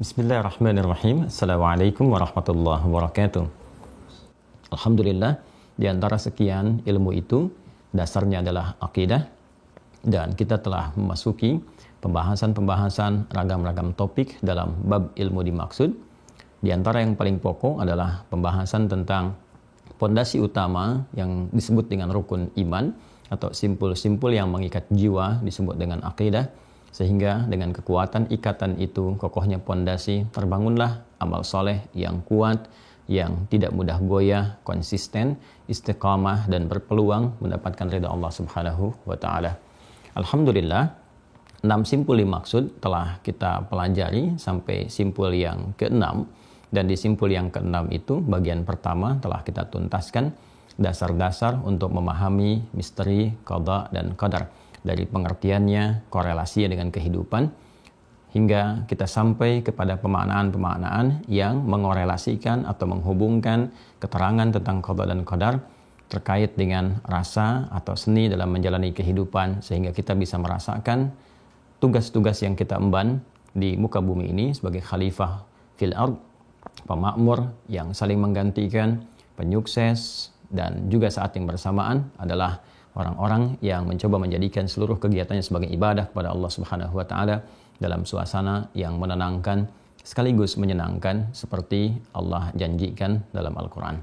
Bismillahirrahmanirrahim. Assalamualaikum warahmatullahi wabarakatuh. Alhamdulillah, di antara sekian ilmu itu, dasarnya adalah akidah, dan kita telah memasuki pembahasan-pembahasan ragam-ragam topik dalam bab ilmu dimaksud. Di antara yang paling pokok adalah pembahasan tentang pondasi utama yang disebut dengan rukun iman, atau simpul-simpul yang mengikat jiwa disebut dengan akidah. Sehingga dengan kekuatan ikatan itu, kokohnya pondasi, terbangunlah amal soleh yang kuat, yang tidak mudah goyah, konsisten, istiqamah, dan berpeluang mendapatkan ridha Allah Subhanahu wa Ta'ala. Alhamdulillah, 6 simpul dimaksud telah kita pelajari sampai simpul yang ke-6, dan di simpul yang ke-6 itu bagian pertama telah kita tuntaskan dasar-dasar untuk memahami misteri qada dan qadar, dari pengertiannya, korelasinya dengan kehidupan, hingga kita sampai kepada pemaknaan-pemaknaan yang mengorelasikan atau menghubungkan keterangan tentang qada dan qadar terkait dengan rasa atau seni dalam menjalani kehidupan, sehingga kita bisa merasakan tugas-tugas yang kita emban di muka bumi ini sebagai khalifah fil ard, pemakmur yang saling menggantikan, penyukses, dan juga saat yang bersamaan adalah orang-orang yang mencoba menjadikan seluruh kegiatannya sebagai ibadah kepada Allah Subhanahu wa Ta'ala dalam suasana yang menenangkan sekaligus menyenangkan seperti Allah janjikan dalam Al-Quran.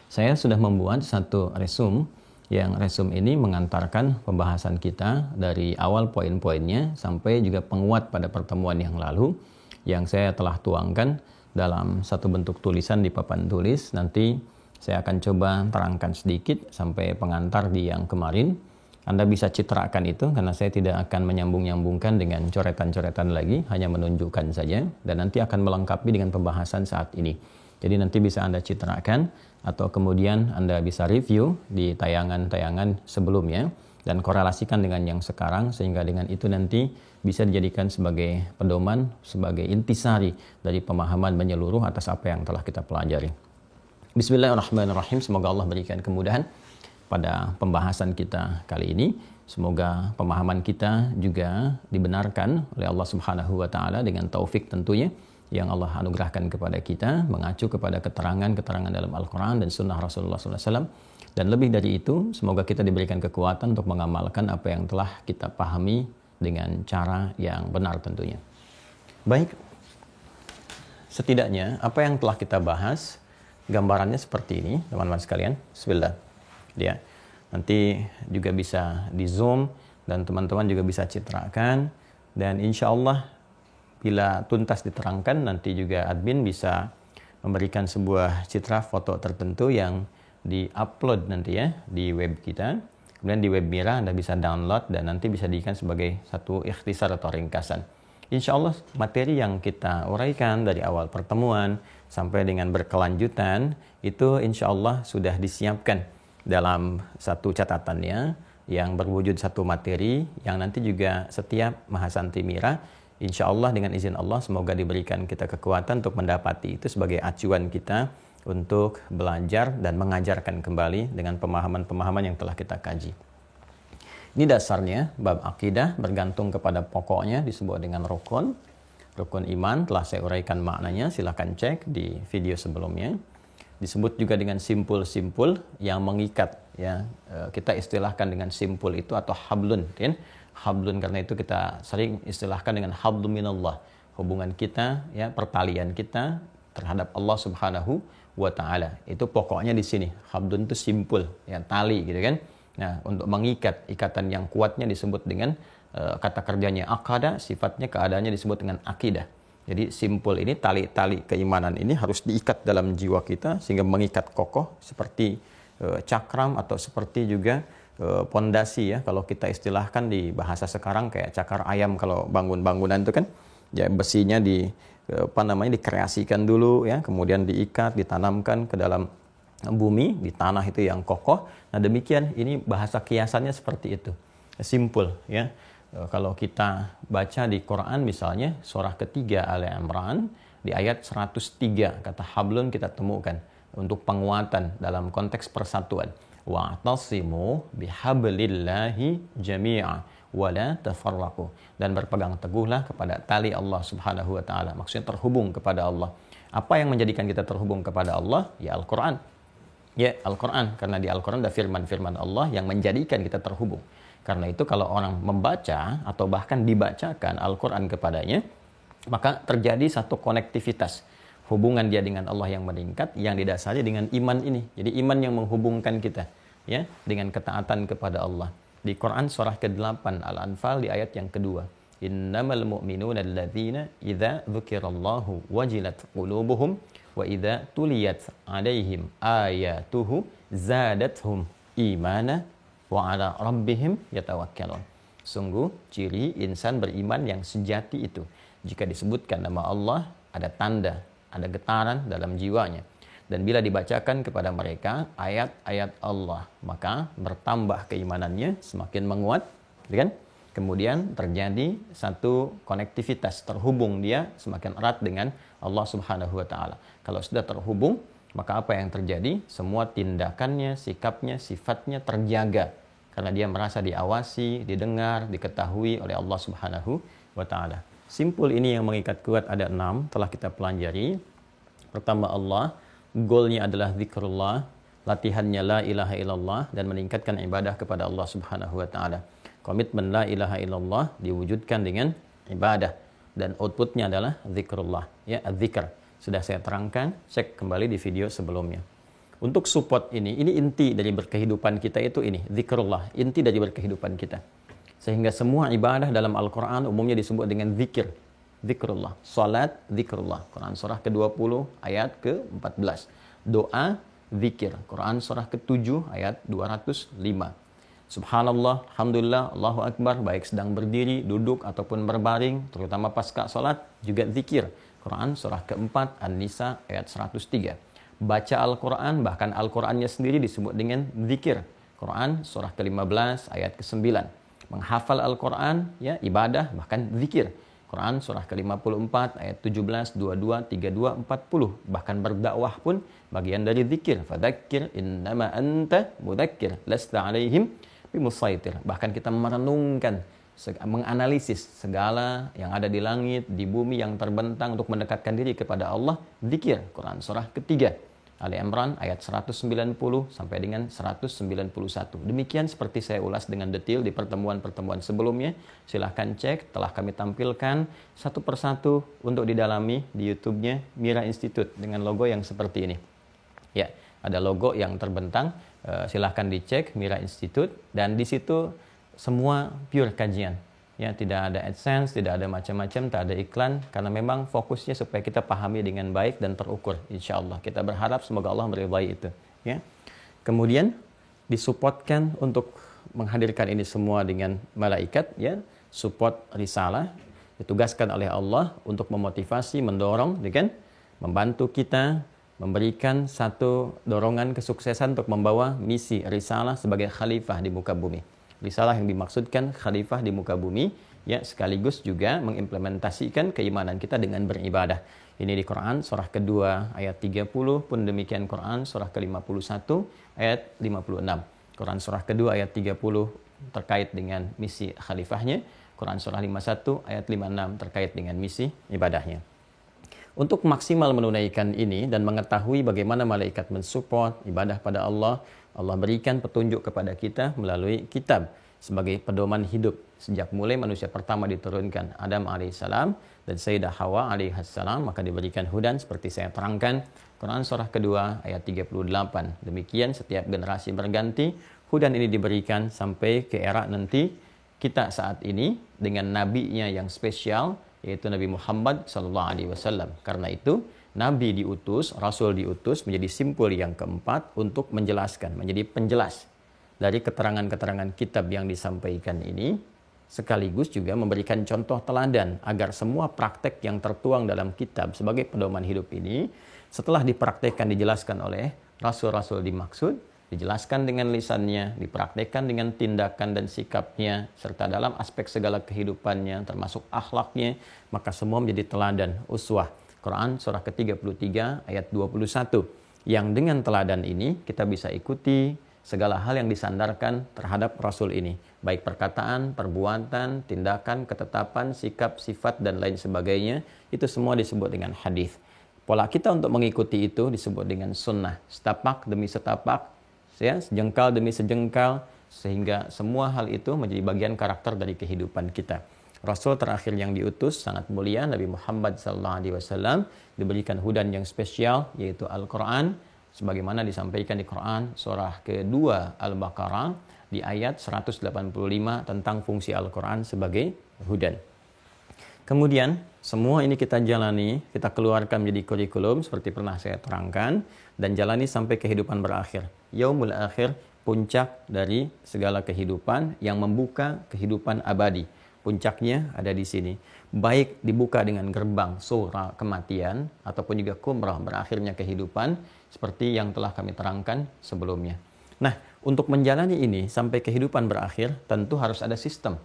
Saya sudah membuat satu resum, yang resum ini mengantarkan pembahasan kita dari awal poin-poinnya sampai juga penguat pada pertemuan yang lalu, yang saya telah tuangkan dalam satu bentuk tulisan di papan tulis. Nanti saya akan coba terangkan sedikit sampai pengantar di yang kemarin. Anda bisa citrakan itu, karena saya tidak akan menyambung-nyambungkan dengan coretan-coretan lagi, hanya menunjukkan saja, dan nanti akan melengkapi dengan pembahasan saat ini. Jadi nanti bisa Anda citrakan, atau kemudian Anda bisa review di tayangan-tayangan sebelumnya, dan korelasikan dengan yang sekarang, sehingga dengan itu nanti bisa dijadikan sebagai pedoman, sebagai intisari dari pemahaman menyeluruh atas apa yang telah kita pelajari. Bismillahirrahmanirrahim. Semoga Allah berikan kemudahan pada pembahasan kita kali ini. Semoga pemahaman kita juga dibenarkan oleh Allah Subhanahu wa Ta'ala dengan taufik tentunya yang Allah anugerahkan kepada kita, mengacu kepada keterangan-keterangan dalam Al-Quran dan Sunnah Rasulullah SAW. Dan lebih dari itu, semoga kita diberikan kekuatan untuk mengamalkan apa yang telah kita pahami dengan cara yang benar tentunya. Baik, setidaknya apa yang telah kita bahas, gambarannya seperti ini, teman-teman sekalian. Bismillah. Ya. Nanti juga bisa di zoom, dan teman-teman juga bisa citrakan. Dan insya Allah bila tuntas diterangkan, nanti juga admin bisa memberikan sebuah citra foto tertentu yang di-upload nanti ya di web kita. Kemudian di web Mira Anda bisa download, dan nanti bisa dijadikan sebagai satu ikhtisar atau ringkasan. Insya Allah materi yang kita uraikan dari awal pertemuan sampai dengan berkelanjutan itu insya Allah sudah disiapkan dalam satu catatannya yang berwujud satu materi, yang nanti juga setiap Mahasanti Mira insya Allah dengan izin Allah semoga diberikan kita kekuatan untuk mendapati itu sebagai acuan kita untuk belajar dan mengajarkan kembali dengan pemahaman-pemahaman yang telah kita kaji. Ini dasarnya, bab akidah bergantung kepada pokoknya disebut dengan rukun. Rukun iman telah saya uraikan maknanya, silahkan cek di video sebelumnya. Disebut juga dengan simpul-simpul yang mengikat, ya. Kita istilahkan dengan simpul itu atau hablun, kan? Hablun karena itu kita sering istilahkan dengan hablum minallah. Hubungan kita, ya, pertalian kita terhadap Allah Subhanahu wa Ta'ala. Itu pokoknya di sini. Hablun itu simpul, ya, tali gitu kan. Nah, untuk mengikat, ikatan yang kuatnya disebut dengan kata kerjanya akada, sifatnya keadaannya disebut dengan akidah. Jadi simpul ini, tali-tali keimanan ini harus diikat dalam jiwa kita sehingga mengikat kokoh seperti cakram atau seperti juga pondasi, ya. Kalau kita istilahkan di bahasa sekarang kayak cakar ayam kalau bangun bangunan itu kan, ya, besinya dikreasikan dulu, ya, kemudian diikat, ditanamkan ke dalam bumi, di tanah itu yang kokoh. Nah demikian, ini bahasa kiasannya seperti itu, simpul, ya. Kalau kita baca di Quran misalnya surah ketiga Ali Imran di ayat 103, kata hablun kita temukan untuk penguatan dalam konteks persatuan. Wa'tasimu bihablillahi jami'a wala tafarraqu. Dan berpegang teguhlah kepada tali Allah Subhanahu wa taala. Maksudnya terhubung kepada Allah. Apa yang menjadikan kita terhubung kepada Allah? Ya Al-Qur'an. Ya Al-Qur'an, karena di Al-Qur'an ada firman-firman Allah yang menjadikan kita terhubung. Karena itu kalau orang membaca atau bahkan dibacakan Al-Qur'an kepadanya, maka terjadi satu konektivitas. Hubungan dia dengan Allah yang meningkat, yang didasari dengan iman ini. Jadi iman yang menghubungkan kita ya dengan ketaatan kepada Allah. Di Quran surah ke-8 Al-Anfal di ayat yang kedua. Innamal mu'minuna alladzina idza dzukirallahu wajilat qulubuhum wa idza tuliyat 'alaihim ayatuhu zadatuhum imana wa 'ala rabbihim yatawakkalun. Sungguh ciri insan beriman yang sejati itu, jika disebutkan nama Allah ada tanda, ada getaran dalam jiwanya. Dan bila dibacakan kepada mereka ayat-ayat Allah, maka bertambah keimanannya, semakin menguat, kan? Kemudian terjadi satu konektivitas, terhubung dia semakin erat dengan Allah Subhanahu wa taala. Kalau sudah terhubung, maka apa yang terjadi? Semua tindakannya, sikapnya, sifatnya terjaga karena dia merasa diawasi, didengar, diketahui oleh Allah Subhanahu wa taala. Simpul ini yang mengikat kuat ada 6 telah kita pelajari. Pertama Allah, goalnya adalah zikrullah, latihannya la ilaha illallah dan meningkatkan ibadah kepada Allah Subhanahu wa taala. Komitmen la ilaha illallah diwujudkan dengan ibadah dan outputnya adalah zikrullah, ya, az-zikr. Sudah saya terangkan, cek kembali di video sebelumnya. Untuk support ini inti dari berkehidupan kita itu ini, zikrullah, inti dari berkehidupan kita. Sehingga semua ibadah dalam Al-Qur'an umumnya disebut dengan zikir. Zikrullah, salat zikrullah. Quran surah ke-20 ayat ke-14. Doa zikir. Quran surah ke-7 ayat 205. Subhanallah, alhamdulillah, Allahu akbar, baik sedang berdiri, duduk ataupun berbaring, terutama pasca salat juga zikir. Quran surah ke-4 An-Nisa ayat 103. Baca Al-Qur'an, bahkan Al-Qur'annya sendiri disebut dengan zikir. Quran surah ke-15 ayat ke-9. Menghafal Al-Qur'an, ya, ibadah, bahkan zikir. Quran surah ke-54 ayat 17, 22, 32, 40. Bahkan berdakwah pun bagian dari zikir. Fadzakir innama anta mudzakir lasta alaihim bimusaitir. Bahkan kita merenungkan, menganalisis segala yang ada di langit, di bumi yang terbentang untuk mendekatkan diri kepada Allah, zikir. Quran surah ketiga Ali Imran ayat 190 sampai dengan 191. Demikian seperti saya ulas dengan detail di pertemuan-pertemuan sebelumnya. Silahkan cek, telah kami tampilkan satu persatu untuk didalami di YouTube-nya Mira Institute dengan logo yang seperti ini. Ya, ada logo yang terbentang, silahkan dicek Mira Institute, dan di situ semua pure kajian. Ya, tidak ada AdSense, tidak ada macam-macam, tak ada iklan, karena memang fokusnya supaya kita pahami dengan baik dan terukur. Insya Allah kita berharap semoga Allah meridhai itu. Ya. Kemudian disupportkan untuk menghadirkan ini semua dengan malaikat, ya, support risalah ditugaskan oleh Allah untuk memotivasi, mendorong, dengan membantu kita, memberikan satu dorongan kesuksesan untuk membawa misi risalah sebagai khalifah di muka bumi. Risalah yang dimaksudkan khalifah di muka bumi, ya, sekaligus juga mengimplementasikan keimanan kita dengan beribadah. Ini di Quran surah kedua ayat 30, pun demikian Quran surah ke-51 ayat 56. Quran surah kedua ayat 30 terkait dengan misi khalifahnya, Quran surah 51 ayat 56 terkait dengan misi ibadahnya. Untuk maksimal menunaikan ini dan mengetahui bagaimana malaikat mensupport ibadah pada Allah, Allah berikan petunjuk kepada kita melalui kitab sebagai pedoman hidup. Sejak mulai manusia pertama diturunkan, Adam alaihissalam dan Sayyidah Hawa alaihissalam, maka diberikan hudan seperti saya terangkan. Quran surah kedua ayat 38. Demikian setiap generasi berganti, hudan ini diberikan sampai ke era nanti kita saat ini dengan nabinya yang spesial, yaitu Nabi Muhammad SAW. Karena itu, Nabi diutus, Rasul diutus menjadi simpul yang keempat untuk menjelaskan, menjadi penjelas dari keterangan-keterangan kitab yang disampaikan ini, sekaligus juga memberikan contoh teladan agar semua praktek yang tertuang dalam kitab sebagai pedoman hidup ini, setelah dipraktekkan, dijelaskan oleh Rasul-Rasul dimaksud, dijelaskan dengan lisannya, dipraktekkan dengan tindakan dan sikapnya, serta dalam aspek segala kehidupannya, termasuk akhlaknya, maka semua menjadi teladan, uswah. Quran surah ke-33 ayat 21. Yang dengan teladan ini kita bisa ikuti, segala hal yang disandarkan terhadap Rasul ini, baik perkataan, perbuatan, tindakan, ketetapan, sikap, sifat, dan lain sebagainya, itu semua disebut dengan hadis. Pola kita untuk mengikuti itu disebut dengan sunnah, setapak demi setapak, ya, sejengkal demi sejengkal, sehingga semua hal itu menjadi bagian karakter dari kehidupan kita. Rasul terakhir yang diutus sangat mulia, Nabi Muhammad SAW, diberikan hudan yang spesial, yaitu Al-Quran, sebagaimana disampaikan di Quran surah kedua Al-Baqarah di ayat 185 tentang fungsi Al-Quran sebagai hudan. Kemudian semua ini kita jalani, kita keluarkan menjadi kurikulum seperti pernah saya terangkan, dan jalani sampai kehidupan berakhir. Yaumul akhir, puncak dari segala kehidupan yang membuka kehidupan abadi. Puncaknya ada di sini. Baik dibuka dengan gerbang surah kematian ataupun juga kumrah berakhirnya kehidupan seperti yang telah kami terangkan sebelumnya. Nah, untuk menjalani ini sampai kehidupan berakhir tentu harus ada sistem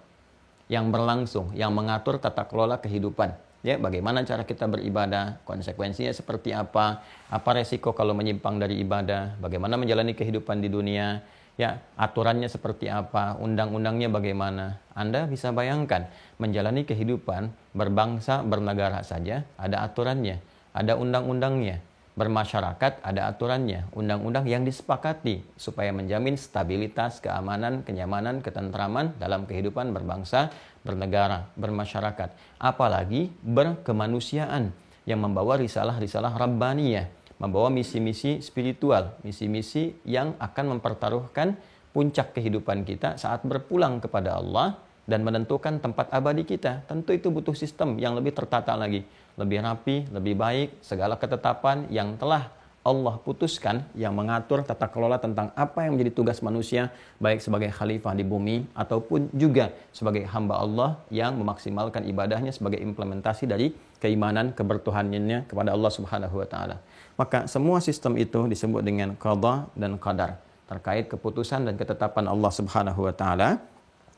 yang berlangsung, yang mengatur tata kelola kehidupan. Ya, bagaimana cara kita beribadah, konsekuensinya seperti apa resiko kalau menyimpang dari ibadah, bagaimana menjalani kehidupan di dunia, ya, aturannya seperti apa, undang-undangnya bagaimana. Anda bisa bayangkan, menjalani kehidupan berbangsa, bernegara saja, ada aturannya, ada undang-undangnya. Bermasyarakat ada aturannya, undang-undang yang disepakati supaya menjamin stabilitas, keamanan, kenyamanan, ketentraman dalam kehidupan berbangsa, bernegara, bermasyarakat. Apalagi berkemanusiaan yang membawa risalah-risalah Rabbaniyah, membawa misi-misi spiritual, misi-misi yang akan mempertaruhkan puncak kehidupan kita saat berpulang kepada Allah dan menentukan tempat abadi kita. Tentu itu butuh sistem yang lebih tertata lagi, lebih rapi, lebih baik, segala ketetapan yang telah Allah putuskan yang mengatur tata kelola tentang apa yang menjadi tugas manusia, baik sebagai khalifah di bumi ataupun juga sebagai hamba Allah yang memaksimalkan ibadahnya sebagai implementasi dari keimanan kebertuhanannya kepada Allah Subhanahu wa taala. Maka semua sistem itu disebut dengan qada dan qadar, terkait keputusan dan ketetapan Allah Subhanahu wa taala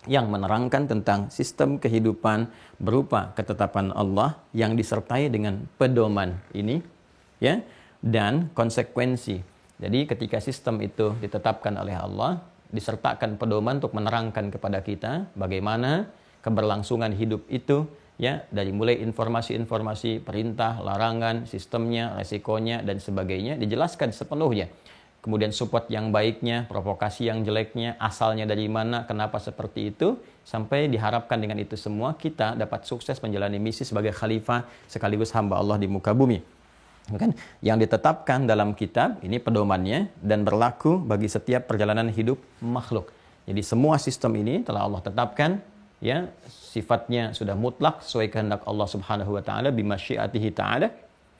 yang menerangkan tentang sistem kehidupan berupa ketetapan Allah yang disertai dengan pedoman ini, ya, dan konsekuensi. Jadi ketika sistem itu ditetapkan oleh Allah, disertakan pedoman untuk menerangkan kepada kita bagaimana keberlangsungan hidup itu, ya, dari mulai informasi-informasi, perintah, larangan, sistemnya, resikonya, dan sebagainya dijelaskan sepenuhnya. Kemudian support yang baiknya, provokasi yang jeleknya, asalnya dari mana, kenapa seperti itu, sampai diharapkan dengan itu semua kita dapat sukses menjalani misi sebagai khalifah sekaligus hamba Allah di muka bumi. Kan? Yang ditetapkan dalam kitab ini pedomannya dan berlaku bagi setiap perjalanan hidup makhluk. Jadi semua sistem ini telah Allah tetapkan, ya, sifatnya sudah mutlak sesuai kehendak Allah Subhanahu wa taala bimasyiatihi taala,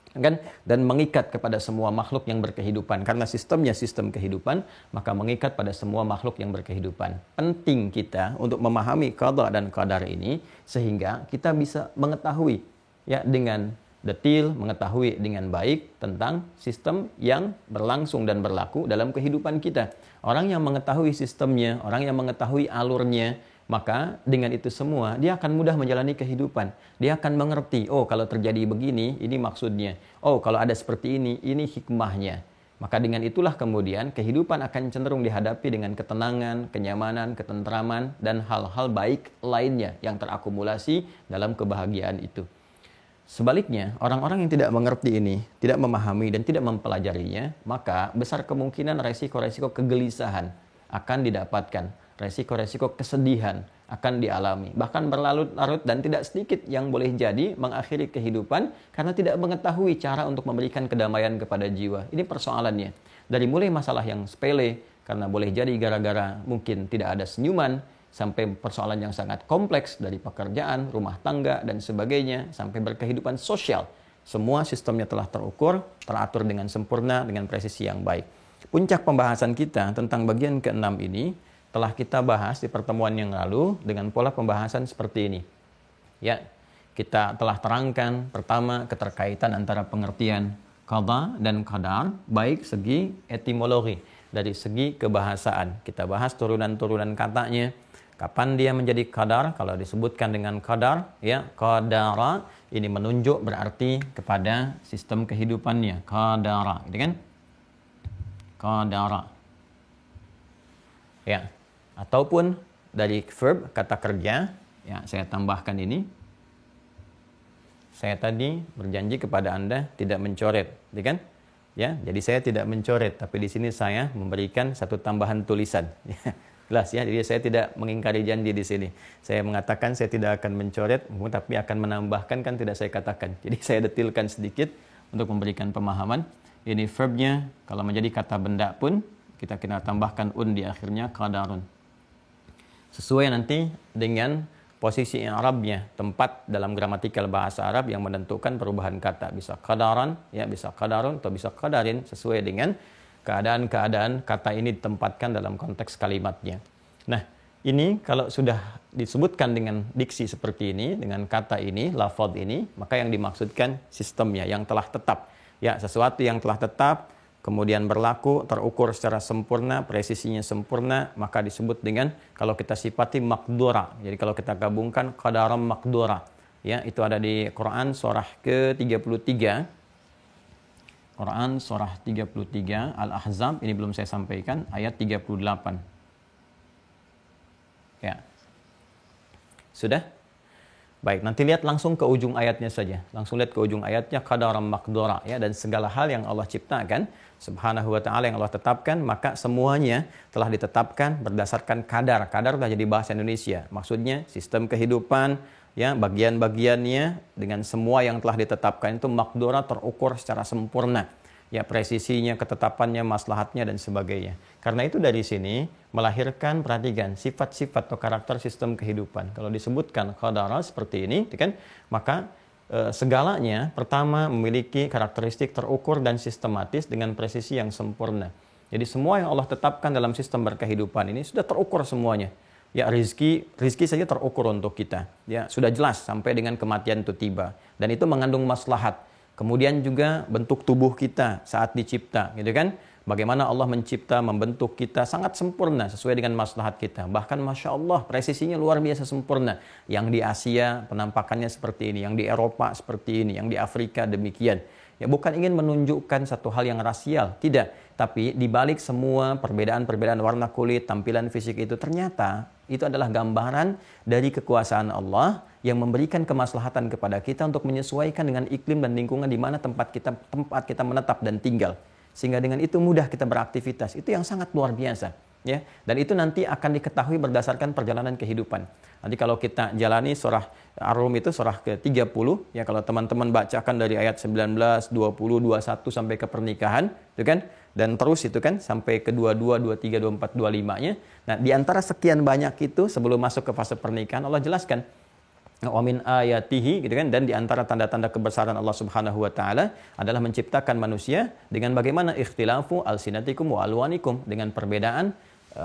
kan, dan mengikat kepada semua makhluk yang berkehidupan. Karena sistemnya sistem kehidupan, maka mengikat pada semua makhluk yang berkehidupan. Penting kita untuk memahami qada dan qadar ini sehingga kita bisa mengetahui, ya, dengan detil, mengetahui dengan baik tentang sistem yang berlangsung dan berlaku dalam kehidupan kita. Orang yang mengetahui sistemnya, orang yang mengetahui alurnya, maka dengan itu semua dia akan mudah menjalani kehidupan. Dia akan mengerti, oh kalau terjadi begini, ini maksudnya. Oh kalau ada seperti ini hikmahnya. Maka dengan itulah kemudian kehidupan akan cenderung dihadapi dengan ketenangan, kenyamanan, ketentraman, dan hal-hal baik lainnya yang terakumulasi dalam kebahagiaan itu. Sebaliknya, orang-orang yang tidak mengerti ini, tidak memahami dan tidak mempelajarinya, maka besar kemungkinan resiko-resiko kegelisahan akan didapatkan. Resiko-resiko kesedihan akan dialami. Bahkan berlarut-larut dan tidak sedikit yang boleh jadi mengakhiri kehidupan karena tidak mengetahui cara untuk memberikan kedamaian kepada jiwa. Ini persoalannya. Dari mulai masalah yang sepele, karena boleh jadi gara-gara mungkin tidak ada senyuman, sampai persoalan yang sangat kompleks dari pekerjaan, rumah tangga, dan sebagainya, sampai berkehidupan sosial. Semua sistemnya telah terukur, teratur dengan sempurna, dengan presisi yang baik. Puncak pembahasan kita tentang bagian ke-6 ini telah kita bahas di pertemuan yang lalu dengan pola pembahasan seperti ini. Ya, kita telah terangkan pertama keterkaitan antara pengertian qada dan qadar, baik segi etimologi, dari segi kebahasaan. Kita bahas turunan-turunan katanya. Kapan dia menjadi qadar? Kalau disebutkan dengan qadar, ya, qadara, ini menunjuk berarti kepada sistem kehidupannya. Qadara, gitu kan? Qadara. Ya. Ataupun dari verb kata kerja, ya saya tambahkan ini. Saya tadi berjanji kepada Anda tidak mencoret, ya kan? Ya, jadi saya tidak mencoret, tapi di sini saya memberikan satu tambahan tulisan. Jelas ya, jadi saya tidak mengingkari janji di sini. Saya mengatakan saya tidak akan mencoret, tapi akan menambahkan kan tidak saya katakan. Jadi saya detilkan sedikit untuk memberikan pemahaman. Ini verbnya, kalau menjadi kata benda pun, kita kena tambahkan un di akhirnya, qadarun. Sesuai nanti dengan posisi i'rabnya, tempat dalam gramatikal bahasa Arab yang menentukan perubahan kata. Bisa qadaran, ya bisa qadarun, atau bisa qadarin, sesuai dengan keadaan-keadaan kata ini ditempatkan dalam konteks kalimatnya. Nah, ini kalau sudah disebutkan dengan diksi seperti ini, dengan kata ini, lafadz ini, maka yang dimaksudkan sistemnya yang telah tetap. Ya, sesuatu yang telah tetap, kemudian berlaku, terukur secara sempurna, presisinya sempurna, maka disebut dengan, kalau kita sifati, maqdura. Jadi kalau kita gabungkan, qadaram maqdura. Ya, itu ada di Quran surah ke-33. Quran surah 33 Al-Ahzab, ini belum saya sampaikan, ayat 38. Ya. Sudah? Baik, nanti lihat langsung ke ujung ayatnya saja. Langsung lihat ke ujung ayatnya, qadaram maqdura, ya, dan segala hal yang Allah ciptakan subhanahu wa ta'ala, yang Allah tetapkan, maka semuanya telah ditetapkan berdasarkan kadar. Kadar sudah jadi bahasa Indonesia. Maksudnya sistem kehidupan, ya, bagian-bagiannya dengan semua yang telah ditetapkan itu maqdura, terukur secara sempurna. Ya, presisinya, ketetapannya, maslahatnya, dan sebagainya. Karena itu dari sini melahirkan, perhatikan, sifat-sifat atau karakter sistem kehidupan. Kalau disebutkan qadara seperti ini, kan, maka segalanya pertama memiliki karakteristik terukur dan sistematis dengan presisi yang sempurna. Jadi semua yang Allah tetapkan dalam sistem berkehidupan ini sudah terukur semuanya. Ya, rizki saja terukur untuk kita. Ya, sudah jelas sampai dengan kematian itu tiba. Dan itu mengandung maslahat. Kemudian juga bentuk tubuh kita saat dicipta, gitu kan? Bagaimana Allah mencipta, membentuk kita sangat sempurna sesuai dengan maslahat kita. Bahkan Masya Allah, presisinya luar biasa sempurna. Yang di Asia penampakannya seperti ini, yang di Eropa seperti ini, yang di Afrika demikian. Ya, bukan ingin menunjukkan satu hal yang rasial, tidak. Tapi di balik semua perbedaan-perbedaan warna kulit, tampilan fisik itu, ternyata itu adalah gambaran dari kekuasaan Allah yang memberikan kemaslahatan kepada kita untuk menyesuaikan dengan iklim dan lingkungan di mana tempat kita menetap dan tinggal. Sehingga dengan itu mudah kita beraktivitas. Itu yang sangat luar biasa. Ya, dan itu nanti akan diketahui berdasarkan perjalanan kehidupan. Nanti kalau kita jalani surah Ar-Rum itu surah ke-30, ya, kalau teman-teman bacakan dari ayat 19, 20, 21 sampai ke pernikahan, itu kan, dan terus itu kan sampai ke 22, 23, 24, 25-nya. Nah, di antara sekian banyak itu sebelum masuk ke fase pernikahan Allah jelaskan wa min ayatihi, gitu kan, dan di antara tanda-tanda kebesaran Allah Subhanahu wa taala adalah menciptakan manusia dengan bagaimana ikhtilafu alsinatikum wa alwanikum, dengan perbedaan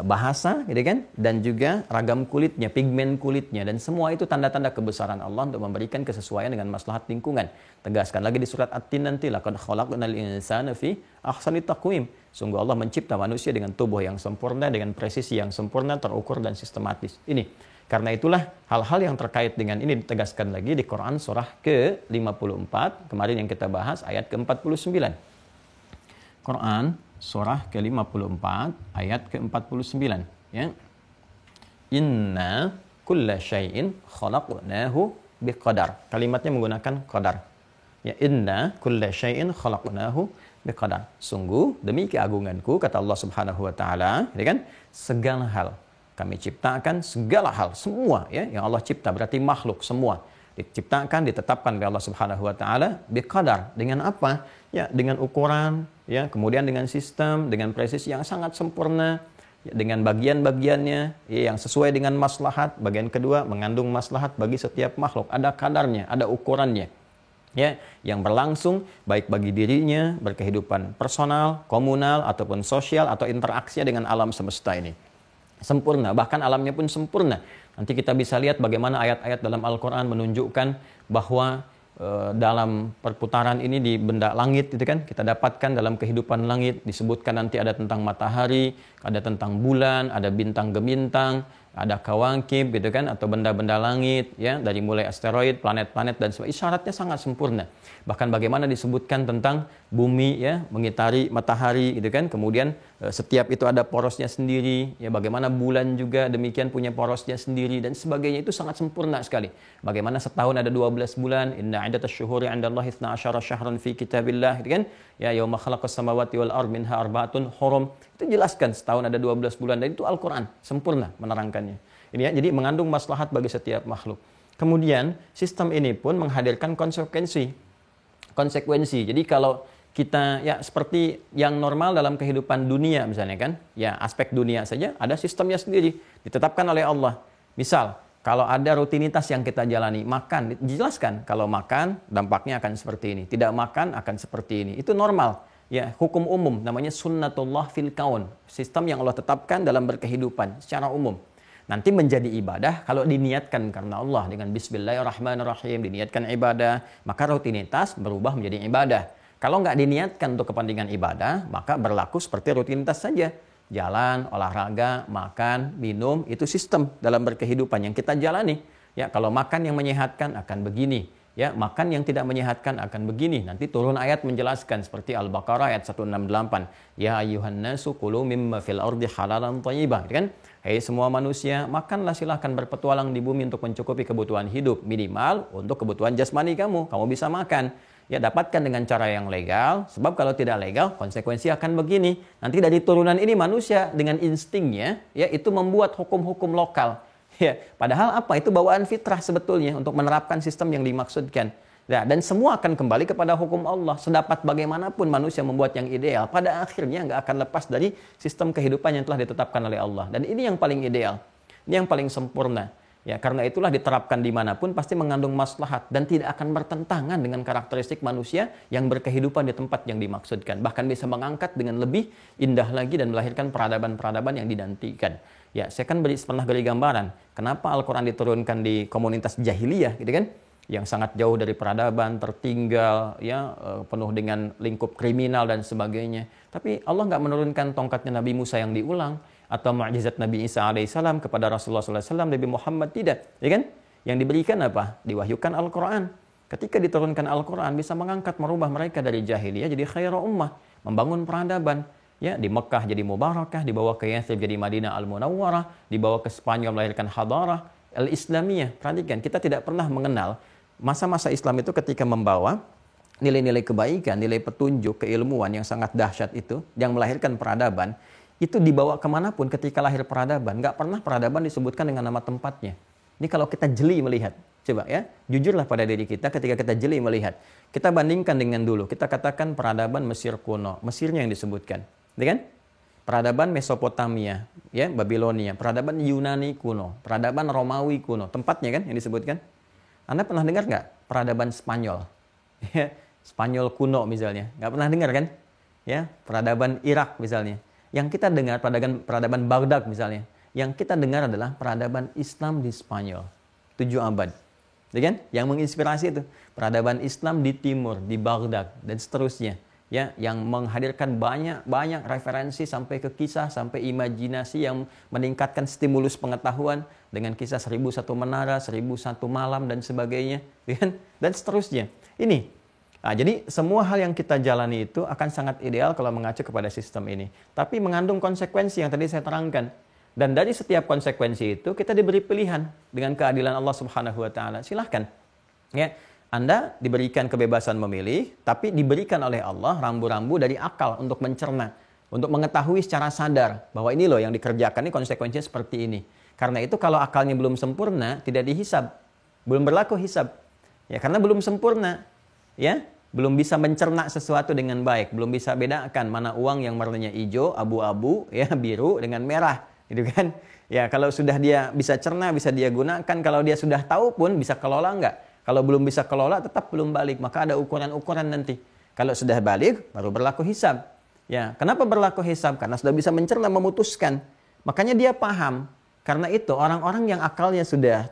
bahasa, gitu kan, dan juga ragam kulitnya, pigmen kulitnya, dan semua itu tanda-tanda kebesaran Allah untuk memberikan kesesuaian dengan maslahat lingkungan. Tegaskan lagi di surat At-Tin nanti, laqad khalaqnal insana fi ahsani taqwim. Sungguh Allah mencipta manusia dengan tubuh yang sempurna, dengan presisi yang sempurna, terukur dan sistematis. Ini karena itulah hal-hal yang terkait dengan ini ditegaskan lagi di Quran surah ke-54, kemarin yang kita bahas ayat ke-49. Quran surah ke-54 ayat ke-49, ya. Inna kulla syai'in khalaqnahu biqadar. Kalimatnya menggunakan qadar. Ya, inna kulla syai'in khalaqnahu biqadar. Sungguh demi keagunganku, kata Allah Subhanahu wa taala, ya kan? Segala hal kami ciptakan, segala hal, semua, ya, yang Allah cipta berarti makhluk semua diciptakan, ditetapkan oleh Allah Subhanahu wa taala biqadar. Dengan apa? Ya, dengan ukuran, ya, kemudian dengan sistem, dengan presisi yang sangat sempurna, ya, dengan bagian-bagiannya, ya, yang sesuai dengan maslahat. Bagian kedua mengandung maslahat bagi setiap makhluk, ada kadarnya, ada ukurannya. Ya, yang berlangsung baik bagi dirinya, berkehidupan personal, komunal ataupun sosial atau interaksi dengan alam semesta ini. Sempurna, bahkan alamnya pun sempurna. Nanti kita bisa lihat bagaimana ayat-ayat dalam Al-Quran menunjukkan bahwa dalam perputaran ini di benda langit, itu kan kita dapatkan dalam kehidupan langit, disebutkan nanti ada tentang matahari, ada tentang bulan, ada bintang gemintang, ada kawakib, gitu kan, atau benda-benda langit, ya, dari mulai asteroid, planet-planet dan sebagainya. Isyaratnya sangat sempurna. Bahkan bagaimana disebutkan tentang bumi, ya, mengitari matahari, gitu kan, kemudian Setiap itu ada porosnya sendiri, ya bagaimana bulan juga demikian punya porosnya sendiri dan sebagainya, itu sangat sempurna sekali. Bagaimana setahun ada 12 bulan, inna iddatasy syuhuri 'indallahi 12 syahran fi kitabillah, gitu kan? Ya yauma khalaqas samawati wal ard minha arba'atun hurum. Itu jelaskan setahun ada 12 bulan dan itu Al-Qur'an sempurna menerangkannya. Ini ya, jadi mengandung maslahat bagi setiap makhluk. Kemudian sistem ini pun menghadirkan konsekuensi. Jadi kalau kita ya seperti yang normal dalam kehidupan dunia misalnya kan, ya aspek dunia saja ada sistemnya sendiri ditetapkan oleh Allah. Misal kalau ada rutinitas yang kita jalani, makan dijelaskan kalau makan dampaknya akan seperti ini, tidak makan akan seperti ini. Itu normal. Ya, hukum umum namanya sunnatullah fil kaun. Sistem yang Allah tetapkan dalam berkehidupan secara umum. Nanti menjadi ibadah kalau diniatkan karena Allah dengan bismillahirrahmanirrahim, diniatkan ibadah, maka rutinitas berubah menjadi ibadah. Kalau nggak diniatkan untuk kepentingan ibadah, maka berlaku seperti rutinitas saja. Jalan, olahraga, makan, minum, itu sistem dalam berkehidupan yang kita jalani. Ya, kalau makan yang menyehatkan akan begini. Ya, makan yang tidak menyehatkan akan begini. Nanti turun ayat menjelaskan seperti Al-Baqarah ayat 168. Ya ayyuhan nasu kulu mimma fil ardi halalan thayyibah. Kan? Hei semua manusia, makanlah, silahkan berpetualang di bumi untuk mencukupi kebutuhan hidup. Minimal untuk kebutuhan jasmani kamu bisa makan. Ya, dapatkan dengan cara yang legal, sebab kalau tidak legal konsekuensi akan begini. Nanti dari turunan ini manusia dengan instingnya ya itu membuat hukum-hukum lokal. Ya, padahal apa? Itu bawaan fitrah sebetulnya untuk menerapkan sistem yang dimaksudkan. Nah, dan semua akan kembali kepada hukum Allah. Sedapat bagaimanapun manusia membuat yang ideal, pada akhirnya nggak akan lepas dari sistem kehidupan yang telah ditetapkan oleh Allah. Dan ini yang paling ideal, ini yang paling sempurna. Ya, karena itulah diterapkan dimanapun pasti mengandung maslahat dan tidak akan bertentangan dengan karakteristik manusia yang berkehidupan di tempat yang dimaksudkan. Bahkan bisa mengangkat dengan lebih indah lagi dan melahirkan peradaban-peradaban yang dinantikan. Ya, saya kan pernah beri gambaran kenapa Al-Quran diturunkan di komunitas jahiliyah, gitu kan? Yang sangat jauh dari peradaban, tertinggal, ya penuh dengan lingkup kriminal dan sebagainya. Tapi Allah nggak menurunkan tongkatnya Nabi Musa yang diulang, atau mukjizat Nabi Isa alaihissalam kepada Rasulullah SAW, Nabi Muhammad tidak, ya kan? Yang diberikan apa? Diwahyukan Al-Quran. Ketika diturunkan Al-Quran bisa mengangkat, merubah mereka dari jahiliyah jadi khairu ummah, membangun peradaban. Ya, di Mekah jadi Mubarakah, dibawa ke Yathrib jadi Madinah Al-Munawwarah, dibawa ke Spanyol melahirkan Hadarah Al-Islamiyah. Perhatikan, kita tidak pernah mengenal masa-masa Islam itu ketika membawa nilai-nilai kebaikan, nilai petunjuk, keilmuan yang sangat dahsyat itu, yang melahirkan peradaban. Itu dibawa kemanapun ketika lahir peradaban. Nggak pernah peradaban disebutkan dengan nama tempatnya. Ini kalau kita jeli melihat. Coba ya, jujurlah pada diri kita ketika kita jeli melihat. Kita bandingkan dengan dulu. Kita katakan peradaban Mesir kuno. Mesirnya yang disebutkan. Ya kan? Peradaban Mesopotamia, ya, Babilonia. Peradaban Yunani kuno. Peradaban Romawi kuno. Tempatnya kan yang disebutkan. Anda pernah dengar nggak peradaban Spanyol? Spanyol kuno misalnya. Nggak pernah dengar kan? Ya, peradaban Irak misalnya. Yang kita dengar peradaban Baghdad misalnya. Yang kita dengar adalah peradaban Islam di Spanyol. 7 abad. Ya kan? Yang menginspirasi itu. Peradaban Islam di timur, di Baghdad, dan seterusnya. Ya, yang menghadirkan banyak referensi sampai ke kisah, sampai imajinasi yang meningkatkan stimulus pengetahuan dengan kisah 1001 menara, 1001 malam, dan sebagainya. Ya kan? Dan seterusnya. Ini. Nah, jadi semua hal yang kita jalani itu akan sangat ideal kalau mengacu kepada sistem ini. Tapi mengandung konsekuensi yang tadi saya terangkan. Dan dari setiap konsekuensi itu kita diberi pilihan dengan keadilan Allah Subhanahu wa taala. Silahkan. Ya, Anda diberikan kebebasan memilih, tapi diberikan oleh Allah rambu-rambu dari akal untuk mencerna, untuk mengetahui secara sadar bahwa ini loh yang dikerjakan, ini konsekuensinya seperti ini. Karena itu kalau akalnya belum sempurna, tidak dihisab. Belum berlaku hisab. Ya, karena belum sempurna. Ya, belum bisa mencerna sesuatu dengan baik, belum bisa bedakan mana uang yang warnanya hijau, abu-abu, ya, biru dengan merah, gitu kan? Ya, kalau sudah dia bisa cerna, bisa dia gunakan, kalau dia sudah tahu pun bisa kelola enggak? Kalau belum bisa kelola tetap belum balik, maka ada ukuran-ukuran nanti. Kalau sudah balik baru berlaku hisab. Ya, kenapa berlaku hisab? Karena sudah bisa mencerna, memutuskan. Makanya dia paham. Karena itu orang-orang yang akalnya sudah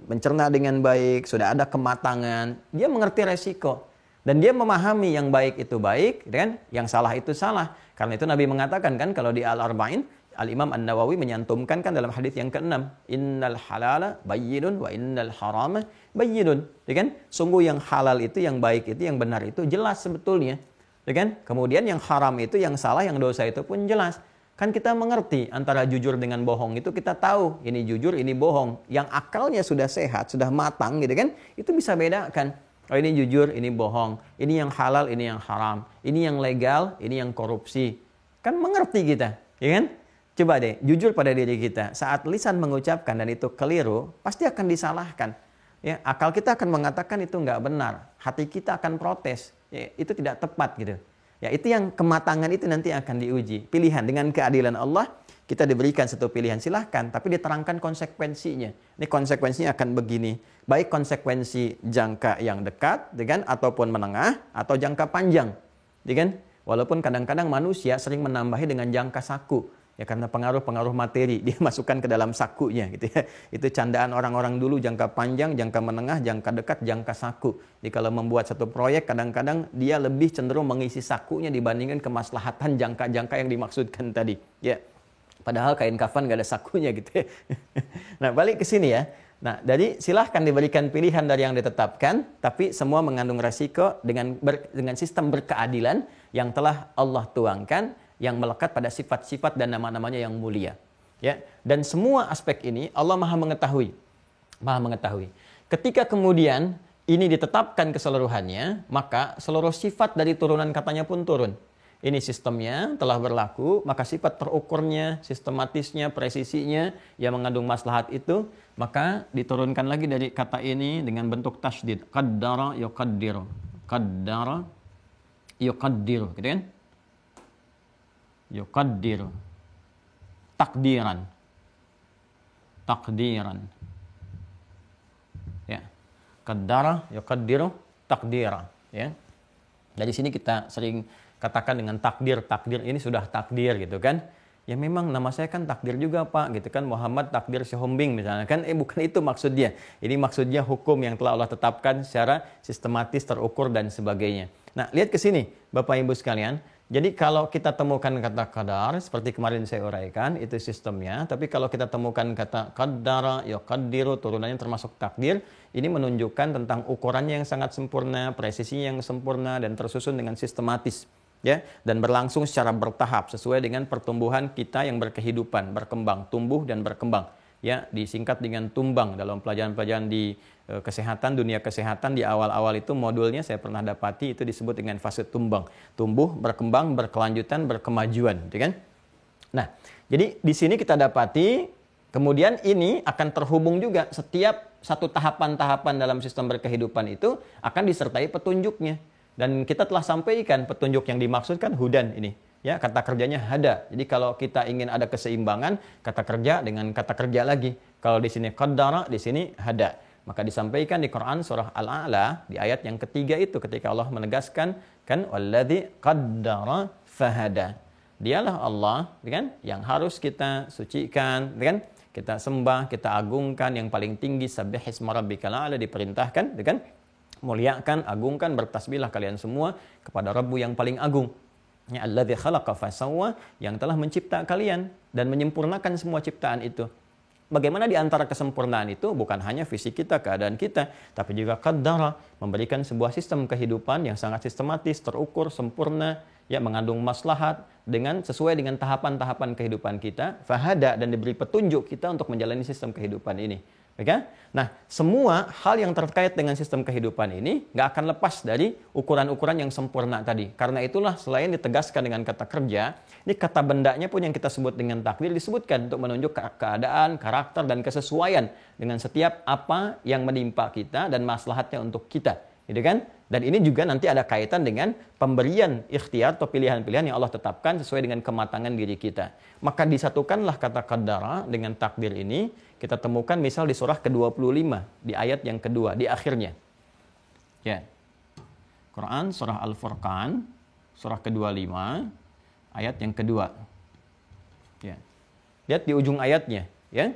mencerna dengan baik, sudah ada kematangan, dia mengerti resiko. Dan dia memahami yang baik itu baik, kan? Yang salah itu salah. Karena itu Nabi mengatakan kan, kalau di Al-Arba'in, Al-Imam An-Nawawi menyantumkan kan dalam hadis yang ke-6, innal halala bayyinun wa innal harama bayyinun. Ya kan? Sungguh yang halal itu, yang baik itu, yang benar itu jelas sebetulnya. Ya kan? Kemudian yang haram itu, yang salah, yang dosa itu pun jelas. Kan kita mengerti antara jujur dengan bohong itu, kita tahu ini jujur, ini bohong. Yang akalnya sudah sehat, sudah matang gitu kan, itu bisa bedakan. Oh ini jujur, ini bohong. Ini yang halal, ini yang haram. Ini yang legal, ini yang korupsi. Kan mengerti kita, ya kan? Coba deh, jujur pada diri kita. Saat lisan mengucapkan dan itu keliru, pasti akan disalahkan. Ya, akal kita akan mengatakan itu nggak benar. Hati kita akan protes. Ya, itu tidak tepat gitu. Ya, itu yang kematangan itu nanti akan diuji. Pilihan dengan keadilan Allah, kita diberikan satu pilihan, silahkan. Tapi diterangkan konsekuensinya. Ini konsekuensinya akan begini. Baik konsekuensi jangka yang dekat, kan, ataupun menengah, atau jangka panjang. Kan? Walaupun kadang-kadang manusia sering menambahi dengan jangka saku. Ya karena pengaruh-pengaruh materi dia masukkan ke dalam sakunya gitu ya. Itu candaan orang-orang dulu, jangka panjang, jangka menengah, jangka dekat, jangka saku. Jadi kalau membuat satu proyek kadang-kadang dia lebih cenderung mengisi sakunya dibandingkan kemaslahatan jangka-jangka yang dimaksudkan tadi. Ya. Padahal kain kafan gak ada sakunya gitu ya. Nah, balik ke sini ya. Nah, jadi silahkan diberikan pilihan dari yang ditetapkan, tapi semua mengandung resiko dengan sistem berkeadilan yang telah Allah tuangkan, yang melekat pada sifat-sifat dan nama-namanya yang mulia. Ya, dan semua aspek ini Allah Maha mengetahui. Maha mengetahui. Ketika kemudian ini ditetapkan keseluruhannya, maka seluruh sifat dari turunan katanya pun turun. Ini sistemnya telah berlaku, maka sifat terukurnya, sistematisnya, presisinya yang mengandung maslahat itu, maka diturunkan lagi dari kata ini dengan bentuk tasydid. Qaddara yuqaddiru. Qaddara yuqaddiru, gitu kan? Yuqaddiru. Takdiran. Takdiran. Ya. Qaddara yuqaddiru takdira, ya. Dari sini kita sering katakan dengan takdir ini sudah takdir gitu kan. Ya memang nama saya kan takdir juga Pak gitu kan, Muhammad Takdir Sihombing misalnya kan, bukan itu maksudnya. Ini maksudnya hukum yang telah Allah tetapkan secara sistematis, terukur dan sebagainya. Nah, lihat ke sini Bapak Ibu sekalian. Jadi kalau kita temukan kata qadar seperti kemarin saya uraikan itu sistemnya, tapi kalau kita temukan kata qaddara yuqaddiru turunannya termasuk takdir, ini menunjukkan tentang ukurannya yang sangat sempurna, presisinya yang sempurna dan tersusun dengan sistematis. Ya, dan berlangsung secara bertahap sesuai dengan pertumbuhan kita yang berkehidupan, berkembang, tumbuh dan berkembang. Ya, disingkat dengan tumbang dalam pelajaran-pelajaran di kesehatan, dunia kesehatan di awal-awal itu modulnya saya pernah dapati itu disebut dengan fase tumbang. Tumbuh, berkembang, berkelanjutan, berkemajuan, gitu kan? Nah, jadi di sini kita dapati kemudian ini akan terhubung juga setiap satu tahapan-tahapan dalam sistem berkehidupan itu akan disertai petunjuknya. Dan kita telah sampaikan petunjuk yang dimaksudkan hudan ini. Ya, kata kerjanya hada. Jadi kalau kita ingin ada keseimbangan, kata kerja dengan kata kerja lagi. Kalau di sini qaddara, di sini hada. Maka disampaikan di Quran surah Al-A'la di ayat yang ketiga itu ketika Allah menegaskan kan walladzi qaddara fahada. Dialah Allah, kan, yang harus kita sucikan, kan? Kita sembah, kita agungkan yang paling tinggi, sabbihisma rabbikal a'la diperintahkan, kan? Muliakan, agungkan, bertasbihlah kalian semua kepada Rabbu yang paling agung. Ya alladzi khalaqa fasawwa, yang telah mencipta kalian dan menyempurnakan semua ciptaan itu. Bagaimana di antara kesempurnaan itu bukan hanya fisik kita, keadaan kita, tapi juga qaddara, memberikan sebuah sistem kehidupan yang sangat sistematis, terukur, sempurna, ya mengandung maslahat dengan sesuai dengan tahapan-tahapan kehidupan kita, fahada, dan diberi petunjuk kita untuk menjalani sistem kehidupan ini. Okay? Nah, semua hal yang terkait dengan sistem kehidupan ini nggak akan lepas dari ukuran-ukuran yang sempurna tadi. Karena itulah selain ditegaskan dengan kata kerja, ini kata bendanya pun yang kita sebut dengan takdir disebutkan untuk menunjuk keadaan, karakter, dan kesesuaian dengan setiap apa yang menimpa kita dan maslahatnya untuk kita. Gitu kan? Dan ini juga nanti ada kaitan dengan pemberian ikhtiar atau pilihan-pilihan yang Allah tetapkan sesuai dengan kematangan diri kita. Maka disatukanlah kata qaddara dengan takdir ini, kita temukan misal di surah ke-25, di ayat yang kedua, di akhirnya. Ya. Quran surah Al-Furqan, surah ke-25, ayat yang kedua. Ya. Lihat di ujung ayatnya, ya.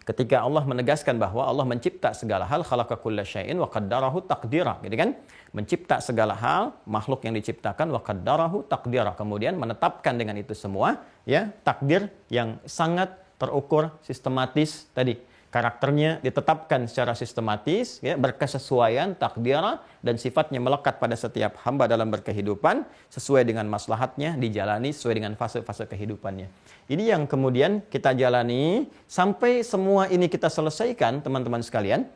Ketika Allah menegaskan bahwa Allah mencipta segala hal, khalaqa kulla syai'in wa qaddarahu taqdira, gitu kan? Mencipta segala hal, makhluk yang diciptakan wa qaddarahu taqdira, kemudian menetapkan dengan itu semua, ya, takdir yang sangat terukur, sistematis tadi. karakternya ditetapkan secara sistematis, ya, berkesesuaian, takdirah, dan sifatnya melekat pada setiap hamba dalam berkehidupan, sesuai dengan maslahatnya, dijalani sesuai dengan fase-fase kehidupannya. Ini yang kemudian kita jalani, sampai semua ini kita selesaikan, teman-teman sekalian,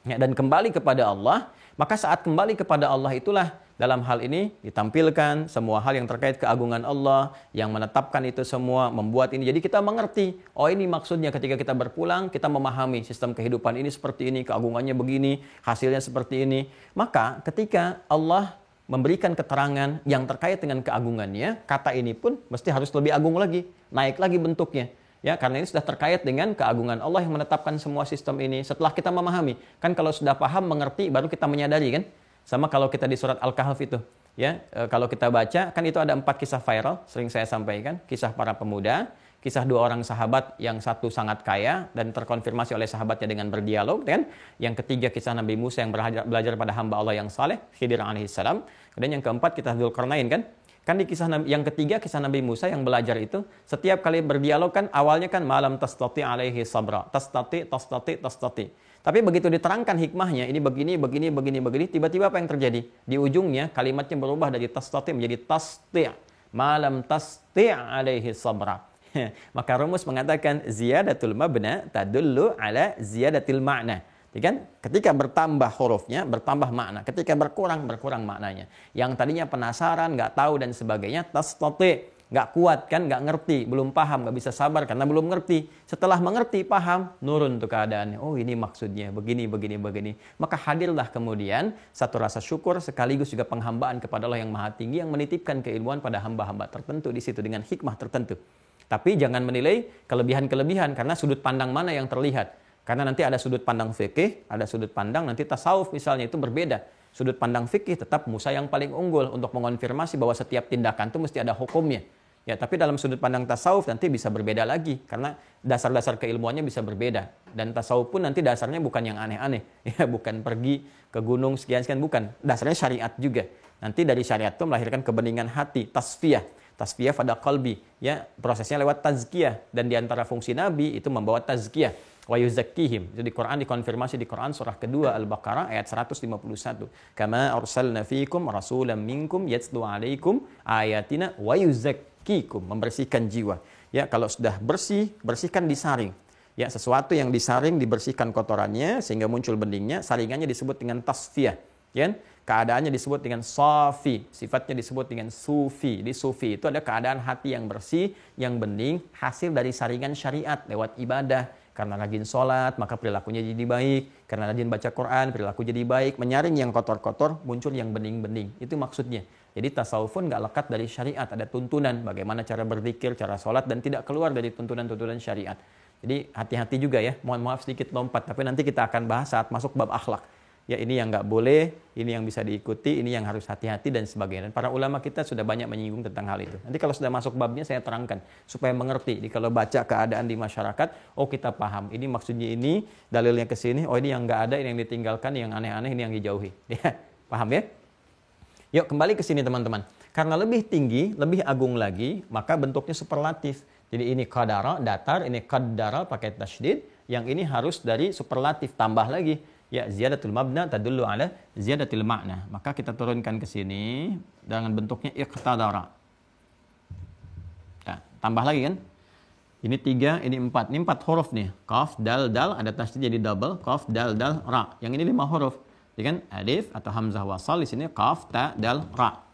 ya, dan kembali kepada Allah. Maka saat kembali kepada Allah itulah dalam hal ini ditampilkan semua hal yang terkait keagungan Allah, yang menetapkan itu semua, membuat ini. Jadi kita mengerti, oh ini maksudnya ketika kita berpulang, kita memahami sistem kehidupan ini seperti ini, keagungannya begini, hasilnya seperti ini. Maka ketika Allah memberikan keterangan yang terkait dengan keagungannya, kata ini pun mesti harus lebih agung lagi, naik lagi bentuknya. Ya, karena ini sudah terkait dengan keagungan Allah yang menetapkan semua sistem ini. Setelah kita memahami, kan kalau sudah paham, mengerti, baru kita menyadari kan. Sama kalau kita di surat Al-Kahf itu, ya, kalau kita baca, kan itu ada 4 kisah viral, sering saya sampaikan, kisah para pemuda, kisah 2 orang sahabat, yang satu sangat kaya dan terkonfirmasi oleh sahabatnya dengan berdialog, kan. Yang ketiga kisah Nabi Musa yang belajar pada hamba Allah yang saleh, Khidir alaihissalam. Kemudian yang keempat kisah Dzulqarnain, kan. Kan di kisah yang ketiga, kisah Nabi Musa yang belajar itu, setiap kali berdialog kan awalnya kan malam tastati alaihi sabra, tastati. Tapi begitu diterangkan hikmahnya, ini begini, tiba-tiba apa yang terjadi? Di ujungnya kalimatnya berubah dari tastati menjadi tasti'. Malam tasti' alaihi sabra. Maka rumus mengatakan ziyadatul mabna tadullu ala ziyadatil ma'na. Kan? Ketika bertambah hurufnya, bertambah makna. Ketika berkurang maknanya. Yang tadinya penasaran, nggak tahu dan sebagainya, tastati, nggak kuat kan, nggak ngerti, belum paham, nggak bisa sabar karena belum ngerti. Setelah mengerti, paham, nurun tuh keadaannya. Oh ini maksudnya, begini. Maka hadirlah kemudian satu rasa syukur sekaligus juga penghambaan kepada Allah yang Maha Tinggi yang menitipkan keilmuan pada hamba-hamba tertentu di situ dengan hikmah tertentu. Tapi jangan menilai kelebihan-kelebihan karena sudut pandang mana yang terlihat. Karena nanti ada sudut pandang fikih, ada sudut pandang nanti tasawuf misalnya, itu berbeda. Sudut pandang fikih tetap Musa yang paling unggul untuk mengonfirmasi bahwa setiap tindakan itu mesti ada hukumnya. Ya, tapi dalam sudut pandang tasawuf nanti bisa berbeda lagi karena dasar-dasar keilmuannya bisa berbeda. Dan tasawuf pun nanti dasarnya bukan yang aneh-aneh, ya, bukan pergi ke gunung sekian-sekian, bukan. Dasarnya syariat juga. Nanti dari syariat itu melahirkan kebeningan hati, tasfiyah pada qalbi, ya, prosesnya lewat tazkiyah, dan di antara fungsi nabi itu membawa tazkiyah. Wa yuzakkihim. Jadi Quran dikonfirmasi di Quran surah kedua Al-Baqarah ayat 151. Kama arsalna fiikum rasulan minkum yatslu alaikum ayatina wa yuzakkikum, membersihkan jiwa. Ya, kalau sudah bersih, bersihkan disaring. Ya, sesuatu yang disaring dibersihkan kotorannya sehingga muncul beningnya, saringannya disebut dengan tasfiyah. Ya, keadaannya disebut dengan safi, sifatnya disebut dengan sufi. Di sufi itu ada keadaan hati yang bersih, yang bening, hasil dari saringan syariat lewat ibadah. Karena rajin sholat, maka perilakunya jadi baik. Karena rajin baca Quran, perilaku jadi baik. Menyaring yang kotor-kotor, muncul yang bening-bening. Itu maksudnya. Jadi tasawuf pun nggak lekat dari syariat. Ada tuntunan bagaimana cara berzikir, cara sholat, dan tidak keluar dari tuntunan-tuntunan syariat. Jadi hati-hati juga ya. Mohon maaf sedikit lompat, tapi nanti kita akan bahas saat masuk bab akhlak. Ya, ini yang nggak boleh, ini yang bisa diikuti, ini yang harus hati-hati dan sebagainya. Dan para ulama kita sudah banyak menyinggung tentang hal itu. Nanti kalau sudah masuk babnya saya terangkan supaya mengerti. Jadi kalau baca keadaan di masyarakat, oh kita paham. Ini maksudnya ini, dalilnya ke sini. Oh ini yang nggak ada, ini yang ditinggalkan, yang aneh-aneh ini yang dijauhi. Ya, paham ya? Yuk kembali ke sini teman-teman. Karena lebih tinggi, lebih agung lagi, maka bentuknya superlatif. Jadi ini qadara, datar, ini qaddara pakai tasydid. Yang ini harus dari superlatif, tambah lagi. Ya, ziyadatul mabna tadullu ala ziyadatil ma'na. Maka kita turunkan ke sini dengan bentuknya iqtadara. Nah, tambah lagi kan? Ini 3, ini 4. Ini 4 huruf nih. Qaf, dal, dal, ada tasydid jadi double. Qaf, dal, dal, ra. Yang ini 5 huruf. Ya kan? Alif atau hamzah wasal di sini qaf, ta, dal, ra.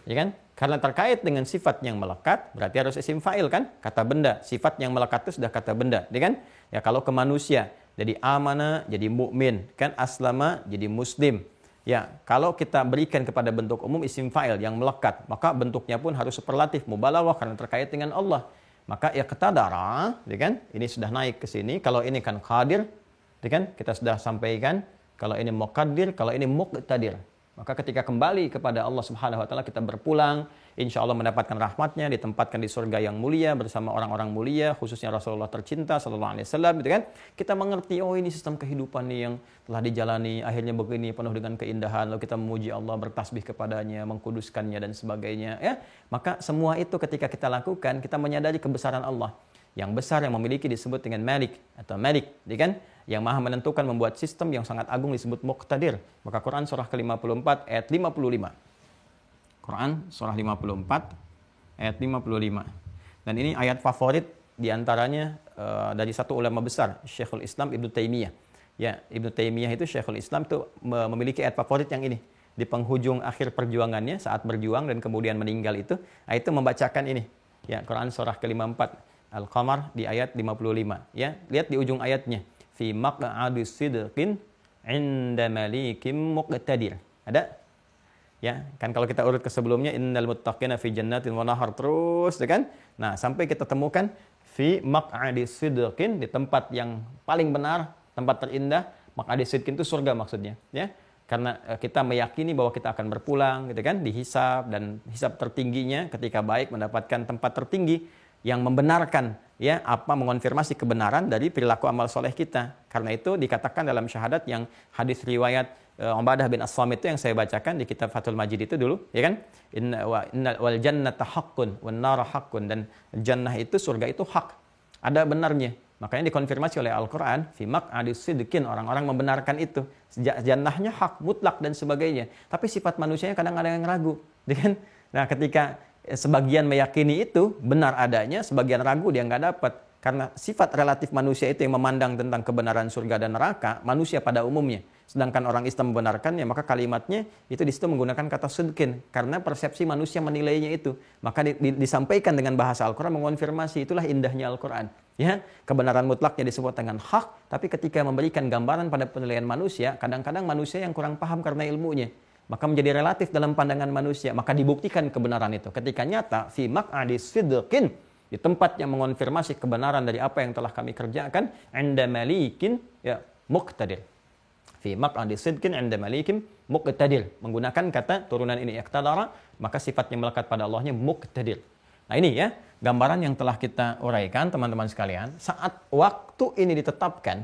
Ya kan? Karena terkait dengan sifat yang melekat, berarti harus isim fa'il kan? Kata benda. Sifat yang melekat itu sudah kata benda, ya kan? Ya kalau ke manusia, jadi amana, jadi mukmin, kan? Aslama, jadi muslim. Ya, kalau kita berikan kepada bentuk umum isim fa'il yang melekat, maka bentuknya pun harus superlatif, mubalaghah karena terkait dengan Allah. Maka iqtadara, ya kan? Ini sudah naik ke sini. Kalau ini kan qadir, ya kan? Kita sudah sampaikan. Kalau ini muqaddir, kalau ini muqtadir. Maka ketika kembali kepada Allah Subhanahu wa taala, kita berpulang, insya Allah mendapatkan rahmatnya, ditempatkan di surga yang mulia bersama orang-orang mulia, khususnya Rasulullah tercinta sallallahu alaihi wasallam, gitu kan? Kita mengerti, oh ini sistem kehidupan nih yang telah dijalani, akhirnya begini penuh dengan keindahan, lalu kita memuji Allah, bertasbih kepadanya, mengkuduskannya dan sebagainya, ya. Maka semua itu ketika kita lakukan, kita menyadari kebesaran Allah. Yang besar yang memiliki disebut dengan Malik atau Malik, kan? yang maha menentukan membuat sistem yang sangat agung disebut muqtadir. Maka Quran surah ke-54 ayat 55. Quran surah 54 ayat 55. Dan ini ayat favorit diantaranya dari satu ulama besar, Syekhul Islam Ibnu Taimiyah. Ya, Ibnu Taimiyah itu Syekhul Islam tuh memiliki ayat favorit yang ini. Di penghujung akhir perjuangannya saat berjuang dan kemudian meninggal itu membacakan ini. Ya, Quran surah ke-54 Al-Qamar di ayat 55. Ya, lihat di ujung ayatnya. Fi maq'adi sidqin 'inda malikim muqtadir. Ada? Ya, kan kalau kita urut ke sebelumnya innal muttaqina fi jannatin wa nahar terus, ya kan? Nah, sampai kita temukan fi maq'adi sidqin, di tempat yang paling benar, tempat terindah. Maq'adi sidqin itu surga maksudnya, ya. Karena kita meyakini bahwa kita akan berpulang gitu kan, dihisab, dan hisab tertingginya ketika baik mendapatkan tempat tertinggi yang membenarkan ya apa mengonfirmasi kebenaran dari perilaku amal soleh kita. Karena itu dikatakan dalam syahadat yang hadis riwayat Ubadah bin As-Samit itu yang saya bacakan di kitab Fathul Majid itu dulu, ya kan? Innal wal jannata haqqun wan nara haqqun, dan jannah itu, surga itu hak, ada benarnya. Makanya dikonfirmasi oleh Al-Quran, fi maq'adi sidqin, orang-orang membenarkan itu. Jannahnya hak, mutlak, dan sebagainya. Tapi sifat manusianya kadang ada yang ragu. Kan? Nah, ketika sebagian meyakini itu benar adanya, sebagian ragu, dia nggak dapat. Karena sifat relatif manusia itu yang memandang tentang kebenaran surga dan neraka, manusia pada umumnya. Sedangkan orang Islam membenarkannya, maka kalimatnya itu di situ menggunakan kata sidqin. Karena persepsi manusia menilainya itu. Maka disampaikan dengan bahasa Al-Quran mengonfirmasi, itulah indahnya Al-Quran. Ya, kebenaran mutlaknya disebut dengan hak, tapi ketika memberikan gambaran pada penilaian manusia, kadang-kadang manusia yang kurang paham karena ilmunya. Maka menjadi relatif dalam pandangan manusia. Maka dibuktikan kebenaran itu. Ketika nyata, fi maq'adi sidqin, di tempat yang mengonfirmasi kebenaran dari apa yang telah kami kerjakan, 'inda malikin ya muqtadir. Fi maq'adi sidqin 'inda malikin muqtadir. Menggunakan kata turunan ini iqtadara, maka sifatnya melekat pada Allahnya muqtadir. Nah, ini ya gambaran yang telah kita uraikan teman-teman sekalian. Saat waktu ini ditetapkan,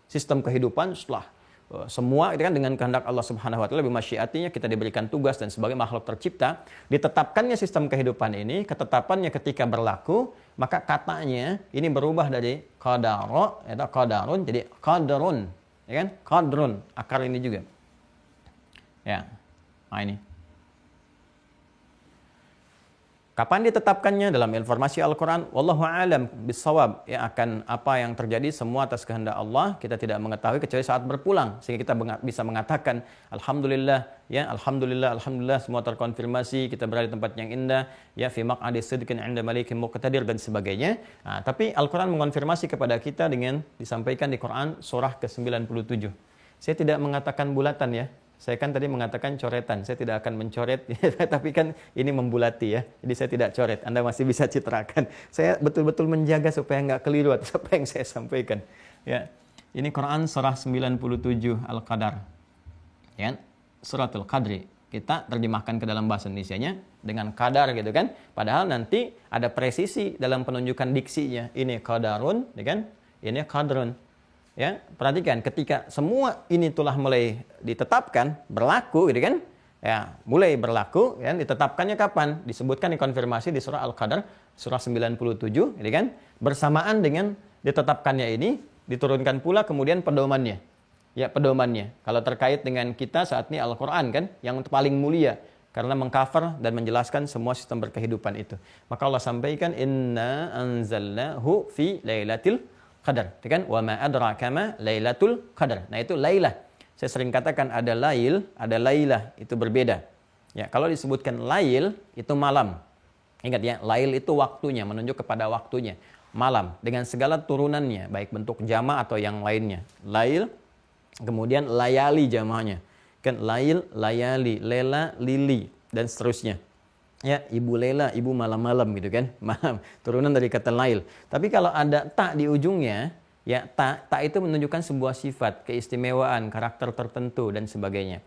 sistem kehidupan setelah semua itu kan dengan kehendak Allah Subhanahu wa taala, bimasyiatinya kita diberikan tugas dan sebagai makhluk tercipta, ditetapkannya sistem kehidupan ini, ketetapannya ketika berlaku, maka katanya ini berubah dari qadara atau qadarun jadi qadrun, ya kan? Qadrun, akar ini juga. Ya. Nah, ini. Kapan ditetapkannya? Dalam informasi Al-Quran, wallahu a'lam bissawab, ya, akan apa yang terjadi semua atas kehendak Allah, kita tidak mengetahui kecuali saat berpulang, sehingga kita bisa mengatakan alhamdulillah, ya, alhamdulillah semua terkonfirmasi, kita berada di tempat yang indah, ya, fi maq'adi sidqin 'inda malikin muqtadir, dan sebagainya. Nah, tapi Al-Quran mengonfirmasi kepada kita dengan disampaikan di Quran surah ke-97. Saya tidak mengatakan bulatan, ya. Saya kan tadi mengatakan coretan, saya tidak akan mencoret, tapi kan ini membulati, ya. Jadi saya tidak coret, Anda masih bisa citrakan. Saya betul-betul menjaga supaya nggak keliru atas apa yang saya sampaikan. Ya, ini Quran surah 97 Al-Qadar, ya, suratul Qadri. Kita terjemahkan ke dalam bahasa Indonesianya dengan qadar gitu kan. Padahal nanti ada presisi dalam penunjukan diksinya. Ini qadarun, ya kan? Ini qadrun. Ya, perhatikan ketika semua ini telah mulai ditetapkan, berlaku gitu kan? Ya, mulai berlaku, ya, ditetapkannya kapan? Disebutkan di konfirmasi di surah Al-Qadar surah 97, gitu kan? Bersamaan dengan ditetapkannya ini diturunkan pula kemudian pedomannya. Ya, pedomannya. Kalau terkait dengan kita saat ini Al-Qur'an kan yang paling mulia karena mengcover dan menjelaskan semua sistem berkehidupan itu. Maka Allah sampaikan inna anzalnahu fi lailatul Qadar, kan? Wa ma adraka ma Lailatul Qadar. Nah, itu lailah. Saya sering katakan ada lail, ada lailah, itu berbeda. Ya, kalau disebutkan lail itu malam. Ingat ya, lail itu waktunya, menunjuk kepada waktunya. Malam dengan segala turunannya, baik bentuk jama atau yang lainnya. Lail, kemudian layali jamanya. Kan lail, layali, lela, lili, dan seterusnya. Ya, ibu lela, ibu malam-malam gitu kan. Malam, turunan dari kata lail. Tapi kalau ada tak di ujungnya, ya, tak itu menunjukkan sebuah sifat, keistimewaan, karakter tertentu dan sebagainya.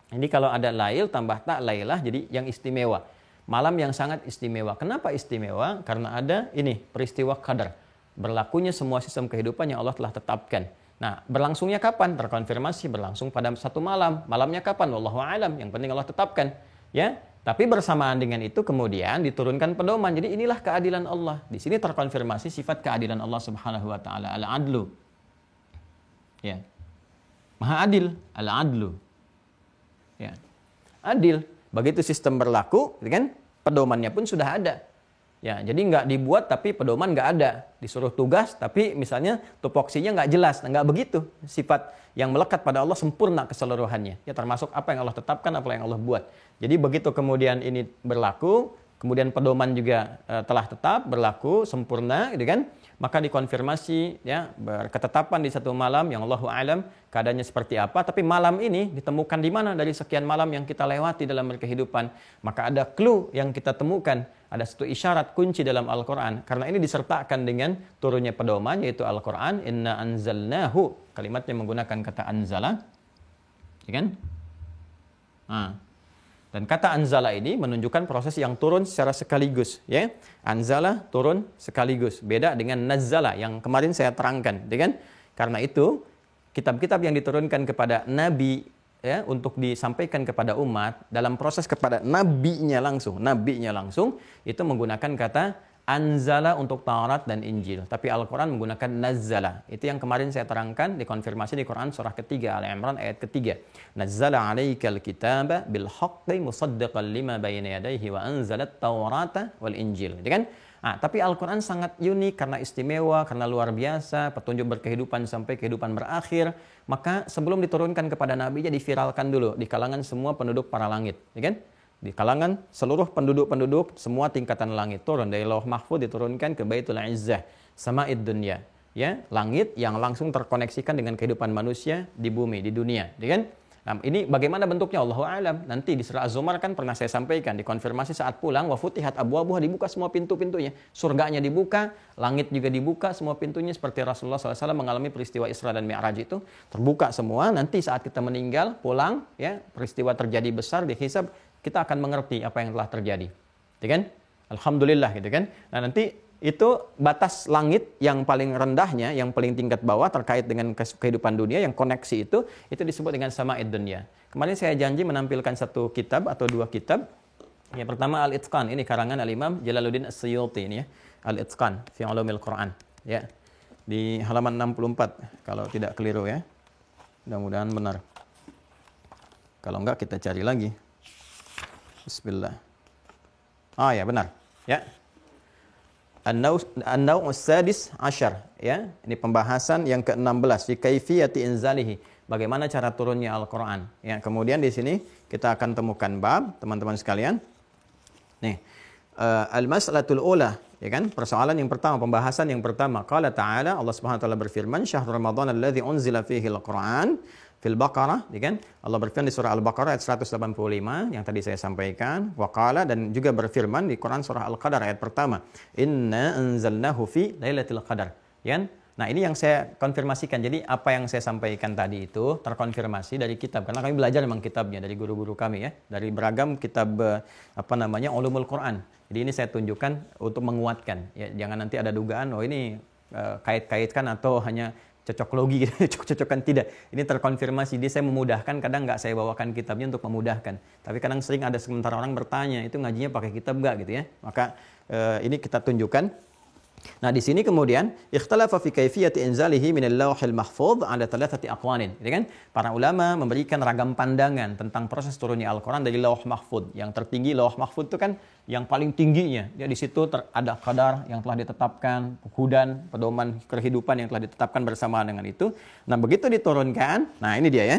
Jadi kalau ada lail tambah tak lailah, jadi yang istimewa. Malam yang sangat istimewa. Kenapa istimewa? Karena ada ini peristiwa qadar. Berlakunya semua sistem kehidupan yang Allah telah tetapkan. Nah, berlangsungnya kapan? Terkonfirmasi berlangsung pada satu malam. Malamnya kapan? Wallahu a'lam. Yang penting Allah tetapkan. Ya, tapi bersamaan dengan itu kemudian diturunkan pedoman. Jadi inilah keadilan Allah. Di sini terkonfirmasi sifat keadilan Allah Subhanahu wa taala, al-adlu. Ya. Maha adil, al-adlu. Ya. Adil. Begitu sistem berlaku, kan? Pedomannya pun sudah ada. Ya, jadi nggak dibuat tapi pedoman nggak ada. Disuruh tugas tapi misalnya tupoksinya nggak jelas. Nah, nggak begitu. Sifat yang melekat pada Allah sempurna keseluruhannya. Ya, termasuk apa yang Allah tetapkan, apa yang Allah buat. Jadi begitu kemudian ini berlaku, kemudian pedoman juga telah tetap berlaku sempurna, gitu kan? Maka dikonfirmasi, ya, berketetapan di satu malam yang Allahu a'lam keadaannya seperti apa. Tapi malam ini ditemukan di mana dari sekian malam yang kita lewati dalam berkehidupan. Maka ada clue yang kita temukan, ada satu isyarat kunci dalam Al-Quran. Karena ini disertakan dengan turunnya pedoman, yaitu Al-Quran. Inna anzalnahu, kalimatnya menggunakan kata anzala, ya kan? Nah. Dan kata anzala ini menunjukkan proses yang turun secara sekaligus, ya. Anzala turun sekaligus, beda dengan nazzala yang kemarin saya terangkan, ya kan? Karena itu kitab-kitab yang diturunkan kepada nabi, ya, untuk disampaikan kepada umat dalam proses kepada nabinya langsung itu menggunakan kata anzala untuk Taurat dan Injil, tapi Al-Quran menggunakan nazzala. Itu yang kemarin saya terangkan, dikonfirmasi di Quran surah ketiga, Al-Imran ayat ketiga. Nazzala alaikal kitaba bil haqqi musaddiqan lima bayna yadayhi wa anzalat Taurata wal Injil. Jadi kan? Tapi Al-Quran sangat unik karena istimewa, karena luar biasa, petunjuk berkehidupan sampai kehidupan berakhir. Maka sebelum diturunkan kepada Nabi, diviralkan dulu di kalangan semua penduduk para langit, ya kan? Di kalangan seluruh penduduk-penduduk semua tingkatan langit, turun dari Lauh Mahfuz diturunkan ke Baitul Izzah, Sama'id Dunya, ya, langit yang langsung terkoneksikan dengan kehidupan manusia di bumi, di dunia, ya kan? Nah, ini bagaimana bentuknya Allahu a'lam. Nanti di surah Az-Zumar kan pernah saya sampaikan, dikonfirmasi saat pulang, wa futihat abwabuha, dibuka semua pintu-pintunya, surganya dibuka, langit juga dibuka semua pintunya, seperti Rasulullah SAW mengalami peristiwa Isra dan Mi'raj itu, terbuka semua. Nanti saat kita meninggal, pulang, ya, peristiwa terjadi besar, dihisab, kita akan mengerti apa yang telah terjadi, ya kan? Alhamdulillah, gitu kan? Nah, nanti itu batas langit yang paling rendahnya, yang paling tingkat bawah terkait dengan kehidupan dunia, yang koneksi itu disebut dengan Sama'id Dunya. Kemarin saya janji menampilkan satu kitab atau dua kitab. Yang pertama Al-Itqan, ini karangan Al-Imam Jalaluddin As-Suyuti, ini ya, Al-Itqan fi Ulumil Quran, ya, di halaman 64 kalau tidak keliru, ya. Mudah-mudahan benar. Kalau enggak kita cari lagi. Bismillah. Ya, benar, ya. An-Naw'us Sadis Ashar, ya. Ini pembahasan yang ke-16 fi kaifiyati inzalihi. Bagaimana cara turunnya Al-Qur'an, ya. Kemudian di sini kita akan temukan bab, teman-teman sekalian. Nih, al-mas'alatul ula, ya kan? Persoalan yang pertama, pembahasan yang pertama. Qala ta'ala, Allah Subhanahu wa taala berfirman, "Syahrul Ramadan alladzi unzila fihi al-Qur'an." Fil Baqarah, ya kan? Allah berfirman di surah Al-Baqarah ayat 185 yang tadi saya sampaikan. Waqala, dan juga berfirman di Quran surah Al-Qadar ayat pertama, "Inna anzalnahu fi lailatul qadar." Ya kan? Nah, ini yang saya konfirmasikan. Jadi apa yang saya sampaikan tadi itu terkonfirmasi dari kitab, karena kami belajar memang kitabnya dari guru-guru kami, ya, dari beragam kitab Ulumul Quran. Jadi ini saya tunjukkan untuk menguatkan, ya, jangan nanti ada dugaan ini kait-kaitkan atau hanya cocok logi gitu, cocok-cocokan, tidak. Ini terkonfirmasi. Dia saya memudahkan, kadang nggak saya bawakan kitabnya untuk memudahkan. Tapi kadang sering ada sementara orang bertanya, itu ngajinya pakai kitab nggak gitu, ya. Maka ini kita tunjukkan. Nah, di sini kemudian ikhtalafa fi kaifiyati inzalihi min al-lauhil mahfuz ala thalathati aqwanin. Ya kan? Para ulama memberikan ragam pandangan tentang proses turunnya Al-Qur'an dari Lauh Mahfuz. Yang tertinggi Lauh Mahfuz itu kan yang paling tingginya. Ya, di situ ada qadar yang telah ditetapkan, hudan, pedoman kehidupan yang telah ditetapkan bersamaan dengan itu. Nah, begitu diturunkan, nah ini dia, ya.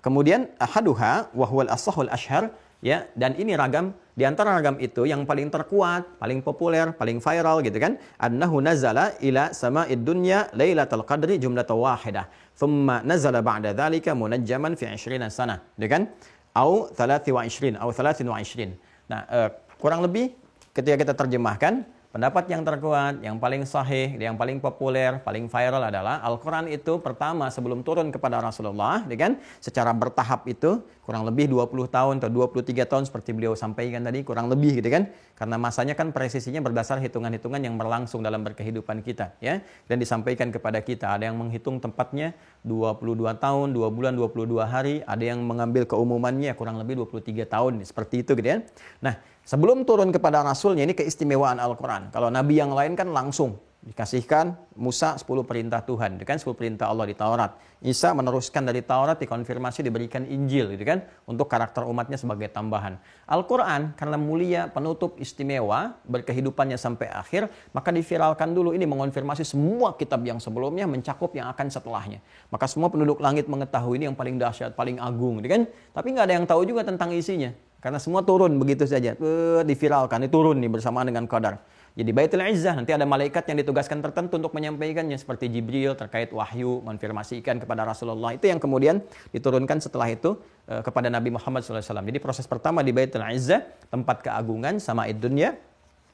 Kemudian ahaduha wa huwal ashahul ashhar, ya, dan ini ragam. Di antara ragam itu yang paling terkuat, paling populer, paling viral gitu kan, annahu nazala ila sama'id dunya lailatul qadri jumlatan wahidah, thumma nazala ba'da dzalika munajjaman fi 20 sana, gitu kan? Au 23 au 23. Nah, kurang lebih ketika kita terjemahkan, pendapat yang terkuat, yang paling sahih, yang paling populer, paling viral adalah Al-Quran itu pertama sebelum turun kepada Rasulullah, kan? Secara bertahap itu kurang lebih 20 tahun atau 23 tahun seperti beliau sampaikan tadi, kurang lebih gitu kan. Karena masanya kan presisinya berdasar hitungan-hitungan yang berlangsung dalam berkehidupan kita, ya. Dan disampaikan kepada kita, ada yang menghitung tempatnya 22 tahun, 2 bulan, 22 hari, ada yang mengambil keumumannya kurang lebih 23 tahun, seperti itu gitu ya. Nah, sebelum turun kepada Rasulnya, ini keistimewaan Al-Quran. Kalau Nabi yang lain kan langsung, Dikasihkan Musa 10 perintah Tuhan, kan 10 perintah Allah di Taurat. Isa meneruskan dari Taurat, dikonfirmasi, diberikan Injil, gitu kan, untuk karakter umatnya sebagai tambahan. Al-Quran karena mulia, penutup, istimewa, berkehidupannya sampai akhir, maka diviralkan dulu. Ini mengonfirmasi semua kitab yang sebelumnya, mencakup yang akan setelahnya. Maka semua penduduk langit mengetahui ini yang paling dahsyat, paling agung, gitu kan. Tapi nggak ada yang tahu juga tentang isinya, karena semua turun begitu saja, diviralkan, ini turun nih bersamaan dengan qadar. Jadi Baitul Izzah nanti ada malaikat yang ditugaskan tertentu untuk menyampaikannya, seperti Jibril terkait wahyu, menfirmasikan kepada Rasulullah. Itu yang kemudian diturunkan setelah itu kepada Nabi Muhammad SAW. Jadi proses pertama di Baitul Izzah, tempat keagungan, sama'id dunya.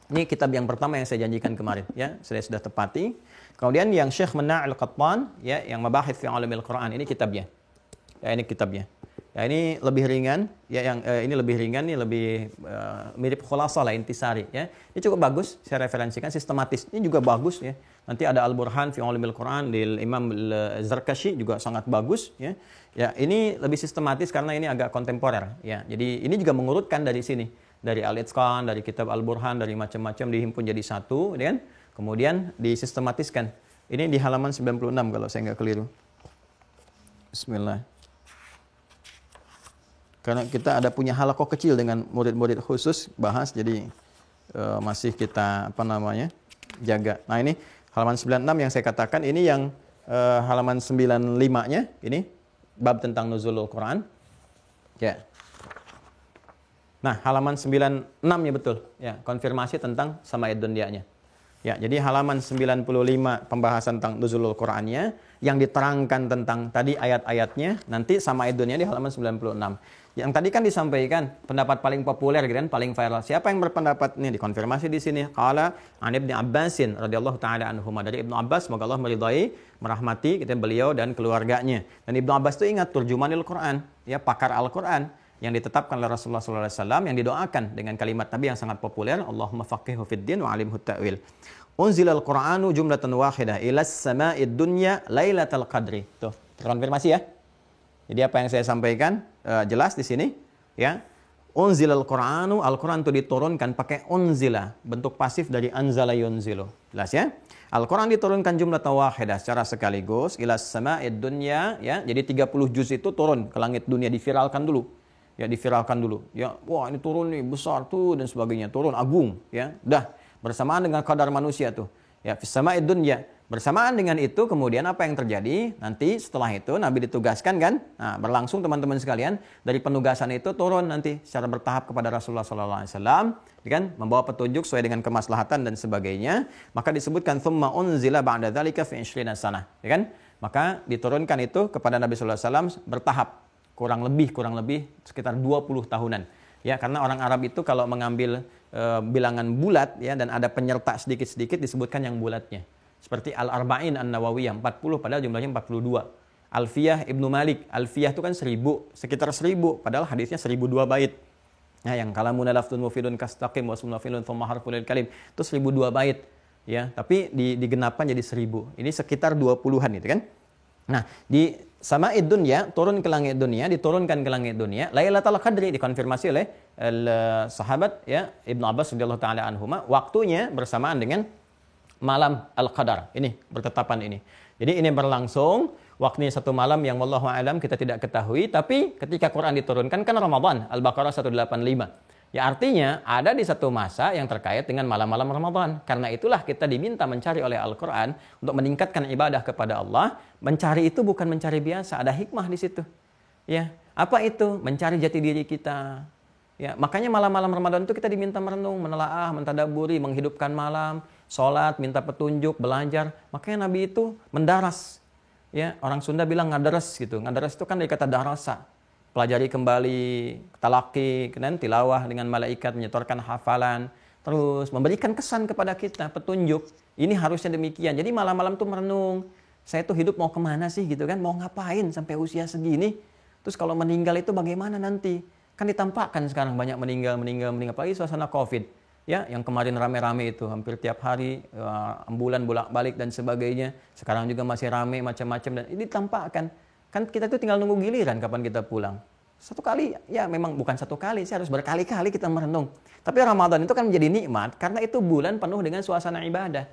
Ini kitab yang pertama yang saya janjikan kemarin, ya, saya sudah tepati. Kemudian yang Syekh Mana' Al-Qattan, ya, yang Mabahith fi Ulumil Quran, ini kitabnya. Ya, ini kitabnya. Ya, ini lebih ringan, ya, yang ini lebih ringan, ini lebih mirip Khulasah lah, intisari, ya. Ini cukup bagus, saya referensikan, sistematis. Ini juga bagus, ya. Nanti ada Al-Burhan fi Ulumil Quran di Imam Zarkashi juga sangat bagus, ya. Ya, ini lebih sistematis karena ini agak kontemporer, ya. Jadi ini juga mengurutkan dari sini, dari Al-Itqan, dari kitab Al-Burhan, dari macam-macam dihimpun jadi satu, ya kan? Kemudian disistematiskan. Ini di halaman 96 kalau saya nggak keliru. Bismillah. Karena kita ada punya halakoh kecil dengan murid-murid khusus bahas, jadi masih kita jaga. Nah, ini halaman 96 yang saya katakan, ini yang halaman 95-nya, ini bab tentang nuzulul Quran. Ya. Nah, halaman 96-nya betul, ya, konfirmasi tentang sama'id dunyanya. Ya, jadi halaman 95 pembahasan tentang nuzulul Qurannya, yang diterangkan tentang tadi ayat-ayatnya, nanti sama'id dunya di halaman 96. Yang tadi kan disampaikan pendapat paling populer, kan, paling viral. Siapa yang berpendapat ini? Dikonfirmasi di sini. Qala an Ibnu Abbasin radhiyallahu taala anhuma, dari Ibnu Abbas, semoga Allah meridai, merahmati kita beliau dan keluarganya. Dan Ibnu Abbas itu ingat turjumanil Quran, ya, pakar Al-Quran yang ditetapkan oleh Rasulullah SAW, yang didoakan dengan kalimat Nabi yang sangat populer, Allahumma faqihhu fid din wa alimhu ta'wil. Unzilal Qur'anu jumlatan wahidah ilas sama'id dunya lailatal qadri. Tuh, terkonfirmasi ya. Jadi apa yang saya sampaikan jelas di sini, ya. Unzilal Qur'anu, Al-Qur'an itu diturunkan pakai unzila, bentuk pasif dari anzala yunzilu. Jelas ya? Al-Qur'an diturunkan jumlatan wahidah secara sekaligus ilas sama'id dunya, ya. Jadi 30 juz itu turun ke langit dunia, diviralkan dulu. Ya, diviralkan dulu. Ya, wah ini turun nih, besar tuh dan sebagainya, turun agung, ya. Dah bersamaan dengan kadar manusia tuh. Ya, fis sama'id dunya. Bersamaan dengan itu kemudian apa yang terjadi? Nanti setelah itu Nabi ditugaskan, kan? Nah, berlangsung teman-teman sekalian, dari penugasan itu turun nanti secara bertahap kepada Rasulullah SAW, kan? Membawa petunjuk sesuai dengan kemaslahatan dan sebagainya. Maka disebutkan tsumma unzila ba'da dzalika fi 20 sanah, ya kan? Maka diturunkan itu kepada Nabi SAW bertahap, kurang lebih sekitar 20 tahunan. Ya, karena orang Arab itu kalau mengambil bilangan bulat, ya, dan ada penyerta sedikit-sedikit disebutkan yang bulatnya. Seperti Al-Arba'in An-Nawawiyah 40 padahal jumlahnya 42. Alfiyah Ibnu Malik, Alfiyah itu kan 1000, sekitar 1000 padahal hadisnya 1002 bait. Nah, yang kalamun laftun mufidun kastaqim wa sunna filun thumma harful kalim itu 1002 bait, ya, tapi digenapkan jadi 1000. Ini sekitar 20-an itu kan. Nah, di sama'id dunya, turun ke langit dunia, diturunkan ke langit dunia, Lailatul Qadri dikonfirmasi oleh sahabat, ya, Ibnu Abbas radhiyallahu taala anhuma, waktunya bersamaan dengan malam Al-Qadar. Ini bertetapan ini. Jadi ini berlangsung waktunya satu malam yang wallahu a'lam kita tidak ketahui, tapi ketika Quran diturunkan kan Ramadan, Al-Baqarah 185. Ya, artinya ada di satu masa yang terkait dengan malam-malam Ramadan. Karena itulah kita diminta mencari oleh Al-Quran untuk meningkatkan ibadah kepada Allah. Mencari itu bukan mencari biasa, ada hikmah di situ. Ya, apa itu? Mencari jati diri kita. Ya, makanya malam-malam Ramadan itu kita diminta merenung, menelaah, mentadaburi, menghidupkan malam, sholat, minta petunjuk, belajar. Makanya Nabi itu mendaras. Ya, orang Sunda bilang ngadaras gitu. Ngadaras itu kan dari kata darasa. Pelajari kembali, talaki, kemudian tilawah dengan malaikat, menyetorkan hafalan, terus memberikan kesan kepada kita, petunjuk. Ini harusnya demikian. Jadi malam-malam tuh merenung. Saya tuh hidup mau kemana sih gitu kan? Mau ngapain sampai usia segini? Terus kalau meninggal itu bagaimana nanti? Kan ditampakkan sekarang banyak meninggal. Apalagi suasana COVID. Ya, yang kemarin rame-rame itu. Hampir tiap hari, ambulan bolak-balik dan sebagainya. Sekarang juga masih rame macam-macam. Dan ini ditampakkan. Kan kita tuh tinggal nunggu giliran kapan kita pulang. Satu kali, ya memang bukan satu kali, sih harus berkali-kali kita merenung. Tapi Ramadan itu kan menjadi nikmat karena itu bulan penuh dengan suasana ibadah.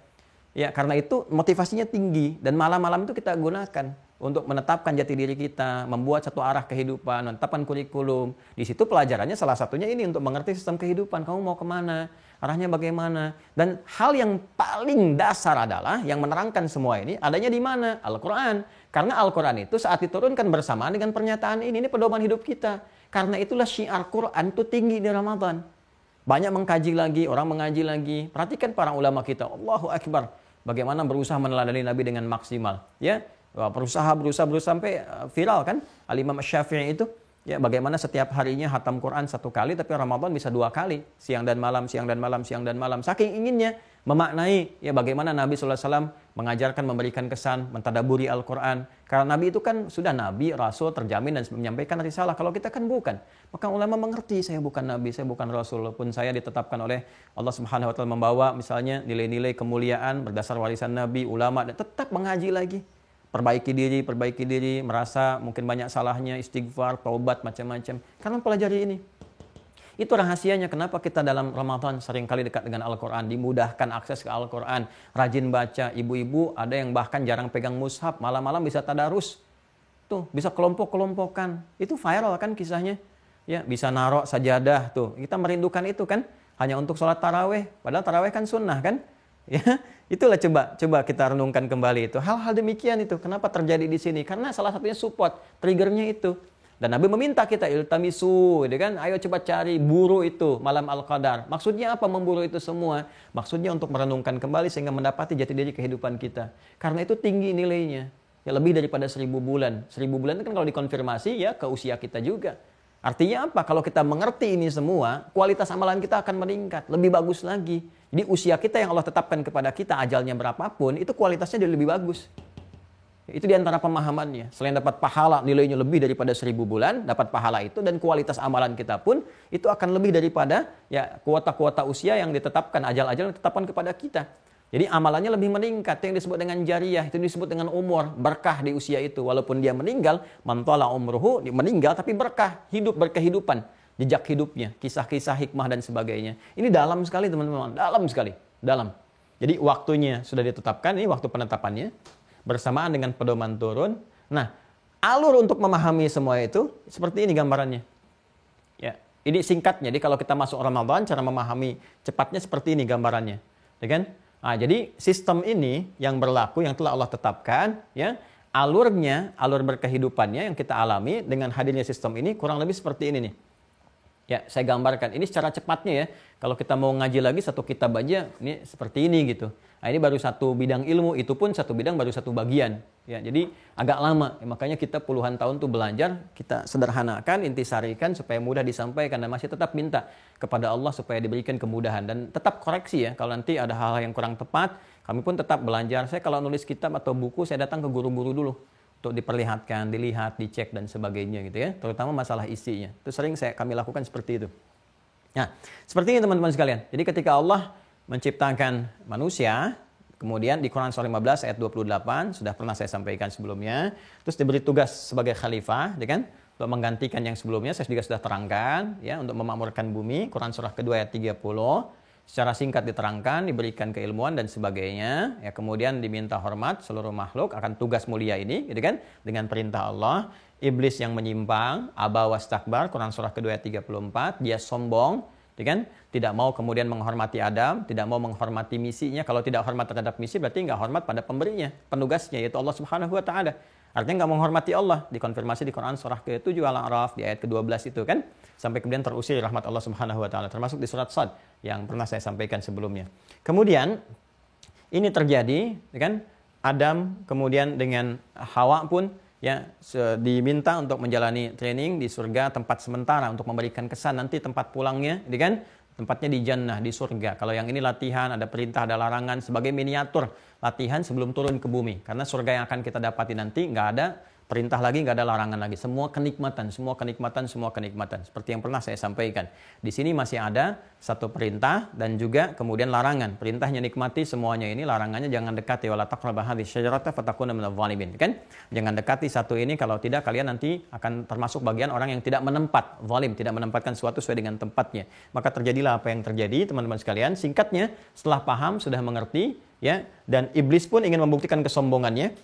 Ya, karena itu motivasinya tinggi dan malam-malam itu kita gunakan untuk menetapkan jati diri kita, membuat satu arah kehidupan, menetapkan kurikulum. Di situ pelajarannya salah satunya ini untuk mengerti sistem kehidupan. Kamu mau kemana? Arahnya bagaimana? Dan hal yang paling dasar adalah yang menerangkan semua ini adanya di mana? Al-Quran. Karena Al-Quran itu saat diturunkan bersamaan dengan pernyataan ini pedoman hidup kita. Karena itulah syiar Quran itu tinggi di Ramadan. Banyak mengkaji lagi, orang mengaji lagi. Perhatikan para ulama kita, Allahu Akbar. Bagaimana berusaha meneladani Nabi dengan maksimal. Ya, berusaha sampai viral kan. Al-Imam Syafi'i itu, ya bagaimana setiap harinya hatam Quran 1 kali, tapi Ramadan bisa 2 kali. Siang dan malam, siang dan malam, siang dan malam. Saking inginnya memaknai ya bagaimana Nabi SAW mengajarkan, memberikan kesan, mentadaburi Al-Quran. Karena Nabi itu kan sudah Nabi, Rasul, terjamin dan menyampaikan risalah. Kalau kita kan bukan. Maka ulama mengerti, saya bukan Nabi, saya bukan Rasul. Walaupun saya ditetapkan oleh Allah Subhanahu Wa Taala membawa misalnya nilai-nilai kemuliaan berdasar warisan Nabi, ulama, dan tetap mengaji lagi. Perbaiki diri, merasa mungkin banyak salahnya, istighfar, taubat, macam-macam. Karena pelajari ini. Itu rahasianya kenapa kita dalam Ramadan seringkali dekat dengan Al-Quran, dimudahkan akses ke Al-Quran, rajin baca. Ibu-ibu ada yang bahkan jarang pegang mushaf, malam-malam bisa tadarus. Tuh, bisa kelompok-kelompokan. Itu viral kan kisahnya. Ya, bisa narok sajadah tuh. Kita merindukan itu kan hanya untuk sholat taraweh, padahal taraweh kan sunnah kan? Ya, itulah coba kita renungkan kembali itu. Hal-hal demikian itu kenapa terjadi di sini? Karena salah satunya support, triggernya itu. Dan Nabi meminta kita iltamisu, gitu kan? Ayo coba cari, buru itu malam Al-Qadar. Maksudnya apa memburu itu semua? Maksudnya untuk merenungkan kembali sehingga mendapati jati diri kehidupan kita. Karena itu tinggi nilainya. Ya lebih daripada 1000 bulan. 1000 bulan itu kan kalau dikonfirmasi ya ke usia kita juga. Artinya apa? Kalau kita mengerti ini semua, kualitas amalan kita akan meningkat, lebih bagus lagi. Jadi usia kita yang Allah tetapkan kepada kita, ajalnya berapapun, itu kualitasnya jadi lebih bagus. Itu diantara pemahamannya. Selain dapat pahala nilainya lebih daripada 1000 bulan, dapat pahala itu dan kualitas amalan kita pun itu akan lebih daripada ya kuota-kuota usia yang ditetapkan, ajal-ajal yang ditetapkan kepada kita. Jadi amalannya lebih meningkat. Itu yang disebut dengan jariyah, itu disebut dengan umur, berkah di usia itu. Walaupun dia meninggal, mantala umruhu, dia meninggal tapi berkah, hidup berkehidupan, jejak hidupnya, kisah-kisah hikmah dan sebagainya. Ini dalam sekali teman-teman, dalam sekali, dalam. Jadi waktunya sudah ditetapkan, ini waktu penetapannya. Bersamaan dengan pedoman turun. Nah, alur untuk memahami semua itu seperti ini gambarannya. Ya, ini singkatnya. Jadi kalau kita masuk Ramadan, cara memahami cepatnya seperti ini gambarannya, ya kan? Nah, jadi sistem ini yang berlaku yang telah Allah tetapkan, ya, alurnya, alur berkehidupannya yang kita alami dengan hadirnya sistem ini kurang lebih seperti ini nih. Ya, saya gambarkan. Ini secara cepatnya ya. Kalau kita mau ngaji lagi satu kitab aja, ini seperti ini gitu. Nah, ini baru satu bidang ilmu, itu pun satu bidang baru satu bagian. Ya, jadi agak lama. Ya, makanya kita puluhan tahun tuh belajar, kita sederhanakan, intisarikan supaya mudah disampaikan dan masih tetap minta kepada Allah supaya diberikan kemudahan dan tetap koreksi ya. Kalau nanti ada hal-hal yang kurang tepat, kami pun tetap belajar. Saya kalau nulis kitab atau buku, saya datang ke guru-guru dulu untuk diperlihatkan, dilihat, dicek dan sebagainya gitu ya. Terutama masalah isinya. Itu sering kami lakukan seperti itu. Nah, seperti ini teman-teman sekalian. Jadi ketika Allah menciptakan manusia, kemudian di Quran surah 15 ayat 28 sudah pernah saya sampaikan sebelumnya, terus diberi tugas sebagai khalifah, ya kan? Untuk menggantikan yang sebelumnya saya juga sudah terangkan ya, untuk memakmurkan bumi, Quran surah kedua ayat 30. Secara singkat diterangkan, diberikan keilmuan dan sebagainya, ya kemudian diminta hormat seluruh makhluk akan tugas mulia ini, gitu kan? Dengan perintah Allah. Iblis yang menyimpang, aba wastakbar, Quran surah kedua ayat 34, dia sombong, gitu kan? Tidak mau kemudian menghormati Adam, tidak mau menghormati misinya. Kalau tidak hormat terhadap misi berarti nggak hormat pada pemberinya, penugasnya yaitu Allah Subhanahu Wa Taala. Artinya nggak menghormati Allah, dikonfirmasi di Quran surah ke-7 Al-A'raf di ayat ke-12 itu kan, sampai kemudian terusir rahmat Allah Subhanahu Wa Taala, termasuk di surat Shad yang pernah saya sampaikan sebelumnya. Kemudian ini terjadi, kan? Adam kemudian dengan Hawa pun ya diminta untuk menjalani training di surga, tempat sementara untuk memberikan kesan nanti tempat pulangnya, kan? Tempatnya di jannah, di surga. Kalau yang ini latihan, ada perintah, ada larangan sebagai miniatur latihan sebelum turun ke bumi. Karena surga yang akan kita dapati nanti nggak ada perintah lagi, nggak ada larangan lagi. Semua kenikmatan, semua kenikmatan, semua kenikmatan. Seperti yang pernah saya sampaikan. Di sini masih ada satu perintah dan juga kemudian larangan. Perintahnya nikmati semuanya ini, larangannya jangan dekati wala taqrabu hadhihi syajarata fatakuna minadh dhalimin. Kan? Jangan dekati satu ini, kalau tidak kalian nanti akan termasuk bagian orang yang tidak menempat, zalim, tidak menempatkan sesuatu sesuai dengan tempatnya. Maka terjadilah apa yang terjadi, teman-teman sekalian. Singkatnya, setelah paham, sudah mengerti, Ya, dan iblis pun ingin membuktikan kesombongannya,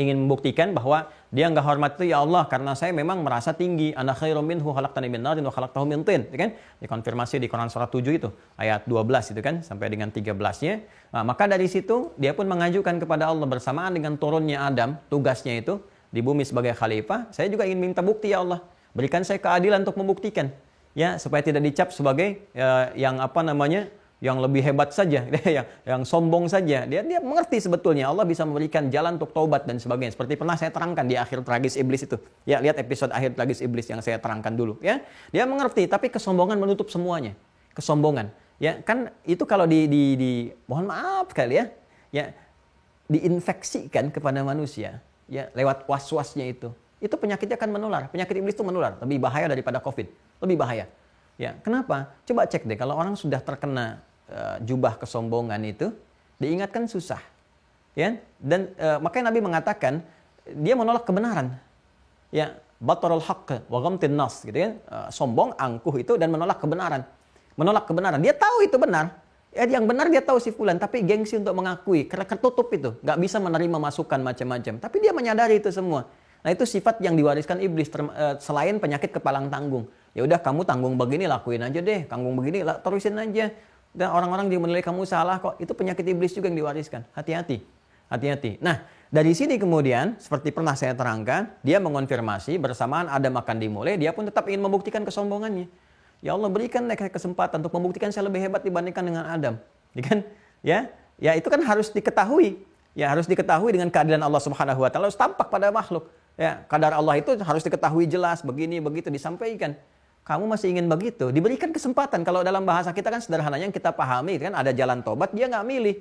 ingin membuktikan bahwa dia nggak hormat itu ya Allah karena saya memang merasa tinggi. Ana khairum minhu khalaqtani min narin wa khalaqtahu min tin, ya kan? Dikonfirmasi di Quran surat 7 itu, ayat 12 itu kan sampai dengan 13-nya. Nah, maka dari situ dia pun mengajukan kepada Allah bersamaan dengan turunnya Adam, tugasnya itu di bumi sebagai khalifah, saya juga ingin minta bukti ya Allah. Berikan saya keadilan untuk membuktikan. Ya, supaya tidak dicap sebagai yang yang lebih hebat saja, yang sombong saja. Dia mengerti sebetulnya Allah bisa memberikan jalan untuk taubat dan sebagainya. Seperti pernah saya terangkan di akhir tragis iblis itu. Ya, lihat episode akhir tragis iblis yang saya terangkan dulu. Ya, dia mengerti, tapi kesombongan menutup semuanya. Kesombongan. Ya, kan itu kalau mohon maaf kali ya. Ya, diinfeksikan kepada manusia. Ya, lewat was-wasnya itu. Itu penyakitnya akan menular. Penyakit iblis itu menular. Lebih bahaya daripada COVID. Lebih bahaya. Ya, kenapa? Coba cek deh kalau orang sudah terkena jubah kesombongan itu, diingatkan susah. Ya, dan makanya Nabi mengatakan dia menolak kebenaran. Ya, batarul haqq wa ghamtin nas gitu ya. Sombong, angkuh itu dan menolak kebenaran. Menolak kebenaran. Dia tahu itu benar. Ya, yang benar dia tahu si fulan, tapi gengsi untuk mengakui, karena ketutup itu, nggak bisa menerima masukan macam-macam. Tapi dia menyadari itu semua. Nah, itu sifat yang diwariskan iblis selain penyakit kepalang tanggung. Ya udah kamu tanggung begini, lakuin aja deh. Tanggung begini, terusin aja. Dan orang-orang yang menilai kamu salah kok. Itu penyakit iblis juga yang diwariskan. Hati-hati. Hati-hati. Nah, dari sini kemudian, seperti pernah saya terangkan, dia mengonfirmasi bersamaan Adam akan dimulai, dia pun tetap ingin membuktikan kesombongannya. Ya Allah, berikan mereka kesempatan untuk membuktikan saya lebih hebat dibandingkan dengan Adam. Ya kan? Ya itu kan harus diketahui. Ya, harus diketahui dengan keadilan Allah Subhanahu wa taala, harus tampak pada makhluk. Ya, kadar Allah itu harus diketahui jelas, begini begitu disampaikan. Kamu masih ingin begitu, diberikan kesempatan. Kalau dalam bahasa kita kan sederhananya yang kita pahami kan ada jalan tobat, dia nggak milih.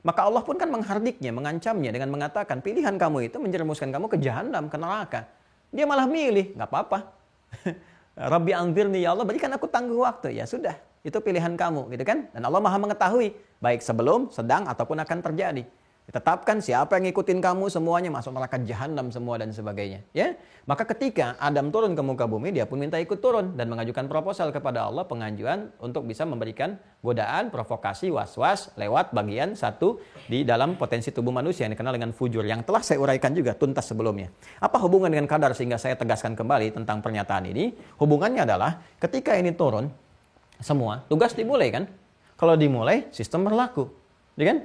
Maka Allah pun kan menghardiknya, mengancamnya dengan mengatakan pilihan kamu itu menjerumuskan kamu ke jahanam, ke neraka. Dia malah milih, nggak apa-apa. Rabbi anzirni, ya Allah berikan aku tangguh waktu. Ya sudah, itu pilihan kamu gitu kan. Dan Allah maha mengetahui, baik sebelum, sedang, ataupun akan terjadi. Ditetapkan siapa yang ngikutin kamu semuanya masuk neraka jahanam semua dan sebagainya. Ya, maka ketika Adam turun ke muka bumi, dia pun minta ikut turun dan mengajukan proposal kepada Allah, pengajuan untuk bisa memberikan godaan, provokasi, was-was lewat bagian satu di dalam potensi tubuh manusia yang dikenal dengan fujur, yang telah saya uraikan juga tuntas sebelumnya. Apa hubungan dengan kadar sehingga saya tegaskan kembali tentang pernyataan ini? Hubungannya adalah ketika ini turun semua, tugas dimulai kan? Kalau dimulai, sistem berlaku, ya kan?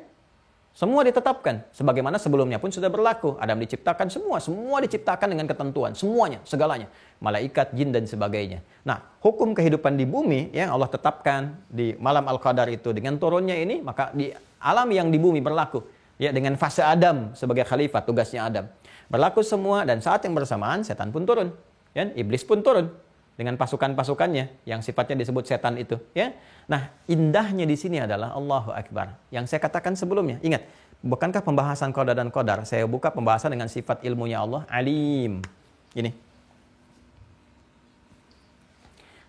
Semua ditetapkan, sebagaimana sebelumnya pun sudah berlaku. Adam diciptakan semua diciptakan dengan ketentuan, semuanya, segalanya. Malaikat, jin, dan sebagainya. Nah, hukum kehidupan di bumi yang Allah tetapkan di malam Al-Qadar itu dengan turunnya ini, maka di alam yang di bumi berlaku. Ya, dengan fase Adam sebagai khalifah, tugasnya Adam. Berlaku semua dan saat yang bersamaan setan pun turun. Ya, iblis pun turun dengan pasukan-pasukannya yang sifatnya disebut setan itu, ya. Nah, indahnya di sini adalah Allahu Akbar. Yang saya katakan sebelumnya, ingat, bukankah pembahasan qada dan qadar saya buka pembahasan dengan sifat ilmunya Allah, alim. Ini.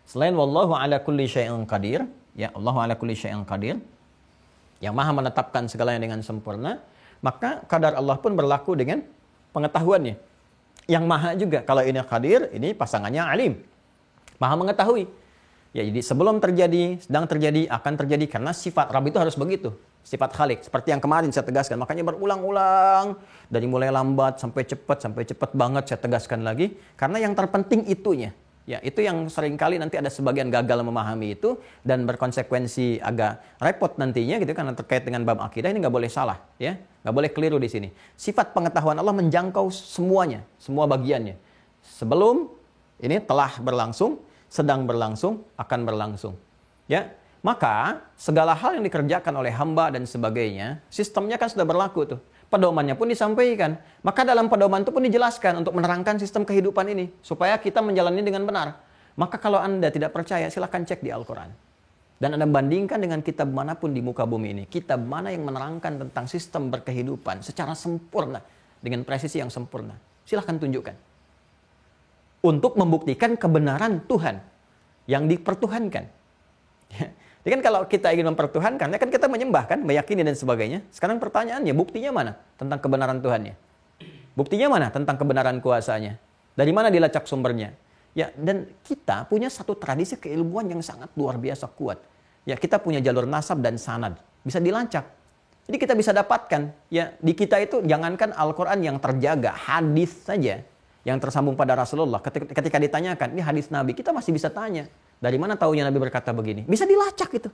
Selain wallahu ala kulli syai'in qadir, ya, Allahu ala kulli syai'in qadir, yang maha menetapkan segalanya dengan sempurna, maka qadar Allah pun berlaku dengan pengetahuannya. Yang maha juga, kalau ini qadir, ini pasangannya alim. Maha mengetahui. Ya, jadi sebelum terjadi, sedang terjadi, akan terjadi. Karena sifat Rabb itu harus begitu. Sifat Khalik. Seperti yang kemarin saya tegaskan. Makanya berulang-ulang. Dari mulai lambat sampai cepat banget saya tegaskan lagi. Karena yang terpenting itunya. Ya, itu yang seringkali nanti ada sebagian gagal memahami itu. Dan berkonsekuensi agak repot nantinya gitu. Karena terkait dengan bab akidah ini nggak boleh salah. Ya, nggak boleh keliru di sini. Sifat pengetahuan Allah menjangkau semuanya. Semua bagiannya. Sebelum ini telah berlangsung, sedang berlangsung, akan berlangsung. Ya, maka segala hal yang dikerjakan oleh hamba dan sebagainya, sistemnya kan sudah berlaku tuh. Pedomannya pun disampaikan. Maka dalam pedoman itu pun dijelaskan untuk menerangkan sistem kehidupan ini supaya kita menjalani dengan benar. Maka kalau Anda tidak percaya, silahkan cek di Al-Quran. Dan Anda bandingkan dengan kitab manapun di muka bumi ini. Kitab mana yang menerangkan tentang sistem berkehidupan secara sempurna dengan presisi yang sempurna. Silahkan tunjukkan. Untuk membuktikan kebenaran Tuhan yang dipertuhankan. Jadi kan kalau kita ingin mempertuhankan, kan kita menyembah kan, meyakini dan sebagainya. Sekarang pertanyaannya, buktinya mana tentang kebenaran Tuhannya? Buktinya mana tentang kebenaran kuasanya? Dari mana dilacak sumbernya? Ya, dan kita punya satu tradisi keilmuan yang sangat luar biasa kuat. Ya, kita punya jalur nasab dan sanad, bisa dilacak. Jadi kita bisa dapatkan, ya di kita itu jangankan Al-Quran yang terjaga, hadis saja yang tersambung pada Rasulullah. Ketika ditanyakan, ini hadis Nabi, kita masih bisa tanya, dari mana taunya Nabi berkata begini? Bisa dilacak itu.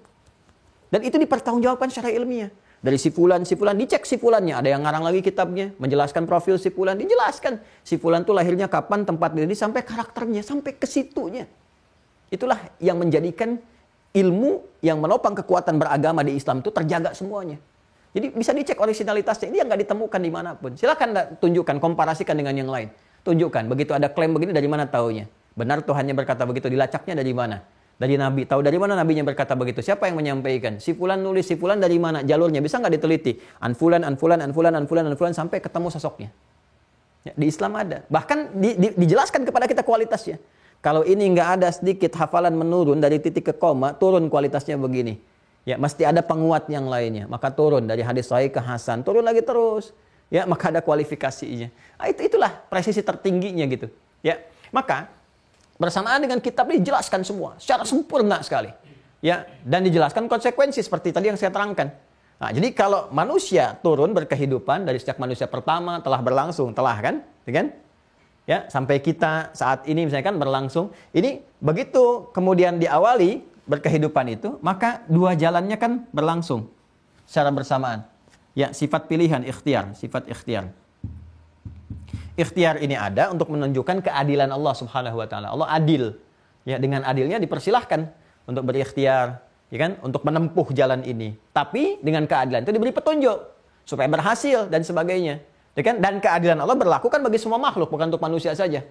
Dan itu dipertanggungjawabkan secara ilmiah. Dari si fulan, dicek si fulannya. Ada yang ngarang lagi kitabnya, menjelaskan profil si fulan, dijelaskan. Si fulan itu lahirnya kapan, tempat diri, sampai karakternya, sampai ke situnya. Itulah yang menjadikan ilmu yang menopang kekuatan beragama di Islam itu terjaga semuanya. Jadi bisa dicek originalitasnya. Ini yang nggak ditemukan dimanapun. Silakan tunjukkan, komparasikan dengan yang lain. Tunjukkan, begitu ada klaim begini, dari mana taunya? Benar Tuhannya berkata begitu, dilacaknya dari mana? Dari Nabi. Tahu dari mana Nabinya berkata begitu? Siapa yang menyampaikan? Si fulan nulis, si fulan dari mana? Jalurnya bisa nggak diteliti? Anfulan, sampai ketemu sosoknya. Ya, di Islam ada. Bahkan dijelaskan kepada kita kualitasnya. Kalau ini nggak ada sedikit hafalan menurun dari titik ke koma, turun kualitasnya begini. Ya, mesti ada penguat yang lainnya. Maka turun dari hadis sahih ke hasan, turun lagi terus. Ya, maka ada kualifikasinya. Nah, itulah presisi tertingginya gitu. Ya, maka bersamaan dengan kitab ini dijelaskan semua secara sempurna sekali. Ya, dan dijelaskan konsekuensi seperti tadi yang saya terangkan. Nah, jadi kalau manusia turun berkehidupan dari sejak manusia pertama telah berlangsung, kan? Ya, sampai kita saat ini misalnya kan berlangsung. Ini begitu kemudian diawali berkehidupan itu, maka dua jalannya kan berlangsung secara bersamaan. Ya, sifat pilihan, sifat ikhtiar. Ikhtiar ini ada untuk menunjukkan keadilan Allah Subhanahu wa taala. Allah adil. Ya, dengan adilnya dipersilahkan untuk berikhtiar, ya kan? Untuk menempuh jalan ini. Tapi dengan keadilan itu diberi petunjuk supaya berhasil dan sebagainya. Ya kan? Dan keadilan Allah berlaku kan bagi semua makhluk, bukan untuk manusia saja.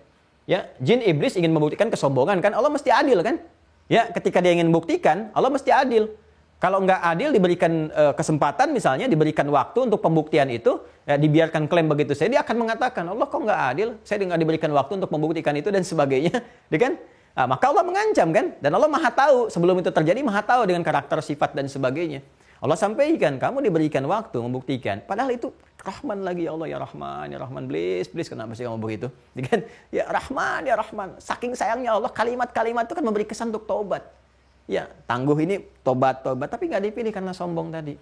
Ya, jin iblis ingin membuktikan kesombongan kan, Allah mesti adil kan? Ya, ketika dia ingin membuktikan, Allah mesti adil. Kalau nggak adil diberikan kesempatan misalnya, diberikan waktu untuk pembuktian itu, ya, dibiarkan klaim begitu saja, dia akan mengatakan, Allah kok nggak adil, saya nggak diberikan waktu untuk membuktikan itu dan sebagainya. Ya kan? Nah, maka Allah mengancam kan, dan Allah maha tahu, sebelum itu terjadi maha tahu dengan karakter, sifat dan sebagainya. Allah sampaikan, kamu diberikan waktu membuktikan, padahal itu Rahman lagi, ya Allah ya Rahman, please, kenapa sih kamu begitu? Ya kan? Ya Rahman, saking sayangnya Allah, kalimat-kalimat itu kan memberi kesan untuk taubat. Ya, tangguh ini tobat, tapi nggak dipilih karena sombong tadi.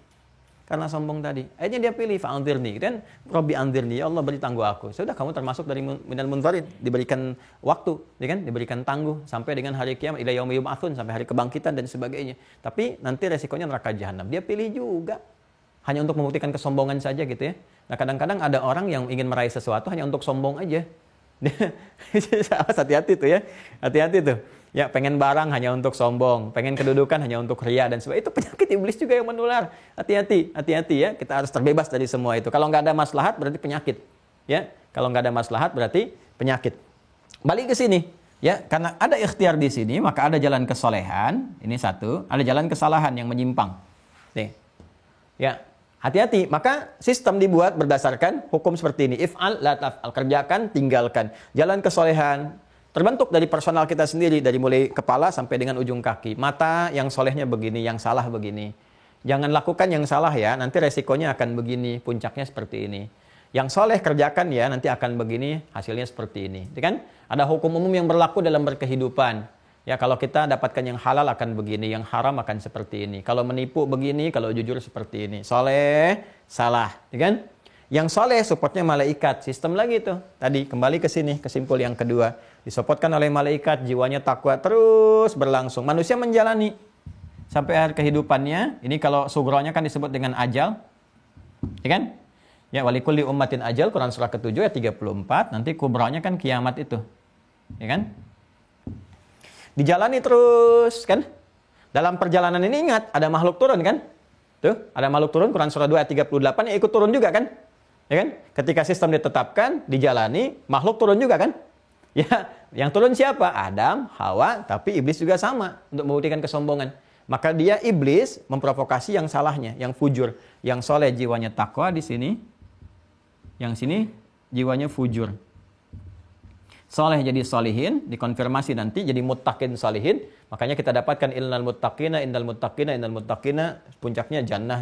Akhirnya dia pilih fa'anzirni, kan? Rabbi anzirni, ya Allah beri tangguh aku. Sudah, kamu termasuk dari minal munzarin, diberikan waktu, ya kan? Diberikan tangguh sampai dengan hari kiamat, ila yaumi yub'atsun, sampai hari kebangkitan dan sebagainya. Tapi nanti resikonya neraka jahanam. Dia pilih juga hanya untuk membuktikan kesombongan saja gitu ya. Nah, kadang-kadang ada orang yang ingin meraih sesuatu hanya untuk sombong aja. Hati-hati tuh ya. Hati-hati tuh. Ya, pengen barang hanya untuk sombong, pengen kedudukan hanya untuk ria dan sebagainya. Itu penyakit iblis juga yang menular. Hati-hati ya. Kita harus terbebas dari semua itu. Kalau nggak ada maslahat berarti penyakit. Ya, kalau nggak ada maslahat berarti penyakit. Balik ke sini. Ya, karena ada ikhtiar di sini, maka ada jalan kesolehan. Ini satu. Ada jalan kesalahan yang menyimpang. Nih. Ya, hati-hati. Maka sistem dibuat berdasarkan hukum seperti ini. If'al, la taf'al. Kerjakan, tinggalkan. Jalan kesolehan terbentuk dari personal kita sendiri, dari mulai kepala sampai dengan ujung kaki. Mata yang solehnya begini, yang salah begini. Jangan lakukan yang salah ya, nanti resikonya akan begini, puncaknya seperti ini. Yang soleh kerjakan ya, nanti akan begini, hasilnya seperti ini. Kan? Ada hukum umum yang berlaku dalam berkehidupan. Ya, kalau kita dapatkan yang halal akan begini, yang haram akan seperti ini. Kalau menipu begini, kalau jujur seperti ini. Soleh, salah. Kan? Yang soleh supportnya malaikat. Sistem lagi tuh. Tadi kembali ke sini, kesimpul yang kedua. Disopotkan oleh malaikat, jiwanya takwa terus berlangsung. Manusia menjalani sampai akhir kehidupannya. Ini kalau sugronya kan disebut dengan ajal. Ya kan? Ya, walikulli ummatin ajal, Quran surah ke-7 ayat 34. Nanti kubranya kan kiamat itu. Ya kan? Dijalani terus kan? Dalam perjalanan ini ingat, ada makhluk turun kan? Tuh, ada makhluk turun, Quran surah 2 ayat 38 yang ikut turun juga kan? Ya kan? Ketika sistem ditetapkan, dijalani, makhluk turun juga kan? Ya, yang turun siapa? Adam, Hawa, tapi iblis juga sama untuk membuktikan kesombongan. Maka dia iblis memprovokasi yang salahnya, yang fujur, yang soleh jiwanya takwa di sini, yang sini jiwanya fujur. Soleh jadi solihin, dikonfirmasi nanti jadi muttaqin solihin. Makanya kita dapatkan innal muttaqina, puncaknya jannah.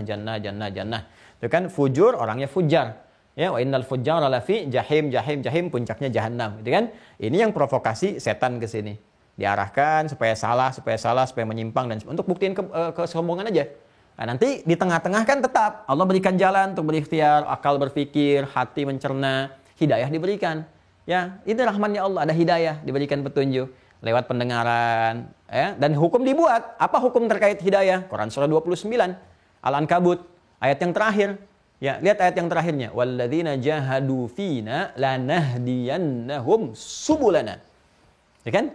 Itu kan fujur, orangnya fujar. Ya, wa innal fujjara lafi jahim, puncaknya jahanam, gitu kan? Ini yang provokasi setan ke sini. Diarahkan supaya salah, supaya menyimpang dan untuk buktiin kesombongan aja. Nah, nanti di tengah-tengah kan tetap Allah berikan jalan untuk berikhtiar, akal berpikir, hati mencerna, hidayah diberikan. Ya, itu rahmannya Allah, ada hidayah, diberikan petunjuk lewat pendengaran, ya, dan hukum dibuat. Apa hukum terkait hidayah? Quran surah 29, Al-Ankabut, ayat yang terakhir. Ya, lihat ayat yang terakhirnya. Walladzina jahadu fina lanahdiyannahum subulana. Ya kan?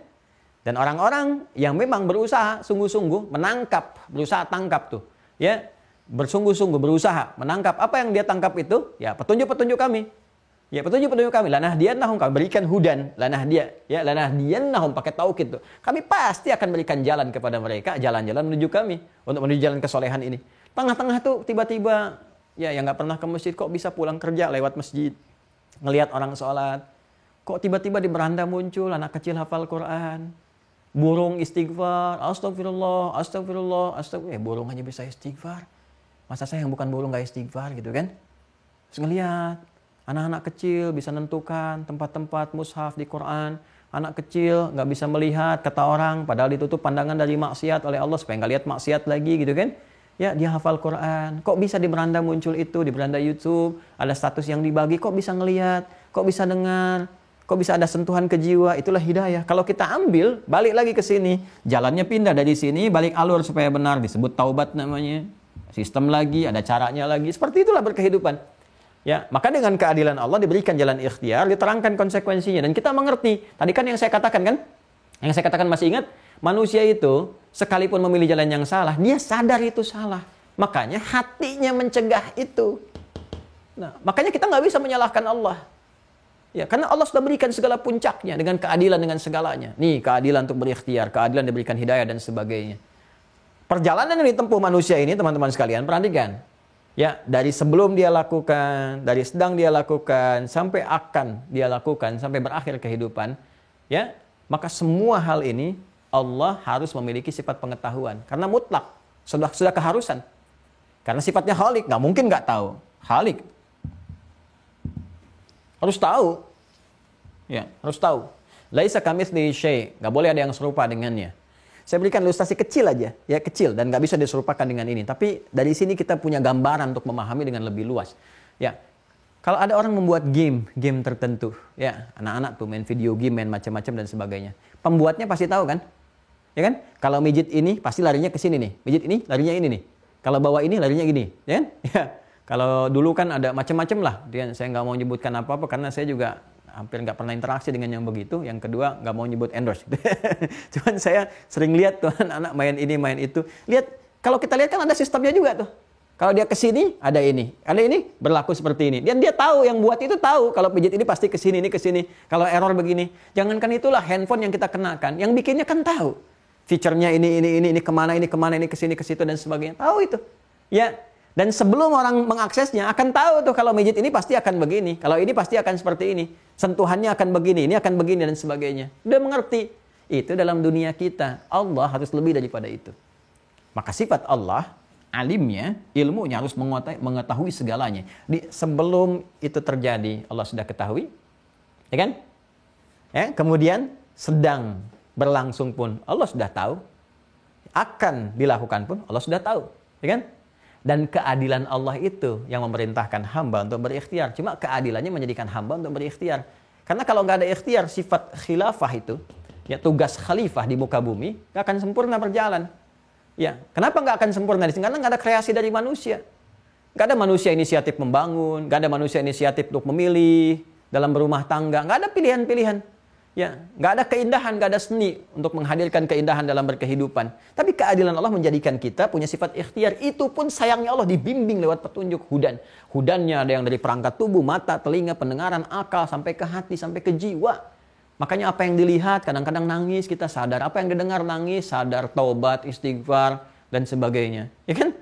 Dan orang-orang yang memang berusaha sungguh-sungguh menangkap, berusaha tangkap tuh, ya, bersungguh-sungguh berusaha menangkap apa yang dia tangkap itu, ya, petunjuk-petunjuk kami. Ya, petunjuk-petunjuk kami, lanahdiyannahum, kami berikan hudan, lanahdiyannahum pakai taukid tuh. Kami pasti akan berikan jalan kepada mereka, jalan-jalan menuju kami, untuk menuju jalan kesolehan ini. Tengah-tengah tuh tiba-tiba, ya, yang nggak pernah ke masjid kok bisa pulang kerja lewat masjid, ngelihat orang sholat, kok tiba-tiba di beranda muncul anak kecil hafal Quran, burung istighfar, astagfirullah, astagfirullah, astagfirullah, burung aja bisa istighfar, masa saya yang bukan burung nggak istighfar gitu kan? Terus ngelihat anak-anak kecil bisa nentukan tempat-tempat mushaf di Quran. Anak kecil nggak bisa melihat, kata orang, padahal ditutup pandangan dari maksiat oleh Allah supaya nggak lihat maksiat lagi gitu kan. Ya, dia hafal Quran. Kok bisa di beranda muncul itu, di beranda YouTube, ada status yang dibagi, kok bisa ngelihat, kok bisa dengar, kok bisa ada sentuhan ke jiwa, itulah hidayah. Kalau kita ambil, balik lagi ke sini, jalannya pindah dari sini, balik alur supaya benar, disebut taubat namanya. Sistem lagi, ada caranya lagi, seperti itulah berkehidupan. Ya, maka dengan keadilan Allah diberikan jalan ikhtiar, diterangkan konsekuensinya, dan kita mengerti. Tadi kan yang saya katakan kan, yang saya katakan masih ingat, manusia itu sekalipun memilih jalan yang salah, dia sadar itu salah. Makanya hatinya mencegah itu. Nah, makanya kita nggak bisa menyalahkan Allah. Ya, karena Allah sudah berikan segala puncaknya dengan keadilan, dengan segalanya. Nih, keadilan untuk berikhtiar, keadilan diberikan hidayah dan sebagainya. Perjalanan yang ditempuh manusia ini, teman-teman sekalian, perhatikan. Ya, dari sebelum dia lakukan, dari sedang dia lakukan, sampai akan dia lakukan, sampai berakhir kehidupan, ya, maka semua hal ini Allah harus memiliki sifat pengetahuan. Karena mutlak, sudah keharusan. Karena sifatnya khalik, nggak mungkin nggak tahu. Khalik. Harus tahu. Ya, harus tahu. Laisa kamitslihi syai', nggak boleh ada yang serupa dengannya. Saya berikan ilustrasi kecil aja, ya, kecil dan nggak bisa diserupakan dengan ini. Tapi dari sini kita punya gambaran untuk memahami dengan lebih luas. Ya, kalau ada orang membuat game tertentu, ya, anak-anak tuh main video game, main macam-macam dan sebagainya. Pembuatnya pasti tahu kan, ya kan? Kalau mijit ini pasti larinya ke sini nih, mijit ini larinya ini nih. Kalau bawa ini larinya gini, ya kan? Ya. Kalau dulu kan ada macam-macam lah. Saya nggak mau nyebutkan apa-apa karena saya juga hampir nggak pernah interaksi dengan yang begitu. Yang kedua, nggak mau nyebut endorse. Cuman saya sering lihat tuh anak main ini, main itu. Lihat, kalau kita lihat kan ada sistemnya juga tuh. Kalau dia ke sini, ada ini. Ada ini, berlaku seperti ini. Dan dia tahu, yang buat itu tahu. Kalau pijit ini pasti ke sini, ini ke sini. Kalau error begini. Jangankan itulah handphone yang kita kenakan. Yang bikinnya kan tahu. Feature-nya ini kemana, ini ke sini, ke situ, dan sebagainya. Tahu itu. Ya. Dan sebelum orang mengaksesnya akan tahu tuh kalau mijit ini pasti akan begini, kalau ini pasti akan seperti ini, sentuhannya akan begini, ini akan begini dan sebagainya. Udah mengerti. Itu dalam dunia kita. Allah harus lebih daripada itu. Maka sifat Allah, alimnya, ilmunya harus mengetahui segalanya. Sebelum itu terjadi, Allah sudah ketahui. Ya kan? Ya, kemudian sedang berlangsung pun Allah sudah tahu. Akan dilakukan pun Allah sudah tahu. Ya kan? Dan keadilan Allah itu yang memerintahkan hamba untuk berikhtiar. Cuma keadilannya menjadikan hamba untuk berikhtiar. Karena kalau nggak ada ikhtiar, sifat khilafah itu, ya, tugas khalifah di muka bumi, nggak akan sempurna berjalan. Ya, kenapa nggak akan sempurna di sini? Karena nggak ada kreasi dari manusia. Nggak ada manusia inisiatif membangun, nggak ada manusia inisiatif untuk memilih dalam berumah tangga, nggak ada pilihan-pilihan. Ya, nggak ada keindahan, nggak ada seni untuk menghadirkan keindahan dalam berkehidupan. Tapi keadilan Allah menjadikan kita punya sifat ikhtiar. Itu pun sayangnya Allah dibimbing lewat petunjuk hudan. Hudannya ada yang dari perangkat tubuh, mata, telinga, pendengaran, akal, sampai ke hati, sampai ke jiwa. Makanya apa yang dilihat, kadang-kadang nangis, kita sadar. Apa yang didengar, nangis, sadar, taubat, istighfar, dan sebagainya. Ya kan?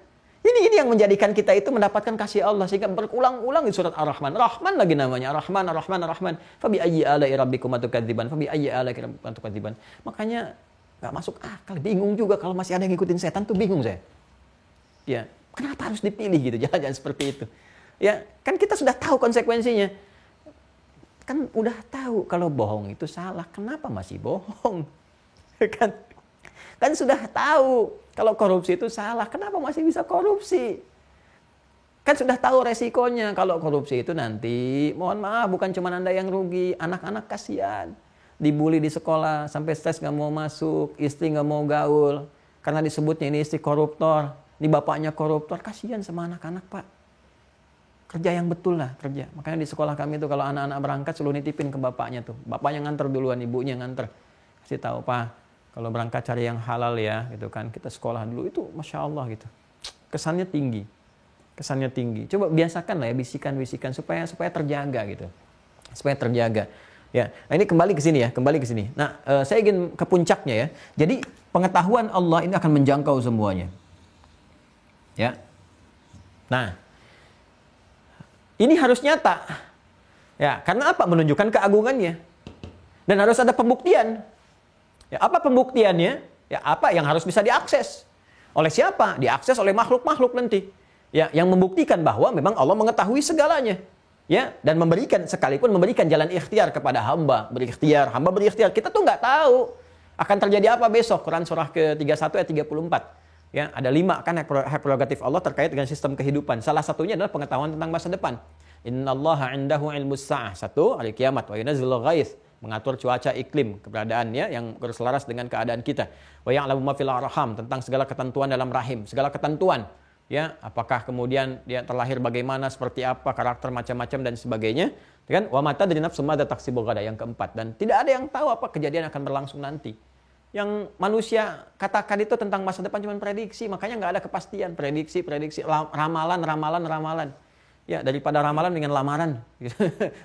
Ini yang menjadikan kita itu mendapatkan kasih Allah. Sehingga berulang-ulang di surat Ar-Rahman. Rahman lagi namanya. Ar-Rahman, Ar-Rahman, Ar-Rahman. Fabi ayyi ala'i rabbikuma tukadziban. Fabi ayyi ala'i rabbikuma tukadziban. Makanya gak masuk akal. Bingung juga kalau masih ada yang ngikutin setan tuh bingung saya. Ya, kenapa harus dipilih gitu? Jangan seperti itu. Ya, kan kita sudah tahu konsekuensinya. Kan udah tahu kalau bohong itu salah. Kenapa masih bohong? Kan? Kan sudah tahu kalau korupsi itu salah, kenapa masih bisa korupsi? Kan sudah tahu resikonya kalau korupsi itu nanti, mohon maaf, bukan cuma Anda yang rugi, anak-anak kasihan. Dibully di sekolah, sampai stres nggak mau masuk, istri nggak mau gaul, karena disebutnya ini istri koruptor, ini bapaknya koruptor, kasihan sama anak-anak Pak. Kerja yang betul lah, kerja. Makanya di sekolah kami tuh kalau anak-anak berangkat selalu nitipin ke bapaknya tuh. Bapaknya nganter duluan, ibunya nganter. Kasih tahu, Pak, kalau berangkat cari yang halal ya, gitu kan. Kita sekolah dulu itu, Masya Allah gitu. Kesannya tinggi. Kesannya tinggi. Coba biasakan lah ya bisikan-bisikan supaya terjaga gitu. Supaya terjaga. Ya, nah ini kembali ke sini ya, kembali ke sini. Nah, saya ingin ke puncaknya ya. Jadi pengetahuan Allah ini akan menjangkau semuanya. Ya. Nah, ini harus nyata. Ya, karena apa? Menunjukkan keagungannya. Dan harus ada pembuktian. Ya, apa pembuktiannya? Ya, apa yang harus bisa diakses? Oleh siapa? Diakses oleh makhluk-makhluk nanti. Ya, yang membuktikan bahwa memang Allah mengetahui segalanya. Ya, dan sekalipun memberikan jalan ikhtiar kepada hamba, hamba berikhtiar. Kita tuh nggak tahu akan terjadi apa besok. Quran surah ke-31 ayat 34. Ya, ada 5 kan hak prerogatif Allah terkait dengan sistem kehidupan. Salah satunya adalah pengetahuan tentang masa depan. Innallaha 'indahu 'ilmus sa'ah. 1, hari kiamat. Wa yunazzilul ghaits, mengatur cuaca iklim, keberadaannya yang berselaras dengan keadaan kita. Wa ya'lamu ma fil arham, tentang segala ketentuan dalam rahim, segala ketentuan. Ya, apakah kemudian dia terlahir bagaimana, seperti apa, karakter macam-macam dan sebagainya, kan? Wa mata dari nafsu madza taksibu ghadan, yang keempat, dan tidak ada yang tahu apa kejadian akan berlangsung nanti. Yang manusia katakan itu tentang masa depan cuma prediksi, makanya nggak ada kepastian, prediksi, ramalan. Ya, daripada ramalan dengan lamaran.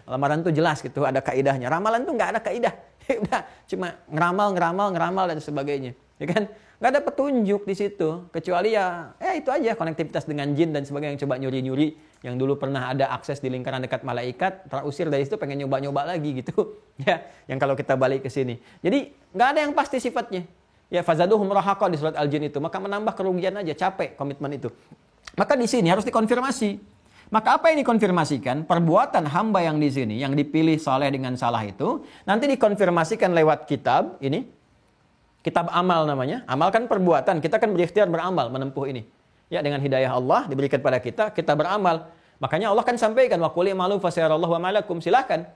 Lamaran tuh jelas gitu, ada kaidahnya. Ramalan tuh nggak ada kaidah. Udah cuma ngeramal dan sebagainya. Ya kan? Nggak ada petunjuk di situ, kecuali ya itu aja, konektivitas dengan jin dan sebagainya, yang coba nyuri-nyuri, yang dulu pernah ada akses di lingkaran dekat malaikat, terusir dari situ, pengen nyoba-nyoba lagi gitu. Ya, yang kalau kita balik ke sini. Jadi nggak ada yang pasti sifatnya. Ya, fazaduhum rahaqa di surat Al-Jin itu, maka menambah kerugian aja, capek komitmen itu. Maka di sini harus dikonfirmasi. Maka apa yang dikonfirmasikan? Perbuatan hamba yang di sini, yang dipilih saleh dengan salah itu, nanti dikonfirmasikan lewat kitab ini. Kitab amal namanya. Amal kan perbuatan. Kita kan berikhtiar beramal menempuh ini. Ya, dengan hidayah Allah diberikan pada kita, kita beramal. Makanya Allah kan sampaikan, wa qul i'malu fasayarallahu wa malakum. Silakan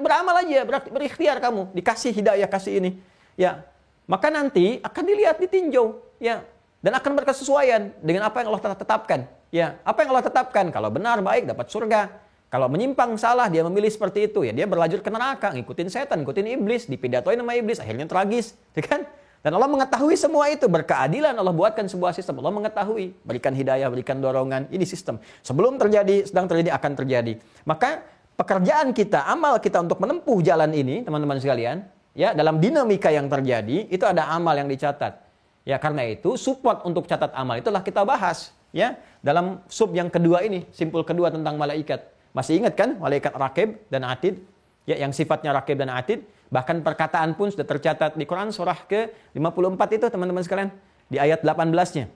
beramal aja, berikhtiar kamu, dikasih hidayah, kasih ini. Ya. Maka nanti akan dilihat, ditinjau, ya. Dan akan berkesesuaian dengan apa yang Allah tetapkan. Ya, apa yang Allah tetapkan? Kalau benar baik dapat surga. Kalau menyimpang salah, dia memilih seperti itu, ya dia berlanjut ke neraka, ngikutin setan, ngikutin iblis, dipidatoin sama iblis, akhirnya tragis, ya kan? Dan Allah mengetahui semua itu, berkeadilan Allah buatkan sebuah sistem. Allah mengetahui, berikan hidayah, berikan dorongan, ini sistem. Sebelum terjadi, sedang terjadi, akan terjadi. Maka pekerjaan kita, amal kita untuk menempuh jalan ini, teman-teman sekalian, ya, dalam dinamika yang terjadi, itu ada amal yang dicatat. Ya, karena itu support untuk catat amal itulah kita bahas, ya, dalam sub yang kedua ini, simpul kedua tentang malaikat. Masih ingat kan malaikat Raqib dan Atid? Ya, yang sifatnya Raqib dan Atid. Bahkan perkataan pun sudah tercatat di Quran surah ke-54 itu, teman-teman sekalian. Di ayat 18-nya.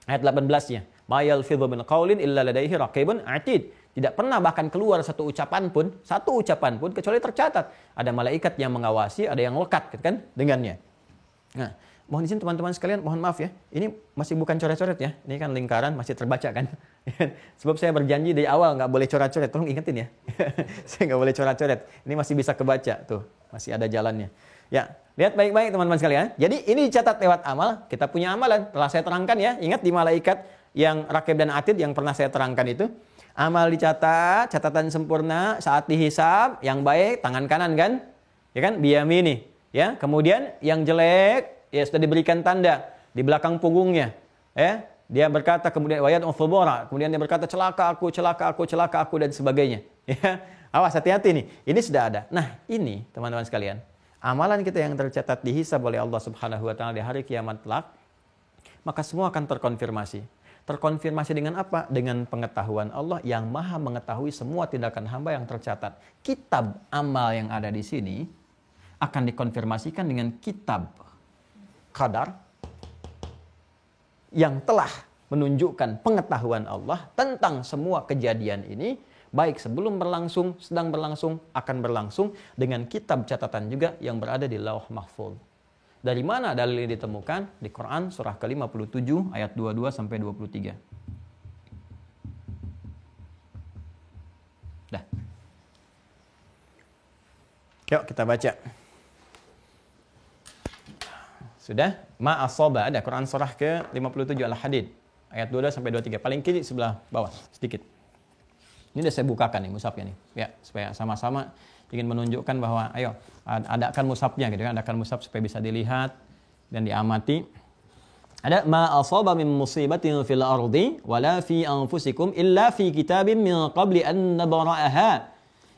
Ayat 18-nya. Ma yalfidhu min qaulin illa ladaihi raqibun atid. Tidak pernah bahkan keluar satu ucapan pun kecuali tercatat. Ada malaikat yang mengawasi, ada yang lekat kan dengannya. Nah, mohon izin teman-teman sekalian, mohon maaf ya. Ini masih bukan coret-coret ya. Ini kan lingkaran, masih terbaca kan. Sebab saya berjanji dari awal nggak boleh coret-coret. Tolong ingetin ya. Saya nggak boleh coret-coret. Ini masih bisa kebaca tuh. Masih ada jalannya. Ya, lihat baik-baik teman-teman sekalian. Jadi ini dicatat lewat amal. Kita punya amalan. Telah saya terangkan ya. Ingat di malaikat yang Raqib dan Atid yang pernah saya terangkan itu. Amal dicatat, catatan sempurna. Saat dihisab, yang baik tangan kanan kan? Ya kan? Biyamini. Ya, kemudian yang jelek ya sudah diberikan tanda di belakang punggungnya. Ya, dia berkata kemudian wayat ufubora. Kemudian dia berkata celaka aku dan sebagainya. Ya. Awas, hati-hati nih. Ini sudah ada. Nah, ini teman-teman sekalian, amalan kita yang tercatat dihisab oleh Allah Subhanahu wa taala di hari kiamat kelak, maka semua akan terkonfirmasi. Terkonfirmasi dengan apa? Dengan pengetahuan Allah yang Maha mengetahui semua tindakan hamba yang tercatat. Kitab amal yang ada di sini akan dikonfirmasikan dengan kitab qadar yang telah menunjukkan pengetahuan Allah tentang semua kejadian ini, baik sebelum berlangsung, sedang berlangsung, akan berlangsung, dengan kitab catatan juga yang berada di Lauh Mahfuz. Dari mana dalil ini ditemukan? Di Quran surah ke-57 ayat 22 sampai 23. Dah. Yuk kita baca. Sudah? Ma asaba, ada Quran surah ke-57 Al-Hadid ayat 22 sampai 23. Paling kiri sebelah bawah sedikit. Ini udah saya bukakan nih mushafnya nih. Ya, supaya sama-sama ingin menunjukkan bahwa ayo adakan mushafnya gitu kan, adakan mushaf supaya bisa dilihat dan diamati. Ada ma asaba min musibatin fil ardi wala fi anfusikum illa fi kitabim min qabli an nabra'aha.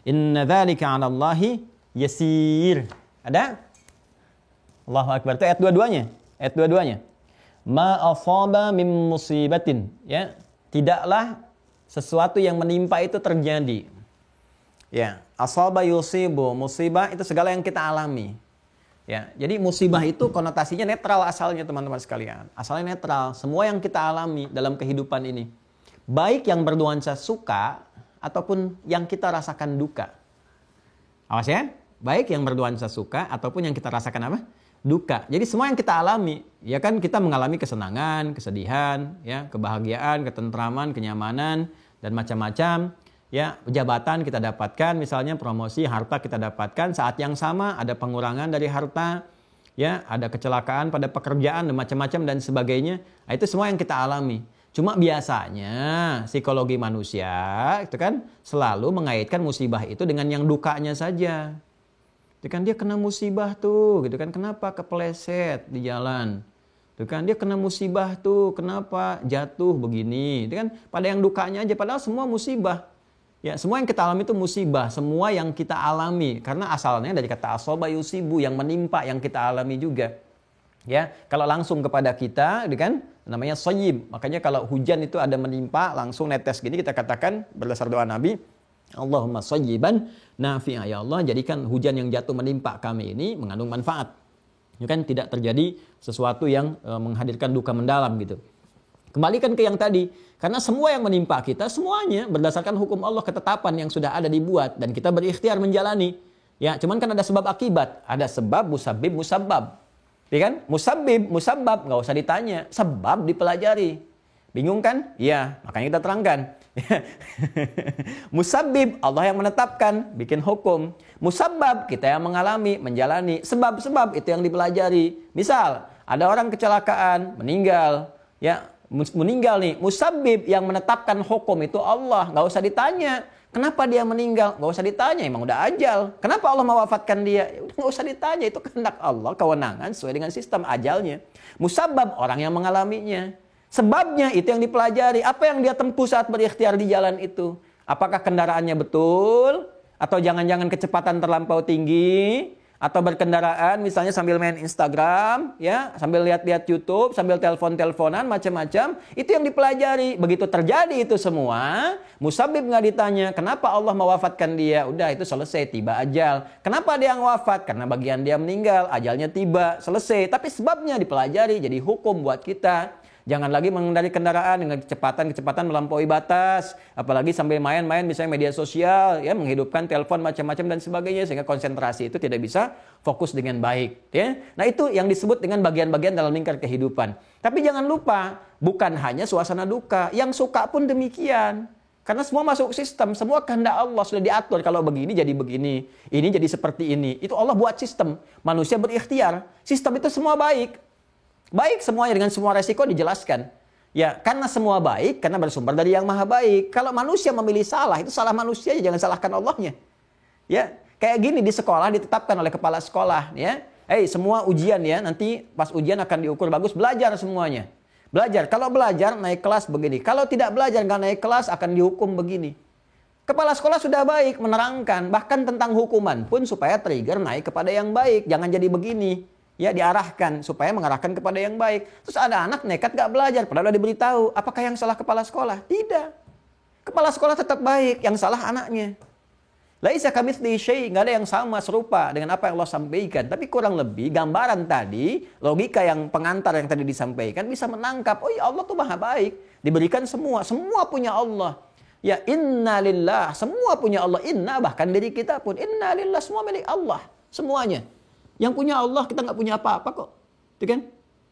Inna dzalika 'ala Allahi yasir. Ada? Allahu Akbar. Itu ayat dua-duanya. Ayat dua-duanya. Ma asaba min musibatin, ya. Tidaklah sesuatu yang menimpa itu terjadi. Ya, asaba yusibu, musibah itu segala yang kita alami. Ya, jadi musibah itu konotasinya netral asalnya teman-teman sekalian. Asalnya netral, semua yang kita alami dalam kehidupan ini. Baik yang bernuansa suka ataupun yang kita rasakan duka. Awas ya, baik yang bernuansa suka ataupun yang kita rasakan apa? Duka. Jadi semua yang kita alami, ya kan kita mengalami kesenangan, kesedihan, ya, kebahagiaan, ketentraman, kenyamanan dan macam-macam. Ya, jabatan kita dapatkan, misalnya promosi, harta kita dapatkan, saat yang sama ada pengurangan dari harta, ya, ada kecelakaan pada pekerjaan dan macam-macam dan sebagainya. Nah, itu semua yang kita alami. Cuma biasanya psikologi manusia itu kan selalu mengaitkan musibah itu dengan yang dukanya saja. Itu kan dia kena musibah tuh, gitu kan, kenapa kepleset di jalan. Itu kan dia kena musibah tuh, kenapa jatuh begini. Itu kan pada yang dukanya aja, padahal semua musibah. Ya, semua yang kita alami itu musibah, semua yang kita alami karena asalnya dari kata asaba yusibu, yang menimpa, yang kita alami juga. Ya, kalau langsung kepada kita, gitu kan, namanya sayyib. Makanya kalau hujan itu ada menimpa, langsung netes gini, kita katakan berdasar doa Nabi, Allahumma sayyiban nafi'a, ya Allah jadikan hujan yang jatuh menimpa kami ini mengandung manfaat. Ya kan, tidak terjadi sesuatu yang menghadirkan duka mendalam gitu. Kembalikan ke yang tadi, karena semua yang menimpa kita semuanya berdasarkan hukum Allah, ketetapan yang sudah ada dibuat dan kita berikhtiar menjalani. Ya, cuman kan ada sebab akibat, ada sebab, musabbib, musabbab. Ya kan? Musabbib, musabbab enggak usah ditanya, sebab dipelajari. Bingung kan? Iya, makanya kita terangkan. Musabbib, Allah yang menetapkan, bikin hukum. Musabbab, kita yang mengalami, menjalani. Sebab-sebab itu yang dipelajari. Misal, ada orang kecelakaan, meninggal. Ya, meninggal nih. Musabbib yang menetapkan hukum itu Allah. Nggak usah ditanya. Kenapa dia meninggal? Nggak usah ditanya, emang udah ajal. Kenapa Allah mewafatkan dia? Nggak usah ditanya, itu kehendak Allah, kewenangan sesuai dengan sistem ajalnya. Musabbab, orang yang mengalaminya. Sebabnya itu yang dipelajari. Apa yang dia tempuh saat berikhtiar di jalan itu? Apakah kendaraannya betul? Atau jangan-jangan kecepatan terlampau tinggi? Atau berkendaraan misalnya sambil main Instagram, ya, sambil lihat-lihat YouTube, sambil telepon-teleponan, macam-macam. Itu yang dipelajari. Begitu terjadi itu semua, musabbib nggak ditanya, kenapa Allah mewafatkan dia? Udah, itu selesai, tiba ajal. Kenapa dia yang wafat? Karena bagian dia meninggal, ajalnya tiba, selesai. Tapi sebabnya dipelajari, jadi hukum buat kita. Jangan lagi mengendari kendaraan dengan kecepatan melampaui batas, apalagi sambil main-main misalnya media sosial, ya, menghidupkan telepon macam-macam dan sebagainya sehingga konsentrasi itu tidak bisa fokus dengan baik, ya. Nah, itu yang disebut dengan bagian-bagian dalam lingkar kehidupan. Tapi jangan lupa, bukan hanya suasana duka, yang suka pun demikian. Karena semua masuk sistem, semua kehendak Allah sudah diatur. Kalau begini jadi begini, ini jadi seperti ini. Itu Allah buat sistem. Manusia berikhtiar. Sistem itu semua baik. Baik semuanya dengan semua resiko dijelaskan. Ya, karena semua baik, karena bersumber dari yang maha baik. Kalau manusia memilih salah, itu salah manusia, jangan salahkan Allahnya. Ya, kayak gini di sekolah ditetapkan oleh kepala sekolah, ya. Semua ujian ya, nanti pas ujian akan diukur bagus, belajar semuanya. Belajar, kalau belajar naik kelas begini. Kalau tidak belajar nggak naik kelas akan dihukum begini. Kepala sekolah sudah baik menerangkan, bahkan tentang hukuman pun supaya trigger naik kepada yang baik, jangan jadi begini. Ya, diarahkan supaya mengarahkan kepada yang baik. Terus ada anak nekat gak belajar, padahal udah diberitahu. Apakah yang salah kepala sekolah? Tidak. Kepala sekolah tetap baik, yang salah anaknya. Laisa kamitslihi syai', nggak ada yang sama serupa dengan apa yang Allah sampaikan. Tapi kurang lebih gambaran tadi, logika yang pengantar yang tadi disampaikan bisa menangkap, oh ya Allah tuh maha baik, diberikan semua punya Allah. Ya, inna lillah, semua punya Allah. Inna, bahkan diri kita pun inna lillah, semua milik Allah, semuanya. Yang punya Allah, kita nggak punya apa-apa kok. Itu kan?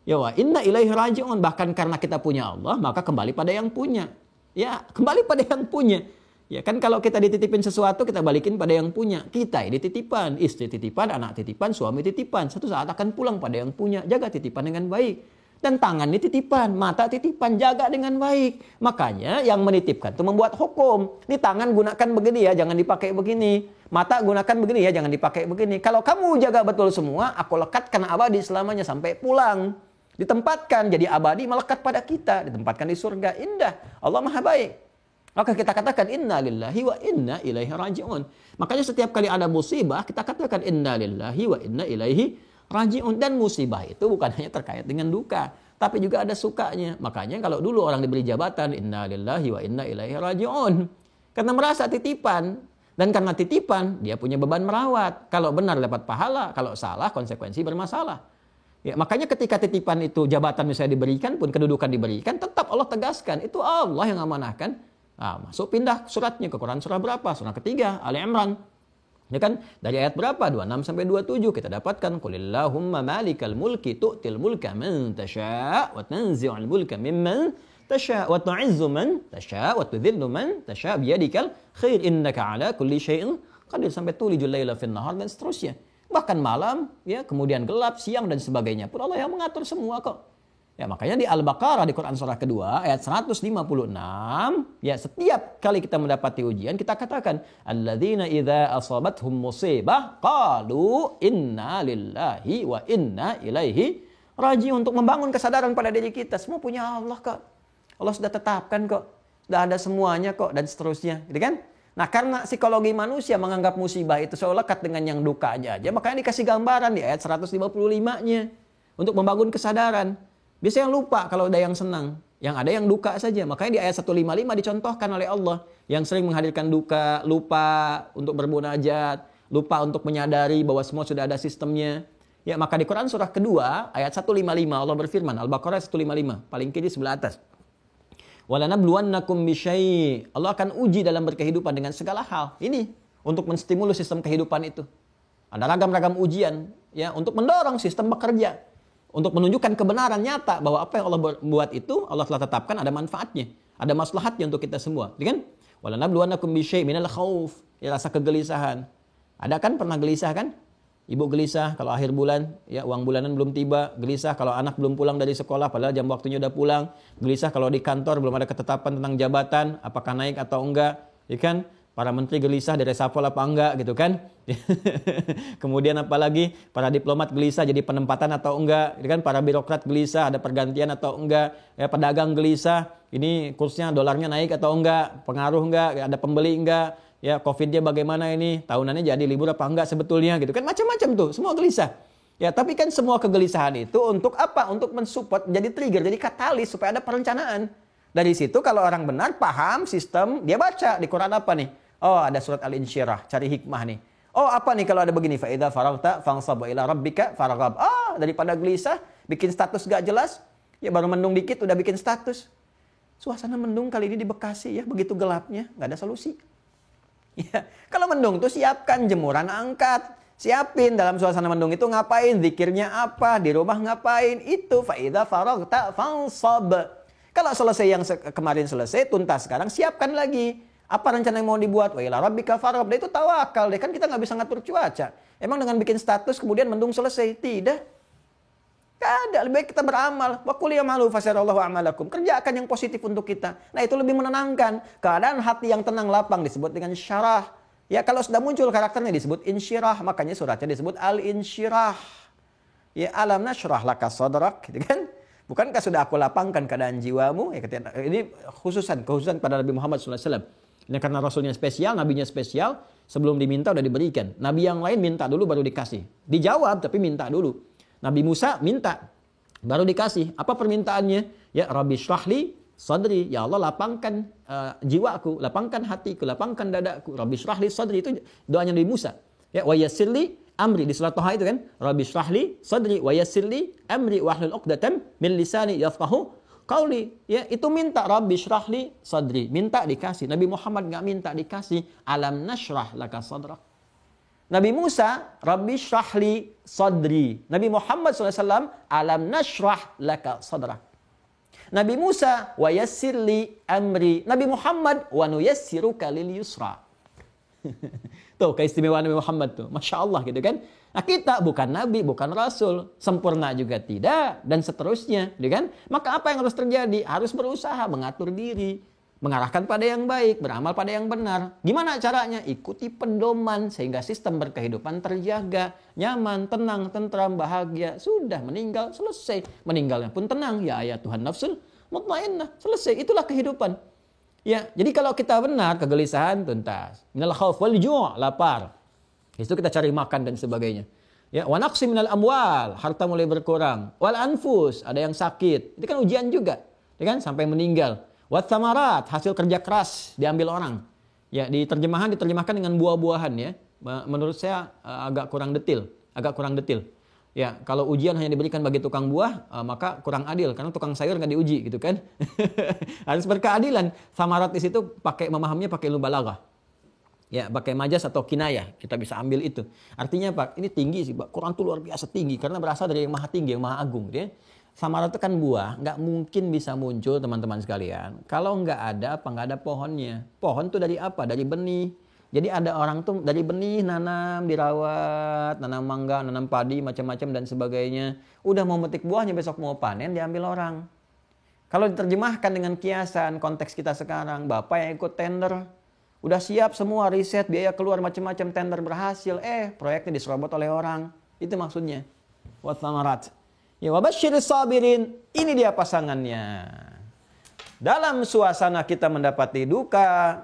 Ya wa inna ilaihi raji'un. Bahkan karena kita punya Allah, maka kembali pada yang punya. Ya, kembali pada yang punya. Ya kan kalau kita dititipin sesuatu, kita balikin pada yang punya. Kita dititipan, istri titipan, anak titipan, suami titipan. Satu saat akan pulang pada yang punya. Jaga titipan dengan baik. Dan tangan ini titipan, mata titipan, jaga dengan baik. Makanya yang menitipkan itu membuat hukum. Ini tangan gunakan begini ya, jangan dipakai begini. Mata gunakan begini ya, jangan dipakai begini. Kalau kamu jaga betul semua, aku lekatkan abadi selamanya sampai pulang. Ditempatkan jadi abadi, melekat pada kita. Ditempatkan di surga, indah. Allah maha baik. Maka kita katakan inna lillahi wa inna ilaihi raji'un. Makanya setiap kali ada musibah, kita katakan inna lillahi wa inna ilaihi raji'un. Dan musibah itu bukan hanya terkait dengan duka, tapi juga ada sukanya. Makanya kalau dulu orang diberi jabatan inna lillahi wa inna ilaihi raji'un, karena merasa titipan. Dan karena titipan, dia punya beban merawat. Kalau benar dapat pahala, kalau salah konsekuensi bermasalah. Ya, makanya ketika titipan itu jabatan misalnya diberikan pun, kedudukan diberikan, tetap Allah tegaskan, itu Allah yang amanahkan. Nah, masuk pindah suratnya ke Quran surah berapa? Surah ketiga, Ali Imran. Ya kan? Dari ayat berapa? 26 sampai 27 kita dapatkan qulillahumma malikal mulki tu'til mulka man tasha' wa tanzi'ul mulka mimman tasha' wa tu'izzu man tasha' wa tudhillu man tasha' biyadikal khair innaka 'ala kulli syai'in qadir sampai tulijul laila fin nahar dan seterusnya. Bahkan malam, ya, kemudian gelap, siang dan sebagainya pun Allah yang mengatur semua kok. Ya, makanya di Al-Baqarah di Quran surah kedua ayat 156, ya, setiap kali kita mendapati ujian kita katakan alladzina idza asabathum musibah qalu inna lillahi wa inna ilaihi raji'un, untuk membangun kesadaran pada diri kita semua punya Allah kok. Allah sudah tetapkan kok. Sudah ada semuanya kok dan seterusnya, gitu kan? Nah, karena psikologi manusia menganggap musibah itu selalu lekat dengan yang dukanya aja, makanya dikasih gambaran di ayat 155-nya untuk membangun kesadaran. Biasanya lupa kalau ada yang senang, yang ada yang duka saja. Makanya di ayat 155 dicontohkan oleh Allah yang sering menghadirkan duka, lupa untuk bermunajat, lupa untuk menyadari bahwa semua sudah ada sistemnya. Ya, maka di Quran surah kedua ayat 155 Allah berfirman, Al-Baqarah 155, paling kiri sebelah atas. Walanabluwannakum bisyai'. Allah akan uji dalam berkehidupan dengan segala hal. Ini untuk menstimulus sistem kehidupan itu. Ada ragam-ragam ujian ya untuk mendorong sistem bekerja. Untuk menunjukkan kebenaran nyata bahwa apa yang Allah buat itu Allah telah tetapkan ada manfaatnya, ada maslahatnya untuk kita semua, kan? Walanabluwannakum bisyai' minal khauf, ya, rasa kegelisahan. Ada kan pernah gelisah kan? Ibu gelisah kalau akhir bulan, ya, uang bulanan belum tiba, gelisah kalau anak belum pulang dari sekolah padahal jam waktunya udah pulang, gelisah kalau di kantor belum ada ketetapan tentang jabatan apakah naik atau enggak, ya kan? Para menteri gelisah dari reshuffle apa enggak gitu kan. Kemudian apalagi para diplomat gelisah jadi penempatan atau enggak, gitu kan? Para birokrat gelisah ada pergantian atau enggak, ya, pedagang gelisah ini kursnya dolarnya naik atau enggak, pengaruh enggak, ada pembeli enggak, ya, Covid-nya bagaimana ini, tahunannya jadi libur apa enggak sebetulnya gitu kan, macam-macam tuh, semua gelisah. Ya, tapi kan semua kegelisahan itu untuk apa? Untuk mensupport, jadi trigger, jadi katalis supaya ada perencanaan. Dari situ kalau orang benar paham sistem, dia baca di Quran apa nih? Oh, ada surat Al-Insyirah, cari hikmah nih. Oh, apa nih kalau ada begini? Fa idza faragta fansab ila rabbika farghab. Ah, daripada gelisah, bikin status gak jelas, ya baru mendung dikit udah bikin status. Suasana mendung kali ini di Bekasi ya, begitu gelapnya, nggak ada solusi. Ya, kalau mendung tuh siapkan jemuran angkat, siapin dalam suasana mendung itu ngapain, zikirnya apa, di rumah ngapain, itu fa idza faragta fansab. Kalau selesai yang kemarin selesai, tuntas sekarang, siapkan lagi. Apa rencana yang mau dibuat? Wa ila rabbika farghab. Itu tawakal deh. Kan kita nggak bisa ngatur cuaca. Emang dengan bikin status kemudian mendung selesai? Tidak. Gak ada. Lebih baik kita beramal. Wa qul ya'malu fasarallahu a'malakum. Kerjakan yang positif untuk kita. Nah, itu lebih menenangkan. Keadaan hati yang tenang lapang disebut dengan syarah. Ya, kalau sudah muncul karakternya disebut insyirah. Makanya suratnya disebut al-insyirah. Ya, alam nasyrah laka sadrak. Gitu kan? Bukankah sudah aku lapangkan keadaan jiwamu? Ya, ini khususan pada Nabi Muhammad SAW. Ini karena Rasulnya spesial, Nabinya spesial, sebelum diminta udah diberikan. Nabi yang lain minta dulu baru dikasih. Dijawab tapi minta dulu. Nabi Musa minta, baru dikasih. Apa permintaannya? Ya, Rabbi syrahli sadri. Ya Allah, lapangkan jiwaku, lapangkan hatiku, lapangkan dadaku. Rabbi syrahli sadri, itu doanya Nabi Musa. Ya, wa yassirli amri, di surat Thaha itu kan. Rabbi syrahli sadri wa yassirli amri wahlul 'uqdatam min lisani yafqahu qauli. Ya, itu minta Rabbi syrahli sadri, minta dikasih. Nabi Muhammad enggak minta dikasih. Alam nasyrah laka sadrak. Nabi Musa, Rabbi syrahli sadri. Nabi Muhammad SAW, alam nashrah laka sadrak. Nabi Musa, wa yassirli amri. Nabi Muhammad, wa nuyassiruka lil yusra. Tuh keistimewaan Nabi Muhammad tuh. Masya Allah gitu kan. Nah kita bukan Nabi, bukan Rasul. Sempurna juga tidak. Dan seterusnya. Gitu kan. Maka apa yang harus terjadi? Harus berusaha mengatur diri. Mengarahkan pada yang baik, beramal pada yang benar. Gimana caranya? Ikuti pedoman sehingga sistem berkehidupan terjaga, nyaman, tenang, tentram, bahagia. Sudah meninggal, selesai. Meninggalnya pun tenang. Ya ayat Tuhan nafsul mutmainnah. Selesai. Itulah kehidupan. Ya, jadi kalau kita benar, kegelisahan tuntas. Minal khauf wal ju', lapar. Itu kita cari makan dan sebagainya. Ya, wa naqsi minal amwal, harta mulai berkurang. Wal anfus, ada yang sakit. Itu kan ujian juga. Ya kan? Sampai meninggal. Wat thamarat, hasil kerja keras diambil orang. Ya, diterjemahkan dengan buah-buahan ya. Menurut saya agak kurang detail. Ya, kalau ujian hanya diberikan bagi tukang buah, maka kurang adil karena tukang sayur nggak diuji gitu kan. Harus berkeadilan. Thamarat di situ memahaminya pakai balaghah. Ya, pakai majas atau kinayah, kita bisa ambil itu. Artinya Pak, ini tinggi sih Pak. Quran itu luar biasa tinggi karena berasal dari yang maha tinggi, yang maha agung gitu ya. Samarat itu kan buah, nggak mungkin bisa muncul teman-teman sekalian. Kalau nggak ada pohonnya. Pohon tuh dari apa? Dari benih. Jadi ada orang tuh dari benih nanam, dirawat, nanam mangga, nanam padi, macam-macam dan sebagainya. Udah mau metik buahnya, besok mau panen, diambil orang. Kalau diterjemahkan dengan kiasan, konteks kita sekarang, Bapak yang ikut tender, udah siap semua riset, biaya keluar macam-macam, tender berhasil. Proyeknya diserobot oleh orang. Itu maksudnya. Wat samarat. Ya wabasyiris sabirin, ini dia pasangannya. Dalam suasana kita mendapati duka,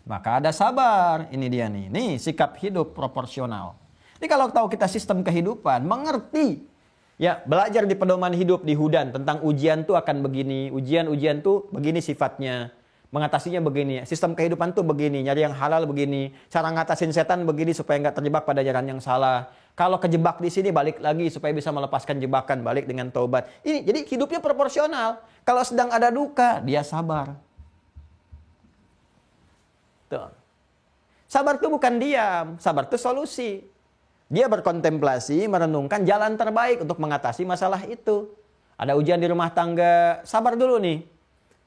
maka ada sabar. Ini dia nih. Nih sikap hidup proporsional. Jadi kalau tahu kita sistem kehidupan, mengerti. Ya, belajar di pedoman hidup di Hudan tentang ujian tuh akan begini, ujian tuh begini sifatnya. Mengatasinya begini, sistem kehidupan tuh begini, nyari yang halal begini, cara ngatasin setan begini supaya nggak terjebak pada jalan yang salah. Kalau kejebak di sini balik lagi supaya bisa melepaskan jebakan, balik dengan taubat. Ini jadi hidupnya proporsional. Kalau sedang ada duka, dia sabar. Tuh. Sabar itu bukan diam, sabar itu solusi. Dia berkontemplasi, merenungkan jalan terbaik untuk mengatasi masalah itu. Ada ujian di rumah tangga, sabar dulu nih.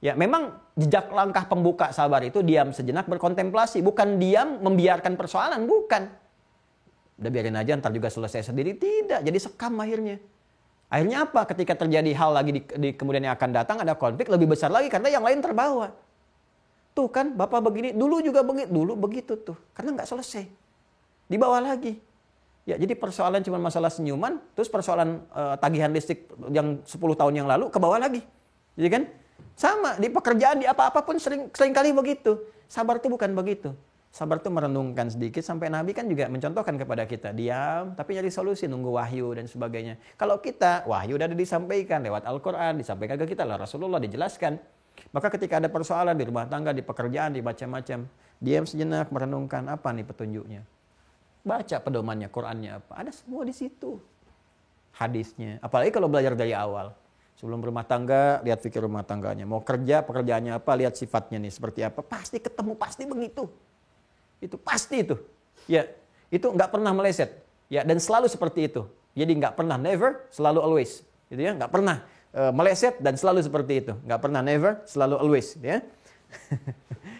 Ya, memang jejak langkah pembuka sabar itu diam sejenak berkontemplasi. Bukan diam membiarkan persoalan, bukan. Udah biarin aja, ntar juga selesai sendiri. Tidak, jadi sekam akhirnya. Akhirnya apa? Ketika terjadi hal lagi di kemudian yang akan datang, ada konflik lebih besar lagi karena yang lain terbawa. Tuh kan, Bapak begini, dulu juga begitu. Dulu begitu tuh, karena nggak selesai. Dibawa lagi. Ya, jadi persoalan cuma masalah senyuman, terus persoalan tagihan listrik yang 10 tahun yang lalu, ke bawah lagi. Jadi kan? Sama, di pekerjaan, di apa-apa pun sering kali begitu. Sabar itu bukan begitu. Sabar itu merenungkan sedikit, sampai Nabi kan juga mencontohkan kepada kita. Diam, tapi nyari solusi, nunggu wahyu dan sebagainya. Kalau kita, wahyu udah disampaikan lewat Al-Quran, disampaikan ke kita lah Rasulullah, dijelaskan. Maka ketika ada persoalan di rumah tangga, di pekerjaan, di macam-macam, diam sejenak, merenungkan apa nih petunjuknya. Baca pedomannya, Qurannya apa. Ada semua di situ. Hadisnya. Apalagi kalau belajar dari awal. Sebelum berumah tangga, lihat fikir rumah tangganya. Mau kerja, pekerjaannya apa, lihat sifatnya nih seperti apa. Pasti ketemu, pasti begitu. Itu pasti itu. Ya, itu nggak pernah meleset. Ya, dan selalu seperti itu. Jadi nggak pernah, never, selalu always. Gitu ya, nggak pernah meleset dan selalu seperti itu. Nggak pernah, never, selalu always. Ya.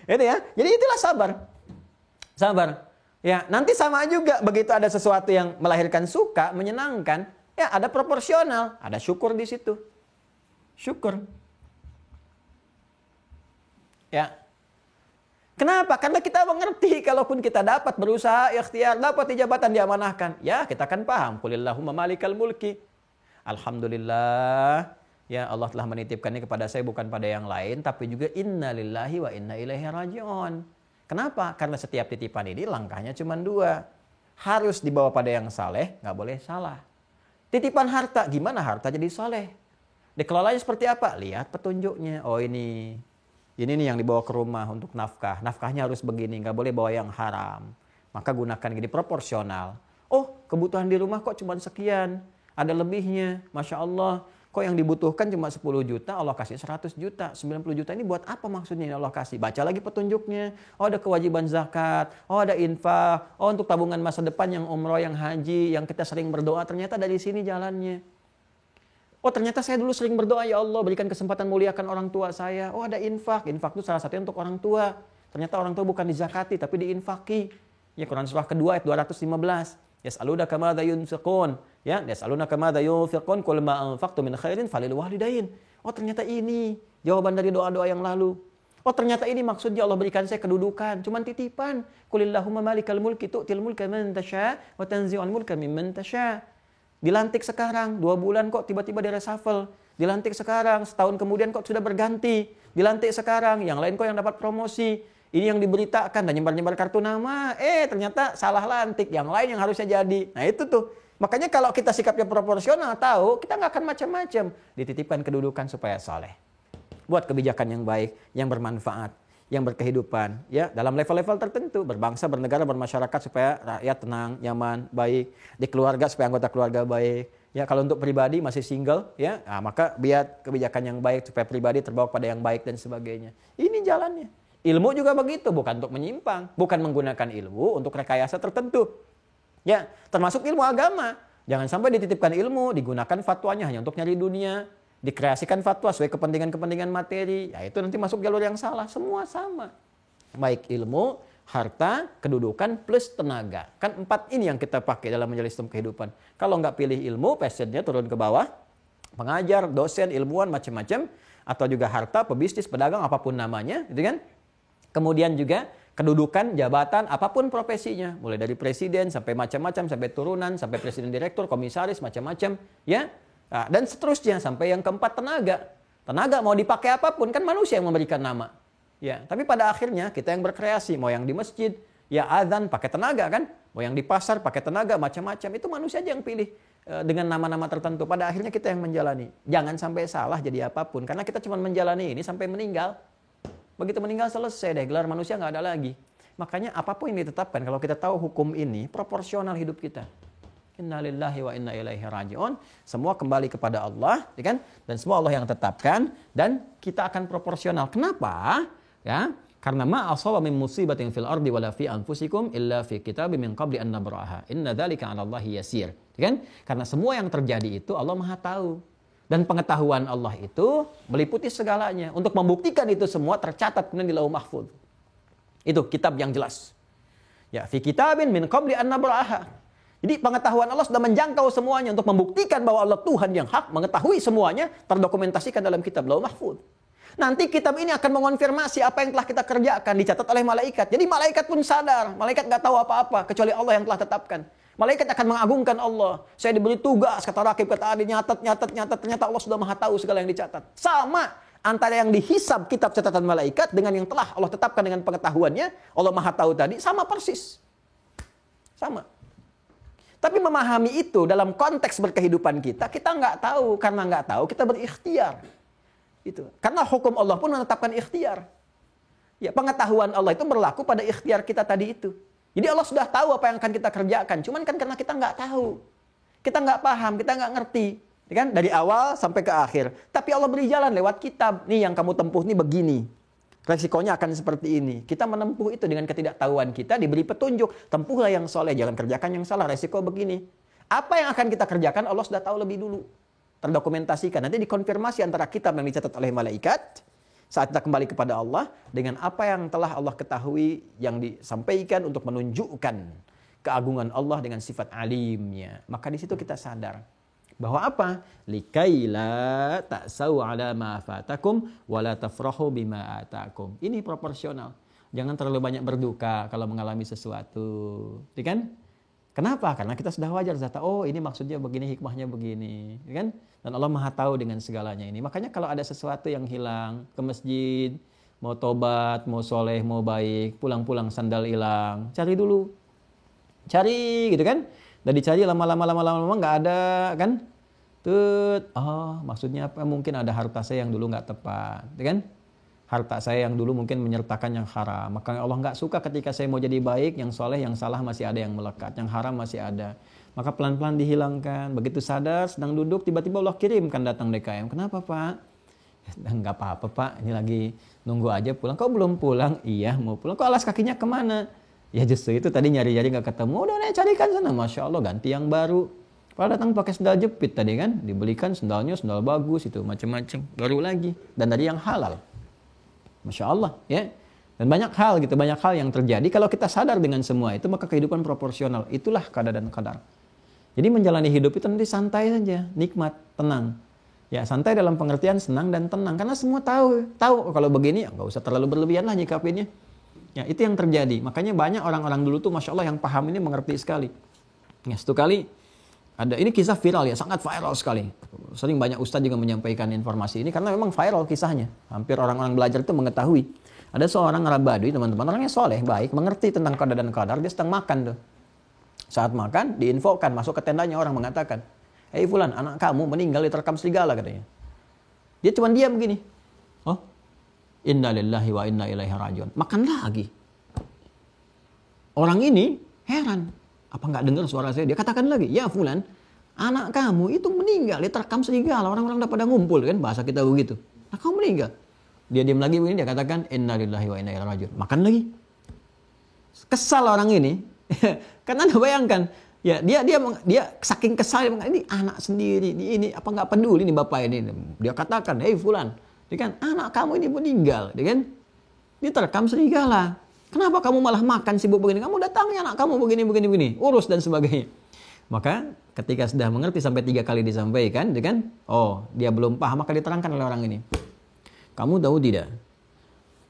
Itu ya. Jadi itulah sabar. Sabar. Ya, nanti sama juga begitu ada sesuatu yang melahirkan suka, menyenangkan, ya ada proporsional, ada syukur di situ. Syukur. Ya. Kenapa? Karena kita mengerti kalaupun kita dapat berusaha, ikhtiar, dapat jabatan diamanahkan. Ya, kita akan paham. Qulillahumma malikal mulki. Alhamdulillah. Ya, Allah telah menitipkannya kepada saya bukan pada yang lain. Tapi juga inna lillahi wa inna ilaihi raji'un. Kenapa? Karena setiap titipan ini langkahnya cuma 2. Harus dibawa pada yang saleh, nggak boleh salah. Titipan harta, gimana harta jadi saleh? Dikelolanya seperti apa? Lihat petunjuknya. Oh ini nih yang dibawa ke rumah untuk nafkah. Nafkahnya harus begini, nggak boleh bawa yang haram. Maka gunakan gini, proporsional. Oh, kebutuhan di rumah kok cuma sekian. Ada lebihnya, Masya Allah. Kok yang dibutuhkan cuma 10 juta, Allah kasih 100 juta. 90 juta ini buat apa maksudnya yang Allah kasih? Baca lagi petunjuknya. Oh, ada kewajiban zakat. Oh, ada infak. Oh, untuk tabungan masa depan yang umroh, yang haji, yang kita sering berdoa. Ternyata dari sini jalannya. Oh, ternyata saya dulu sering berdoa, ya Allah berikan kesempatan muliakan orang tua saya. Oh, ada infak. Infak itu salah satunya untuk orang tua. Ternyata orang tua bukan dizakati, tapi diinfaki. Ya, Quran surah kedua ayat 215. Yas'alunaka madza yunfiqun. Ya, yas'alunaka madza yunfiqun qul ma anfaqtum min khairin falil walidain. Oh, ternyata ini jawaban dari doa-doa yang lalu. Oh, ternyata ini maksudnya Allah berikan saya kedudukan, cuman titipan. Qulillahumma malikal mulki tu'til mulka man tasya wa tanzi'ul mulka mimman tasya. Dilantik sekarang, 2 bulan kok tiba-tiba di-reshuffle. Dilantik sekarang, setahun kemudian kok sudah berganti. Dilantik sekarang, yang lain kok yang dapat promosi. Ini yang diberitakan dan nyebar-nyebar kartu nama. Ternyata salah lantik. Yang lain yang harusnya jadi. Nah itu tuh. Makanya kalau kita sikapnya proporsional, tahu kita nggak akan macam-macam. Dititipkan kedudukan supaya soleh. Buat kebijakan yang baik, yang bermanfaat, yang berkehidupan. Ya, dalam level-level tertentu. Berbangsa, bernegara, bermasyarakat supaya rakyat tenang, nyaman, baik. Di keluarga supaya anggota keluarga baik. Ya, kalau untuk pribadi masih single, ya, maka biar kebijakan yang baik supaya pribadi terbawa pada yang baik dan sebagainya. Ini jalannya. Ilmu juga begitu, bukan untuk menyimpang, bukan menggunakan ilmu untuk rekayasa tertentu. Ya, termasuk ilmu agama. Jangan sampai dititipkan ilmu, digunakan fatwanya hanya untuk nyari dunia, dikreasikan fatwa sesuai kepentingan-kepentingan materi. Ya, itu nanti masuk jalur yang salah, semua sama. Baik ilmu, harta, kedudukan, plus tenaga. Kan 4 ini yang kita pakai dalam menjalani sistem kehidupan. Kalau nggak pilih ilmu, passionnya turun ke bawah, pengajar, dosen, ilmuwan, macam-macam, atau juga harta, pebisnis, pedagang, apapun namanya, gitu kan? Kemudian juga kedudukan, jabatan, apapun profesinya. Mulai dari presiden sampai macam-macam, sampai turunan, sampai presiden direktur, komisaris, macam-macam. Ya. Nah, dan seterusnya sampai yang keempat tenaga. Tenaga mau dipakai apapun, kan manusia yang memberikan nama. Ya. Tapi pada akhirnya kita yang berkreasi. Mau yang di masjid, ya azan pakai tenaga kan. Mau yang di pasar pakai tenaga, macam-macam. Itu manusia aja yang pilih dengan nama-nama tertentu. Pada akhirnya kita yang menjalani. Jangan sampai salah jadi apapun. Karena kita cuma menjalani ini sampai meninggal. Begitu meninggal selesai deh, gelar manusia nggak ada lagi. Makanya apapun yang ditetapkan, kalau kita tahu hukum ini, proporsional hidup kita. Innalillahi wa inna ilaihi raji'un. Semua kembali kepada Allah, ya kan? Dan semua Allah yang tetapkan, dan kita akan proporsional. Kenapa? Ya, karena ma asaba min musibatin fil ardi wala fi anfusikum illa fi kitabim min qabli an nabraha. Inna dzalika 'ala Allahi yasir. Ya kan? Karena semua yang terjadi itu Allah Maha tahu. Dan pengetahuan Allah itu meliputi segalanya. Untuk membuktikan itu semua tercatat kemudian di Lauh Mahfuz. Itu kitab yang jelas. Ya, fi kitabin min qabli an nabraha. Jadi pengetahuan Allah sudah menjangkau semuanya untuk membuktikan bahwa Allah Tuhan yang hak, mengetahui semuanya, terdokumentasikan dalam kitab Lauh Mahfuz. Nanti kitab ini akan mengonfirmasi apa yang telah kita kerjakan, dicatat oleh malaikat. Jadi malaikat pun sadar, malaikat nggak tahu apa-apa kecuali Allah yang telah tetapkan. Malaikat akan mengagungkan Allah. Saya diberi tugas, kata Rakib, kata Adi, nyatat. Ternyata Allah sudah Maha tahu segala yang dicatat. Sama antara yang dihisab kitab catatan malaikat dengan yang telah Allah tetapkan dengan pengetahuannya, Allah Maha tahu tadi, sama persis. Sama. Tapi memahami itu dalam konteks berkehidupan kita nggak tahu. Karena nggak tahu, kita berikhtiar. Itu. Karena hukum Allah pun menetapkan ikhtiar. Ya, pengetahuan Allah itu berlaku pada ikhtiar kita tadi itu. Jadi Allah sudah tahu apa yang akan kita kerjakan. Cuman kan karena kita nggak tahu. Kita nggak paham, kita nggak ngerti. Ya kan? Dari awal sampai ke akhir. Tapi Allah beri jalan lewat kitab. Nih yang kamu tempuh nih begini. Resikonya akan seperti ini. Kita menempuh itu dengan ketidaktahuan kita, diberi petunjuk. Tempuhlah yang soleh, jangan kerjakan yang salah. Resiko begini. Apa yang akan kita kerjakan Allah sudah tahu lebih dulu. Terdokumentasikan. Nanti dikonfirmasi antara kitab yang dicatat oleh malaikat. Saat kita kembali kepada Allah dengan apa yang telah Allah ketahui yang disampaikan untuk menunjukkan keagungan Allah dengan sifat alimnya. Maka di situ kita sadar bahwa apa? Likaila ta'sau 'ala ma fatakum wa la tafrahu bima atakum. Ini proporsional. Jangan terlalu banyak berduka kalau mengalami sesuatu. Ya kan? Kenapa? Karena kita sudah wajar zata, oh ini maksudnya begini, hikmahnya begini, ya kan? Dan Allah Maha tahu dengan segalanya ini. Makanya kalau ada sesuatu yang hilang, ke masjid, mau tobat, mau soleh, mau baik, pulang-pulang sandal hilang, cari dulu. Cari gitu kan? Dan dicari lama-lama nggak ada kan? Maksudnya apa? Mungkin ada harta saya yang dulu nggak tepat, ya kan? Harta saya yang dulu mungkin menyertakan yang haram. Maka Allah nggak suka ketika saya mau jadi baik, yang soleh, yang salah masih ada yang melekat. Yang haram masih ada. Maka pelan-pelan dihilangkan. Begitu sadar, sedang duduk, tiba-tiba Allah kirimkan datang DKM. Kenapa Pak? Enggak apa-apa Pak, ini lagi nunggu aja pulang. Kok belum pulang? Iya mau pulang. Kok alas kakinya kemana? Ya justru itu tadi nyari-nyari nggak ketemu. Udah nih carikan sana. Masya Allah ganti yang baru. Kalau datang pakai sendal jepit tadi kan, dibelikan sendalnya sendal bagus itu macam-macam. Baru lagi dan dari yang halal. Masya Allah ya. Dan banyak hal gitu, banyak hal yang terjadi. Kalau kita sadar dengan semua itu maka kehidupan proporsional. Itulah qada dan qadar. Jadi menjalani hidup itu nanti santai saja, nikmat, tenang. Ya santai dalam pengertian senang dan tenang. Karena semua tahu kalau begini ya nggak usah terlalu berlebihan lah nyikapinnya. Ya itu yang terjadi. Makanya banyak orang-orang dulu tuh Masya Allah yang paham ini mengerti sekali. Ya satu kali ada ini kisah viral ya, sangat viral sekali. Sering banyak ustadz juga menyampaikan informasi ini karena memang viral kisahnya. Hampir orang-orang belajar itu mengetahui. Ada seorang Arab Badui teman-teman, orangnya soleh, baik, mengerti tentang qada dan qadar. Dia sedang makan tuh. Saat makan diinfokan masuk ke tendanya orang mengatakan, "Hei fulan, anak kamu meninggal diterkam serigala," katanya. Dia cuma diam begini. Oh, inna lillahi wa inna ilaihi rajiun. Makan lagi. Orang ini heran. Apa nggak dengar suara saya? Dia katakan lagi, "Ya fulan, anak kamu itu meninggal diterkam serigala." Orang-orang udah pada ngumpul kan, bahasa kita begitu. Nah, kamu meninggal. Dia diam lagi begini, dia katakan, "Inna lillahi wa inna ilaihi rajiun." Makan lagi. Kesal orang ini. Karena Anda bayangkan, ya dia saking kesal, ini anak sendiri, ini apa nggak peduli nih bapak ini. Dia katakan, "Hei fulan, dia kan anak kamu ini meninggal, dia kan diterkam serigala. Kenapa kamu malah makan sibuk begini? Kamu datangi anak kamu begini, urus dan sebagainya." Maka ketika sudah mengerti sampai 3 kali disampaikan, dia kan, oh dia belum paham, maka diterangkan oleh orang ini. Kamu tahu tidak?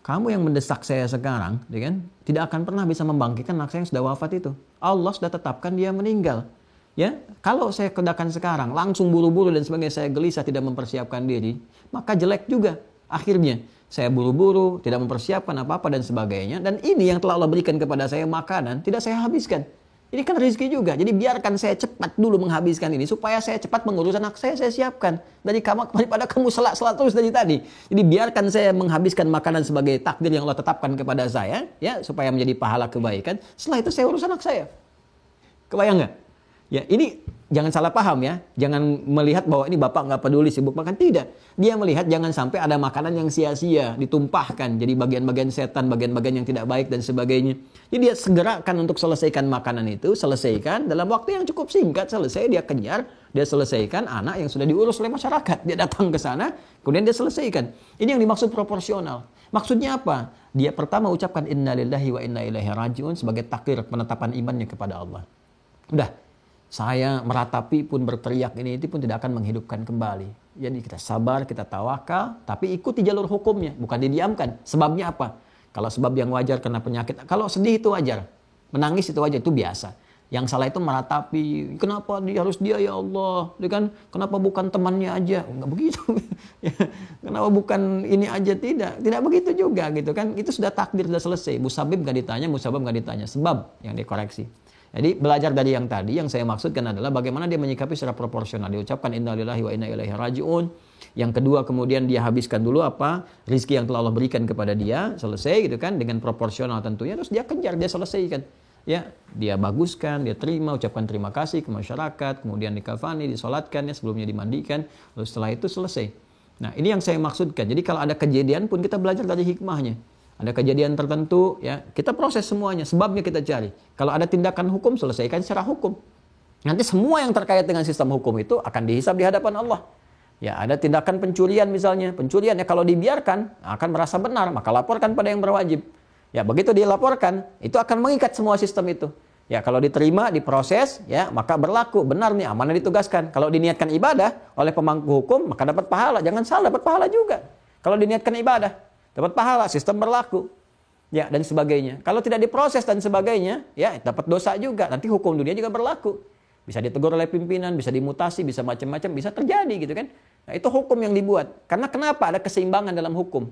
Kamu yang mendesak saya sekarang, ya kan, tidak akan pernah bisa membangkitkan anak saya yang sudah wafat itu. Allah sudah tetapkan dia meninggal. Ya, kalau saya kedakan sekarang, langsung buru-buru dan sebagainya, saya gelisah tidak mempersiapkan diri, maka jelek juga. Akhirnya, saya buru-buru, tidak mempersiapkan apa-apa dan sebagainya. Dan ini yang telah Allah berikan kepada saya makanan, tidak saya habiskan. Ini kan rezeki juga. Jadi biarkan saya cepat dulu menghabiskan ini supaya saya cepat mengurus anak saya siapkan. Daripada kamu selak-selak terus dari tadi. Jadi biarkan saya menghabiskan makanan sebagai takdir yang Allah tetapkan kepada saya, ya, supaya menjadi pahala kebaikan. Setelah itu saya urus anak saya. Kebayang nggak? Ya, ini jangan salah paham ya. Jangan melihat bahwa ini bapak nggak peduli sibuk makan. Tidak. Dia melihat jangan sampai ada makanan yang sia-sia ditumpahkan. Jadi bagian-bagian setan, bagian-bagian yang tidak baik dan sebagainya. Jadi dia segerakan untuk selesaikan makanan itu. Selesaikan dalam waktu yang cukup singkat. Selesai dia kenyar. Dia selesaikan anak yang sudah diurus oleh masyarakat. Dia datang ke sana. Kemudian dia selesaikan. Ini yang dimaksud proporsional. Maksudnya apa? Dia pertama ucapkan inna lillahi wa inna ilaihi rajiun sebagai takdir penetapan imannya kepada Allah. Udah. Saya meratapi pun berteriak ini itu pun tidak akan menghidupkan kembali. Jadi kita sabar, kita tawakal, tapi ikuti jalur hukumnya, bukan didiamkan. Sebabnya apa? Kalau sebab yang wajar karena penyakit, kalau sedih itu wajar, menangis itu wajar, itu biasa. Yang salah itu meratapi, kenapa harus dia ya Allah? Dia kan kenapa bukan temannya aja? Enggak begitu. Kenapa bukan ini aja? Tidak begitu juga gitu kan. Itu sudah takdir, sudah selesai. Musabib enggak ditanya, musabab enggak ditanya, sebab yang dikoreksi. Jadi belajar dari yang tadi, yang saya maksudkan adalah bagaimana dia menyikapi secara proporsional. Diucapkan inna lillahi wa inna ilaihi rajiun. Yang kedua kemudian dia habiskan dulu apa? Rizki yang telah Allah berikan kepada dia. Selesai gitu kan, dengan proporsional tentunya. Terus dia kejar, dia selesaikan. Ya, dia baguskan, dia terima, ucapkan terima kasih ke masyarakat. Kemudian dikafani, disolatkan, ya, sebelumnya dimandikan. Lalu setelah itu selesai. Nah ini yang saya maksudkan. Jadi kalau ada kejadian pun kita belajar dari hikmahnya. Ada kejadian tertentu, ya kita proses semuanya, sebabnya kita cari. Kalau ada tindakan hukum, selesaikan secara hukum. Nanti semua yang terkait dengan sistem hukum itu akan dihisab di hadapan Allah. Ya ada tindakan pencurian misalnya, pencurian ya kalau dibiarkan akan merasa benar, maka laporkan pada yang berwajib. Ya begitu dilaporkan, itu akan mengikat semua sistem itu. Ya kalau diterima, diproses, ya maka berlaku benar nih, amanah ditugaskan. Kalau diniatkan ibadah oleh pemangku hukum, maka dapat pahala. Jangan salah, dapat pahala juga. Kalau diniatkan ibadah. Dapat pahala, sistem berlaku. Ya, dan sebagainya. Kalau tidak diproses dan sebagainya, ya dapat dosa juga. Nanti hukum dunia juga berlaku. Bisa ditegur oleh pimpinan, bisa dimutasi, bisa macam-macam, bisa terjadi gitu kan. Nah, itu hukum yang dibuat. Karena kenapa? Ada keseimbangan dalam hukum.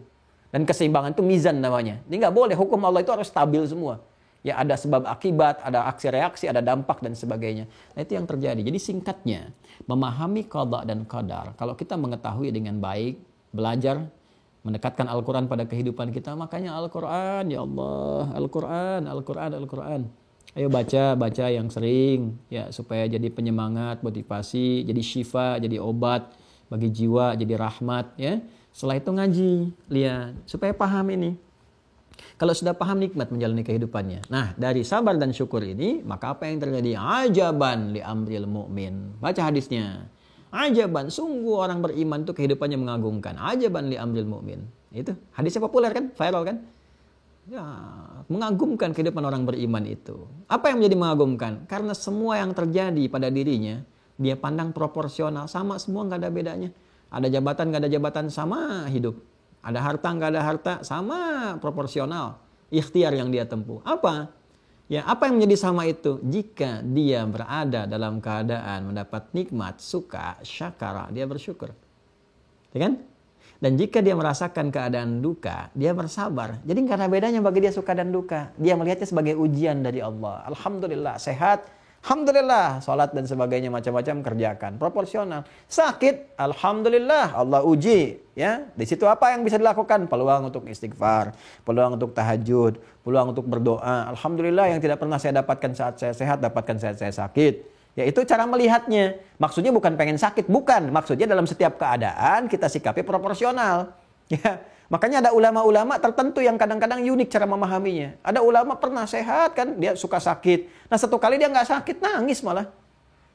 Dan keseimbangan itu mizan namanya. Jadi nggak boleh, hukum Allah itu harus stabil semua. Ya, ada sebab akibat, ada aksi reaksi, ada dampak dan sebagainya. Nah, itu yang terjadi. Jadi singkatnya, memahami qada dan qadar. Kalau kita mengetahui dengan baik, belajar mendekatkan Al-Quran pada kehidupan kita, makanya Al-Quran, ya Allah, Al-Quran. Ayo baca yang sering ya supaya jadi penyemangat, motivasi, jadi syifa, jadi obat bagi jiwa, jadi rahmat ya. Setelah itu ngaji, lihat supaya paham ini. Kalau sudah paham nikmat menjalani kehidupannya. Nah, dari sabar dan syukur ini, maka apa yang terjadi? Ajaban li amril mu'min. Baca hadisnya. Ajaban, sungguh orang beriman itu kehidupannya mengagumkan. Ajaban li amril mu'min. Itu hadisnya populer kan? Viral kan? Ya, mengagumkan kehidupan orang beriman itu. Apa yang menjadi mengagumkan? Karena semua yang terjadi pada dirinya, dia pandang proporsional. Sama semua, nggak ada bedanya. Ada jabatan, nggak ada jabatan, sama hidup. Ada harta, nggak ada harta, sama proporsional. Ikhtiar yang dia tempuh. Apa? Ya, apa yang menjadi sama itu? Jika dia berada dalam keadaan mendapat nikmat, suka, syakara, dia bersyukur. Ya kan? Dan jika dia merasakan keadaan duka, dia bersabar. Jadi nggak ada bedanya bagi dia suka dan duka. Dia melihatnya sebagai ujian dari Allah. Alhamdulillah, sehat. Alhamdulillah, sholat dan sebagainya macam-macam kerjakan. Proporsional. Sakit, alhamdulillah, Allah uji. Ya, di situ apa yang bisa dilakukan? Peluang untuk istighfar, peluang untuk tahajud, peluang untuk berdoa. Alhamdulillah yang tidak pernah saya dapatkan saat saya sehat, dapatkan saat saya sakit. Ya, itu cara melihatnya. Maksudnya bukan pengen sakit, bukan. Maksudnya dalam setiap keadaan kita sikapi proporsional. Ya, makanya ada ulama-ulama tertentu yang kadang-kadang unik cara memahaminya. Ada ulama pernah sehat kan, dia suka sakit. Nah, satu kali dia nggak sakit, nangis malah.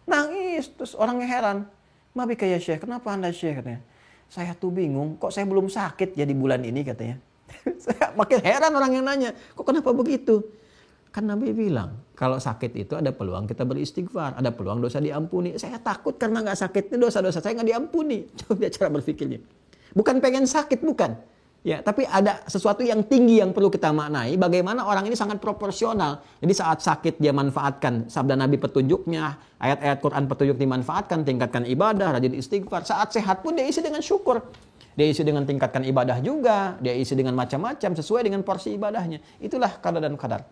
Nangis, terus orangnya heran. Mabi kayak Syekh, kenapa Anda Syekh? Katanya. Saya tuh bingung, kok saya belum sakit jadi bulan ini katanya. Saya makin heran orang yang nanya, kok kenapa begitu? Kan Nabi bilang, kalau sakit itu ada peluang kita beristighfar, ada peluang dosa diampuni. Saya takut karena nggak sakit, ini dosa-dosa saya nggak diampuni. Coba dia cara berpikirnya. Bukan pengen sakit, bukan. Ya, tapi ada sesuatu yang tinggi yang perlu kita maknai. Bagaimana orang ini sangat proporsional. Jadi saat sakit dia manfaatkan sabda Nabi petunjuknya, ayat-ayat Quran petunjuk dimanfaatkan, tingkatkan ibadah, rajin istighfar. Saat sehat pun dia isi dengan syukur. Dia isi dengan tingkatkan ibadah juga. Dia isi dengan macam-macam sesuai dengan porsi ibadahnya. Itulah qada dan qadar.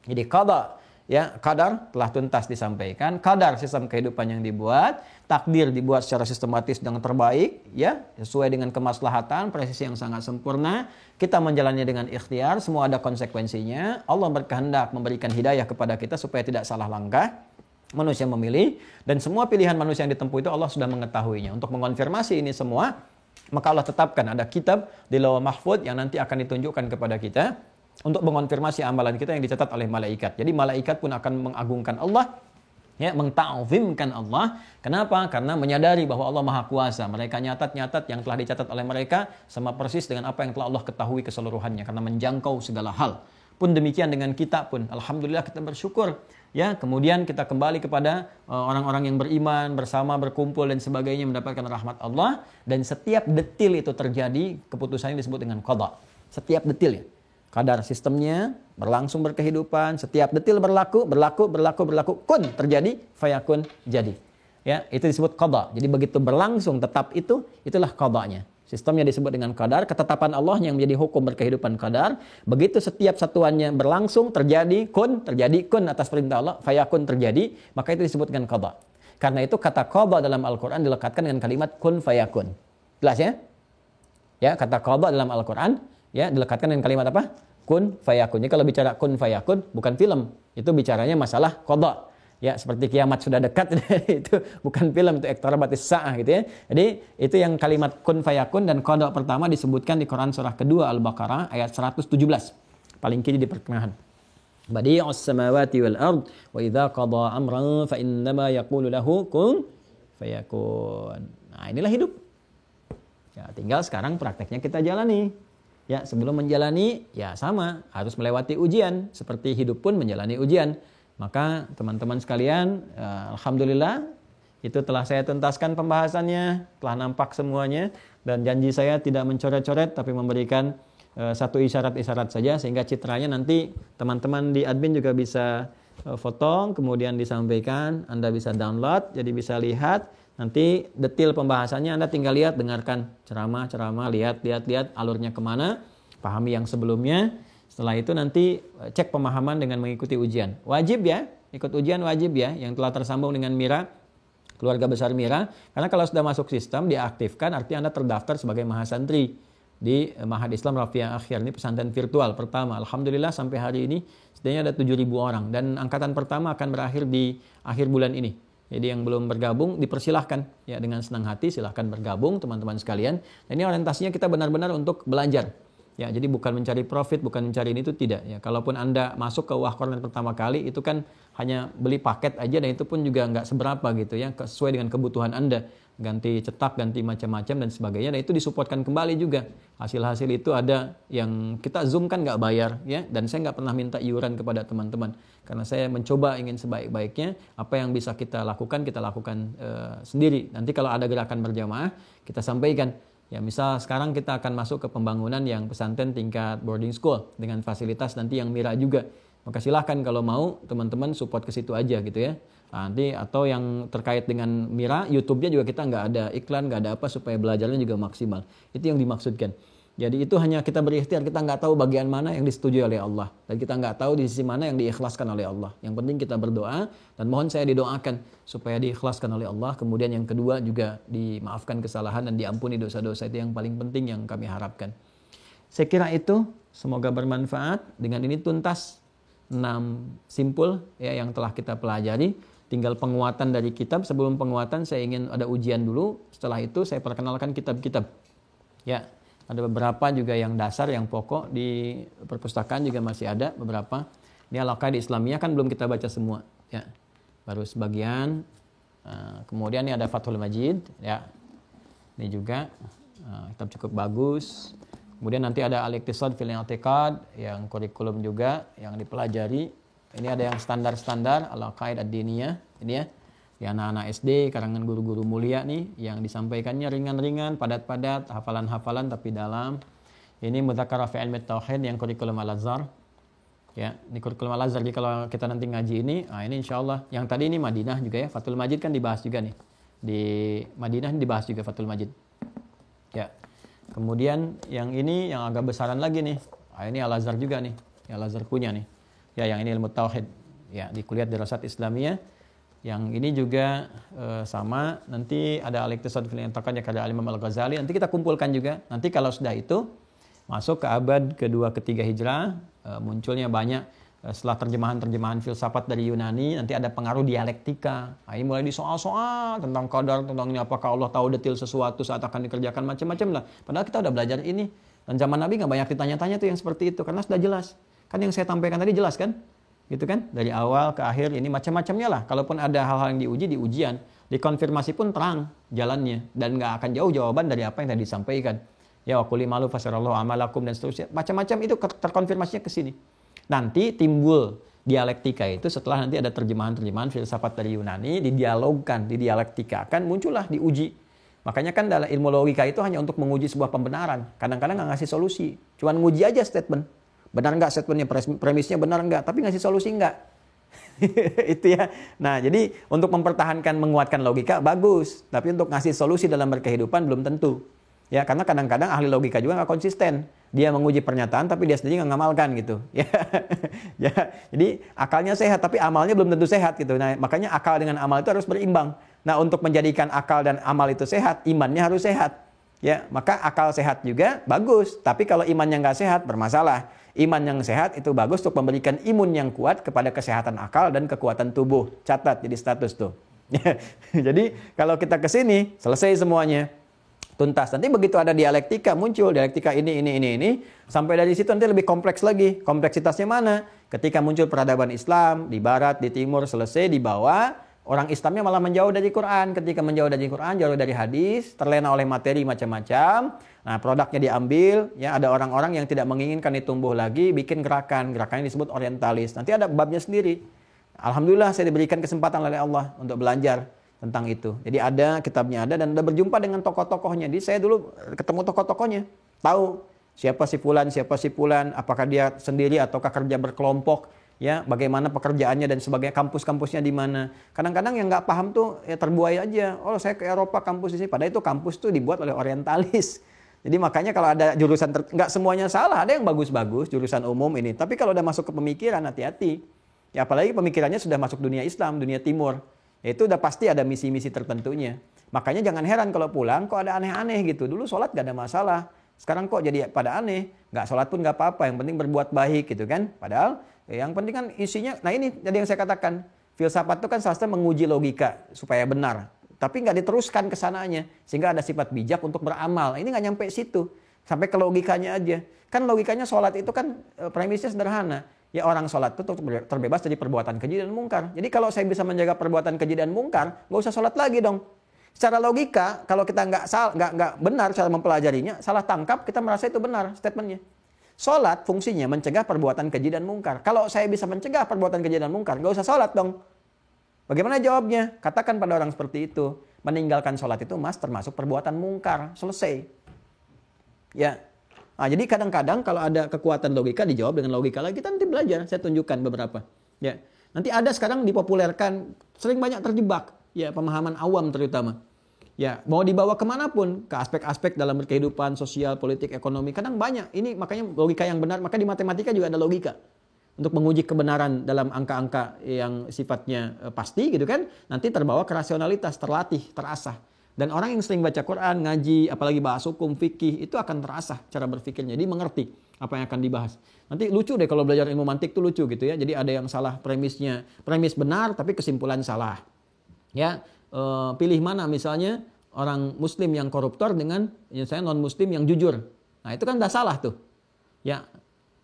Jadi qada, ya, qadar telah tuntas disampaikan, qadar sistem kehidupan yang dibuat, takdir dibuat secara sistematis dengan terbaik, ya, sesuai dengan kemaslahatan, presisi yang sangat sempurna. Kita menjalannya dengan ikhtiar, semua ada konsekuensinya. Allah berkehendak memberikan hidayah kepada kita supaya tidak salah langkah. Manusia memilih dan semua pilihan manusia yang ditempuh itu Allah sudah mengetahuinya. Untuk mengonfirmasi ini semua, maka Allah tetapkan ada kitab di Lauh Mahfuz yang nanti akan ditunjukkan kepada kita untuk mengonfirmasi amalan kita yang dicatat oleh malaikat. Jadi malaikat pun akan mengagungkan Allah, ya, mengta'zimkan Allah. Kenapa? Karena menyadari bahwa Allah Maha Kuasa. Mereka nyatat-nyatat yang telah dicatat oleh mereka sama persis dengan apa yang telah Allah ketahui keseluruhannya karena menjangkau segala hal. Pun demikian dengan kita pun. Alhamdulillah kita bersyukur. Ya, kemudian kita kembali kepada orang-orang yang beriman, bersama, berkumpul dan sebagainya mendapatkan rahmat Allah, dan setiap detil itu terjadi, keputusannya disebut dengan qada. Setiap detil ya. Qadar sistemnya berlangsung berkehidupan, setiap detil berlaku, kun terjadi, fayakun jadi. Ya, itu disebut qada. Jadi begitu berlangsung tetap itulah qadanya. Sistemnya disebut dengan qadar, ketetapan Allah yang menjadi hukum berkehidupan qadar. Begitu setiap satuannya berlangsung terjadi kun atas perintah Allah, fayakun terjadi, maka itu disebut dengan qada. Karena itu kata qada dalam Al-Qur'an dilekatkan dengan kalimat kun fayakun. Jelas ya? Ya, kata qada dalam Al-Qur'an ya dilekatkan dengan kalimat apa? Kun fayakun. Jadi kalau bicara kun fayakun bukan film, itu bicaranya masalah qada. Ya, seperti kiamat sudah dekat itu bukan film, itu iqtarabatis sa'ah gitu ya. Jadi itu yang kalimat kun fayakun dan qada pertama disebutkan di Quran surah kedua Al-Baqarah ayat 117. Paling kiri di pertengahan. Badi'us samawati wal ard wa idza qada amran fa innama yaqulu lahu kun fayakun. Nah, inilah hidup. Ya, tinggal sekarang prakteknya kita jalani. Ya, sebelum menjalani, ya sama, harus melewati ujian. Seperti hidup pun menjalani ujian. Maka teman-teman sekalian, alhamdulillah, itu telah saya tuntaskan pembahasannya, telah nampak semuanya. Dan janji saya tidak mencoret-coret, tapi memberikan satu isyarat-isyarat saja. Sehingga citranya nanti teman-teman di admin juga bisa foto, kemudian disampaikan. Anda bisa download, jadi bisa lihat. Nanti detail pembahasannya Anda tinggal lihat, dengarkan ceramah-ceramah, lihat alurnya kemana, pahami yang sebelumnya. Setelah itu nanti cek pemahaman dengan mengikuti ujian. Wajib ya, ikut ujian wajib ya, yang telah tersambung dengan Mira, keluarga besar Mira. Karena kalau sudah masuk sistem, diaktifkan, artinya Anda terdaftar sebagai mahasantri di Mahad Islam Rafiah Akhir. Ini pesantren virtual pertama. Alhamdulillah sampai hari ini Setidaknya ada 7.000 orang dan angkatan pertama akan berakhir di akhir bulan ini. Jadi yang belum bergabung dipersilahkan ya, dengan senang hati silahkan bergabung teman-teman sekalian. Dan ini orientasinya kita benar-benar untuk belajar. Ya, jadi bukan mencari profit, bukan mencari ini, itu tidak ya. Kalaupun Anda masuk ke Wah Corner pertama kali itu kan hanya beli paket aja dan itu pun juga nggak seberapa gitu ya, sesuai dengan kebutuhan Anda. Ganti cetak, ganti macam-macam dan sebagainya, dan itu disupportkan kembali juga. Hasil-hasil itu ada yang kita Zoom kan nggak bayar ya, dan saya nggak pernah minta iuran kepada teman-teman karena saya mencoba ingin sebaik-baiknya apa yang bisa kita lakukan sendiri. Nanti kalau ada gerakan berjamaah kita sampaikan. Ya, misal sekarang kita akan masuk ke pembangunan yang pesantren tingkat boarding school dengan fasilitas nanti yang Mira juga. Maka silahkan kalau mau teman-teman support ke situ aja gitu ya. Nanti atau yang terkait dengan Mira, YouTube-nya juga kita nggak ada iklan, nggak ada apa supaya belajarnya juga maksimal. Itu yang dimaksudkan. Jadi itu hanya kita berikhtiar, kita nggak tahu bagian mana yang disetujui oleh Allah. Dan kita nggak tahu di sisi mana yang diikhlaskan oleh Allah. Yang penting kita berdoa dan mohon saya didoakan supaya diikhlaskan oleh Allah. Kemudian yang kedua juga dimaafkan kesalahan dan diampuni dosa-dosa, itu yang paling penting yang kami harapkan. Saya kira itu semoga bermanfaat. Dengan ini tuntas 6 simpul ya yang telah kita pelajari. Tinggal penguatan dari kitab. Sebelum penguatan saya ingin ada ujian dulu. Setelah itu saya perkenalkan kitab-kitab. Ya. Ada beberapa juga yang dasar, yang pokok di perpustakaan juga masih ada beberapa. Ini Al-Qaeda Islamiyah kan belum kita baca semua, ya. Baru sebagian. Kemudian ini ada Fathul Majid, ya. Ini juga kitab cukup bagus. Kemudian nanti ada Al-Iqtisad fil I'tiqad yang kurikulum juga yang dipelajari. Ini ada yang standar-standar Al-Qaeda Ad-Diniyah, ini ya. Ya, anak-anak SD, karangan guru-guru mulia nih, yang disampaikannya ringan-ringan, padat-padat, hafalan-hafalan tapi dalam. Ini Mudzakarah fi Ilmi Tauhid yang kurikulum Al-Azhar. Ya, ini kurikulum Al-Azhar. Jadi kalau kita nanti ngaji ini insya Allah. Yang tadi ini Madinah juga ya, Fathul Majid kan dibahas juga nih. Di Madinah ini dibahas juga Fathul Majid. Ya. Kemudian yang ini yang agak besaran lagi nih. Ini Al-Azhar juga nih. Yang Al-Azhar punya nih. Ya, yang ini Ilmu Tauhid. Ya, di Kuliah Dirasat Islamiyah. Yang ini juga sama, nanti ada Al-Iqtisad fil I'tiqad karya Al-Imam Al-Ghazali, nanti kita kumpulkan juga. Nanti kalau sudah itu masuk ke abad kedua ketiga Hijrah, munculnya banyak setelah terjemahan filsafat dari Yunani, nanti ada pengaruh dialektika. Ini mulai disoal-soal tentang qadar, tentang ini apakah Allah tahu detail sesuatu saat akan dikerjakan, macam-macam lah. Padahal kita udah belajar ini. Dan zaman Nabi nggak banyak ditanya-tanya tuh yang seperti itu karena sudah jelas. Kan yang saya sampaikan tadi jelas kan? Gitu kan, dari awal ke akhir ini macam-macamnya lah. Kalaupun ada hal-hal yang diuji di ujian, dikonfirmasi pun terang jalannya dan nggak akan jauh jawaban dari apa yang tadi disampaikan. Ya waquli malu fasarallahu amalakum dan seterusnya. Macam-macam itu terkonfirmasinya ke sini. Nanti timbul dialektika itu setelah nanti ada terjemahan-terjemahan filsafat dari Yunani, didialogkan, didialektikakan, muncullah diuji. Makanya kan dalam ilmu logika itu hanya untuk menguji sebuah pembenaran. Kadang-kadang nggak ngasih solusi, cuman nguji aja statement. Benar nggak statementnya, premisnya benar nggak, tapi ngasih solusi nggak. Itu ya. Nah, jadi untuk mempertahankan, menguatkan logika bagus, tapi untuk ngasih solusi dalam berkehidupan belum tentu. Ya, karena kadang-kadang ahli logika juga nggak konsisten. Dia menguji pernyataan, tapi dia sendiri nggak ngamalkan gitu. Ya, ya. Jadi akalnya sehat, tapi amalnya belum tentu sehat gitu. Nah, makanya akal dengan amal itu harus berimbang. Nah, untuk menjadikan akal dan amal itu sehat, imannya harus sehat. Ya, maka akal sehat juga bagus, tapi kalau imannya nggak sehat bermasalah. Iman yang sehat itu bagus untuk memberikan imun yang kuat kepada kesehatan akal dan kekuatan tubuh. Catat jadi status tuh. Jadi kalau kita ke sini selesai semuanya. Tuntas. Nanti begitu ada dialektika muncul, dialektika ini. Sampai dari situ nanti lebih kompleks lagi. Kompleksitasnya mana? Ketika muncul peradaban Islam di barat, di timur, selesai di bawah. Orang Islamnya malah menjauh dari Quran. Ketika menjauh dari Quran, jauh dari hadis, terlena oleh materi macam-macam. Nah, produknya diambil. Ya, ada orang-orang yang tidak menginginkan itu tumbuh lagi, bikin gerakan. Gerakannya disebut orientalis. Nanti ada babnya sendiri. Alhamdulillah saya diberikan kesempatan oleh Allah untuk belajar tentang itu. Jadi ada kitabnya ada dan udah berjumpa dengan tokoh-tokohnya. Jadi saya dulu ketemu tokoh-tokohnya, tahu siapa si fulan, apakah dia sendiri ataukah kerja berkelompok. Ya, bagaimana pekerjaannya dan sebagainya, kampus-kampusnya di mana. Kadang-kadang yang nggak paham tuh ya terbuai aja. Oh, saya ke Eropa kampus di sini. Padahal itu kampus tuh dibuat oleh orientalis. Jadi makanya kalau ada jurusan nggak semuanya salah, ada yang bagus-bagus jurusan umum ini. Tapi kalau udah masuk ke pemikiran hati-hati. Ya apalagi pemikirannya sudah masuk dunia Islam, dunia Timur. Ya, itu udah pasti ada misi-misi tertentunya. Makanya jangan heran kalau pulang kok ada aneh-aneh gitu. Dulu sholat gak ada masalah. Sekarang kok jadi pada aneh. Nggak sholat pun nggak apa-apa. Yang penting berbuat baik gitu kan. Padahal Yang penting kan isinya, nah ini tadi yang saya katakan, filsafat itu kan salah satu menguji logika supaya benar. Tapi nggak diteruskan ke sananya, sehingga ada sifat bijak untuk beramal. Ini nggak nyampe situ, sampai ke logikanya aja. Kan logikanya sholat itu kan premisnya sederhana. Ya orang sholat itu terbebas dari perbuatan keji dan mungkar. Jadi kalau saya bisa menjaga perbuatan keji dan mungkar, nggak usah sholat lagi dong. Secara logika, kalau kita nggak benar cara mempelajarinya, salah tangkap, kita merasa itu benar statementnya. Sholat fungsinya mencegah perbuatan keji dan mungkar. Kalau saya bisa mencegah perbuatan keji dan mungkar, nggak usah sholat dong. Bagaimana jawabnya? Katakan pada orang seperti itu, meninggalkan sholat itu mas termasuk perbuatan mungkar. Selesai. Ya. Nah, jadi kadang-kadang kalau ada kekuatan logika dijawab dengan logika lagi. Kita nanti belajar, saya tunjukkan beberapa. Ya. Nanti ada sekarang dipopulerkan, sering banyak terjebak. Ya, pemahaman awam terutama. Ya, mau dibawa kemanapun, ke aspek-aspek dalam kehidupan sosial, politik, ekonomi, kadang banyak. Ini makanya logika yang benar, maka di matematika juga ada logika. Untuk menguji kebenaran dalam angka-angka yang sifatnya pasti gitu kan, nanti terbawa ke rasionalitas, terlatih, terasah. Dan orang yang sering baca Quran, ngaji, apalagi bahas hukum, fikih, itu akan terasah cara berpikirnya. Jadi mengerti apa yang akan dibahas. Nanti lucu deh kalau belajar ilmu mantik itu lucu gitu ya. Jadi ada yang salah premisnya, premis benar tapi kesimpulan salah. Ya, pilih mana misalnya orang muslim yang koruptor dengan saya non muslim yang jujur. Nah, itu kan udah salah tuh. Ya,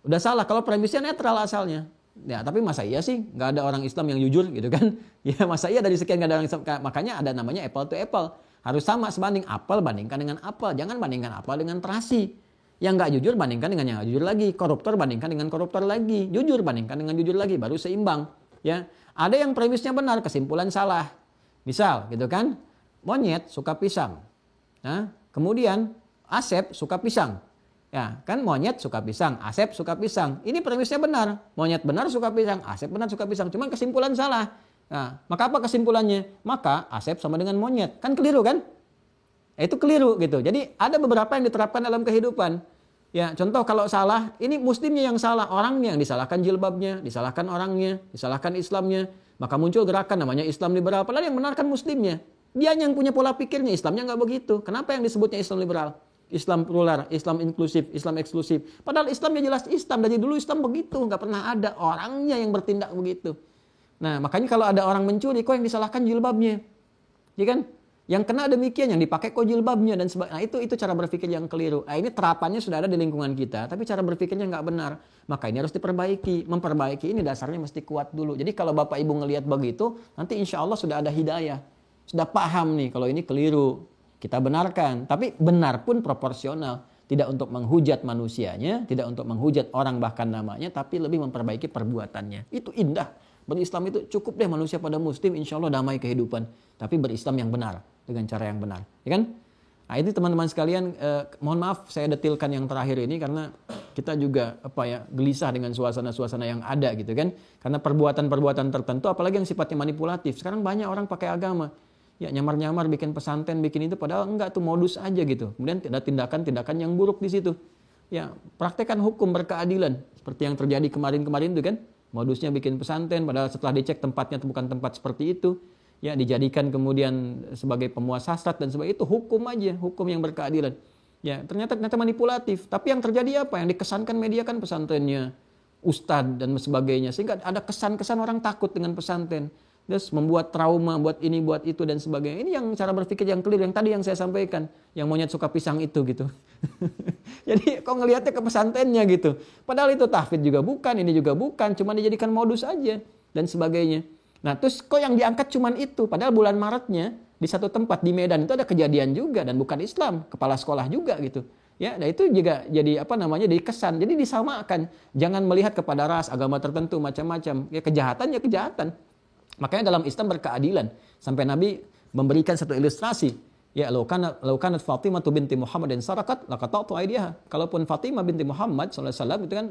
udah salah kalau premisnya netral asalnya. Ya, tapi masa iya sih nggak ada orang Islam yang jujur gitu kan? Ya, masa iya dari sekian nggak ada orang Islam? Makanya ada namanya apple to apple. Harus sama sebanding apel bandingkan dengan apel. Jangan bandingkan apel dengan terasi. Yang nggak jujur bandingkan dengan yang nggak jujur lagi. Koruptor bandingkan dengan koruptor lagi. Jujur bandingkan dengan jujur lagi. Baru seimbang. Ya, ada yang premisnya benar, kesimpulan salah. Misal gitu kan, monyet suka pisang. Nah, kemudian Asep suka pisang. Ya, kan monyet suka pisang, Asep suka pisang. Ini premisnya benar. Monyet benar suka pisang, Asep benar suka pisang. Cuman kesimpulan salah. Nah, maka apa kesimpulannya? Maka Asep sama dengan monyet. Kan keliru kan? Itu keliru gitu. Jadi ada beberapa yang diterapkan dalam kehidupan. Ya, contoh kalau salah, ini muslimnya yang salah, orangnya yang disalahkan jilbabnya, disalahkan orangnya, disalahkan Islamnya. Maka muncul gerakan namanya Islam liberal. Padahal yang benar kan muslimnya. Dia yang punya pola pikirnya, Islamnya nggak begitu. Kenapa yang disebutnya Islam liberal? Islam plural, Islam inklusif, Islam eksklusif. Padahal Islamnya jelas Islam. Dari dulu Islam begitu. Nggak pernah ada orangnya yang bertindak begitu. Nah, makanya kalau ada orang mencuri, kok yang disalahkan jilbabnya? Ya kan? Yang kena demikian, yang dipakai kok jilbabnya dan sebagainya. Nah, itu cara berpikir yang keliru. Nah, ini terapannya sudah ada di lingkungan kita, tapi cara berpikirnya nggak benar. Maka ini harus diperbaiki. Memperbaiki ini dasarnya mesti kuat dulu. Jadi kalau Bapak Ibu ngelihat begitu, nanti insya Allah sudah ada hidayah. Sudah paham nih kalau ini keliru. Kita benarkan. Tapi benar pun proporsional. Tidak untuk menghujat manusianya, tidak untuk menghujat orang bahkan namanya, tapi lebih memperbaiki perbuatannya. Itu indah. Berislam itu cukup deh manusia pada muslim, insya Allah damai kehidupan. Tapi berislam yang benar, dengan cara yang benar. Ya kan? Nah, ini teman-teman sekalian, mohon maaf saya detilkan yang terakhir ini karena kita juga gelisah dengan suasana-suasana yang ada gitu kan. Karena perbuatan-perbuatan tertentu, apalagi yang sifatnya manipulatif. Sekarang banyak orang pakai agama. Ya nyamar-nyamar bikin pesantren, bikin itu, padahal enggak tuh modus aja gitu. Kemudian ada tindakan-tindakan yang buruk di situ. Ya, praktekkan hukum berkeadilan. Seperti yang terjadi kemarin-kemarin itu kan. Modusnya bikin pesantren, padahal setelah dicek tempatnya itu bukan tempat seperti itu. Ya, dijadikan kemudian sebagai pemuas hasrat dan sebagainya. Itu hukum aja, hukum yang berkeadilan. Ya, ternyata manipulatif. Tapi yang terjadi apa? Yang dikesankan media kan pesantrennya, ustadz dan sebagainya. Sehingga ada kesan-kesan orang takut dengan pesantren. Terus membuat trauma, buat ini, buat itu dan sebagainya. Ini yang cara berpikir yang keliru, yang tadi yang saya sampaikan. Yang monyet suka pisang itu gitu. Jadi kok ngelihatnya ke pesantrennya gitu. Padahal itu tahfidz juga bukan, ini juga bukan. Cuma dijadikan modus aja dan sebagainya. Nah terus kok yang diangkat cuman itu. Padahal bulan Maretnya di satu tempat di Medan itu ada kejadian juga. Dan bukan Islam, kepala sekolah juga gitu. Ya, nah itu juga jadi dikesan. Jadi disamakan. Jangan melihat kepada ras, agama tertentu, macam-macam. Ya kejahatan ya kejahatan. Makanya dalam Islam berkeadilan. Sampai Nabi memberikan satu ilustrasi. Ya, law kanat Fatimah binti Muhammad dan sarakat laqata'tu aydiha. Kalaupun Fatimah binti Muhammad sallallahu alaihi wasallam itu kan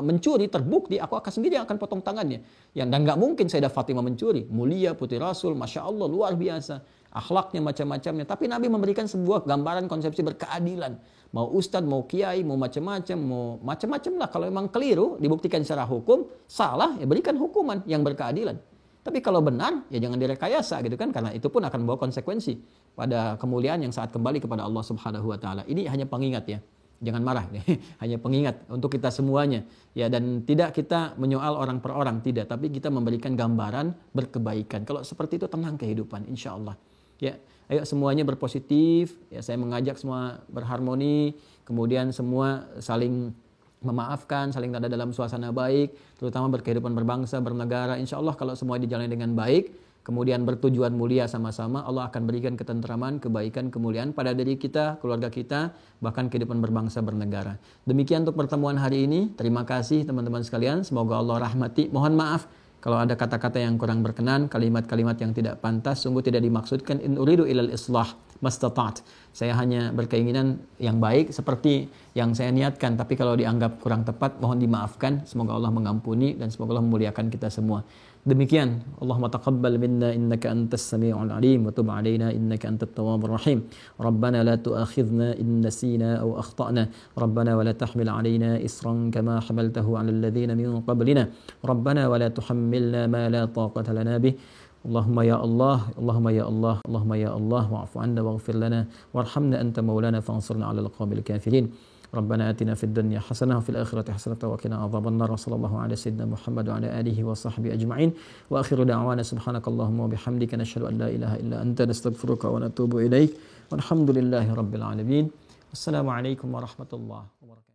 mencuri terbukti, aku akan sendiri yang akan potong tangannya. Dan enggak mungkin Sayyidah Fatimah mencuri. Mulia putri Rasul, Masya Allah, luar biasa. Akhlaknya macam-macamnya. Tapi Nabi memberikan sebuah gambaran konsepsi berkeadilan. Mau ustadz, mau kiai, mau macam-macam lah. Kalau memang keliru, dibuktikan secara hukum, salah, ya berikan hukuman yang berkeadilan. Tapi kalau benar, ya jangan direkayasa gitu kan. Karena itu pun akan membawa konsekuensi pada kemuliaan yang saat kembali kepada Allah Subhanahu wa Ta'ala. Ini hanya pengingat ya. Jangan marah, hanya pengingat untuk kita semuanya. Ya, dan tidak kita menyoal orang per orang, tidak, tapi kita memberikan gambaran berkebaikan. Kalau seperti itu tenang kehidupan, insya Allah. Ya, ayo semuanya berpositif. Ya, saya mengajak semua berharmoni, kemudian semua saling memaafkan, saling ada dalam suasana baik, terutama berkehidupan berbangsa, bernegara. Insya Allah kalau semua dijalani dengan baik, kemudian bertujuan mulia sama-sama, Allah akan berikan ketentraman, kebaikan, kemuliaan pada diri kita, keluarga kita, bahkan kehidupan berbangsa, bernegara. Demikian untuk pertemuan hari ini. Terima kasih teman-teman sekalian. Semoga Allah rahmati. Mohon maaf kalau ada kata-kata yang kurang berkenan, kalimat-kalimat yang tidak pantas, sungguh tidak dimaksudkan. In uridu ilal islah mastata'at. Saya hanya berkeinginan yang baik seperti yang saya niatkan, tapi kalau dianggap kurang tepat, mohon dimaafkan. Semoga Allah mengampuni dan semoga Allah memuliakan kita semua. Demikian, Allahumma taqabbal minna innaka antas sami'ul alim wa tub 'alaina innaka antat tawwabur rahim. Rabbana la tu'akhidhna in nasina aw akhtana. Rabbana wa la tahmil 'alaina isran kama hamaltahu 'alal ladzina min qablina. Rabbana wa la tuhammilna ma la taqata lana bih. Allahumma ya Allah, Allahumma ya Allah, Allahumma ya Allah, wa'fu 'anna waghfir lana warhamna anta maulana fansurna 'alal qawmil kafirin. ربنا آتنا في الدنيا حسنة وفي الآخرة حسنة وقنا عذاب النار وصلى الله على سيدنا محمد وعلى آله وصحبه أجمعين وآخر دعوانا سبحانك اللهم وبحمدك نشهد أن لا إله إلا أنت نستغفرك ونتوب إليك والحمد لله رب العالمين. السلام عليكم ورحمة الله وبركاته.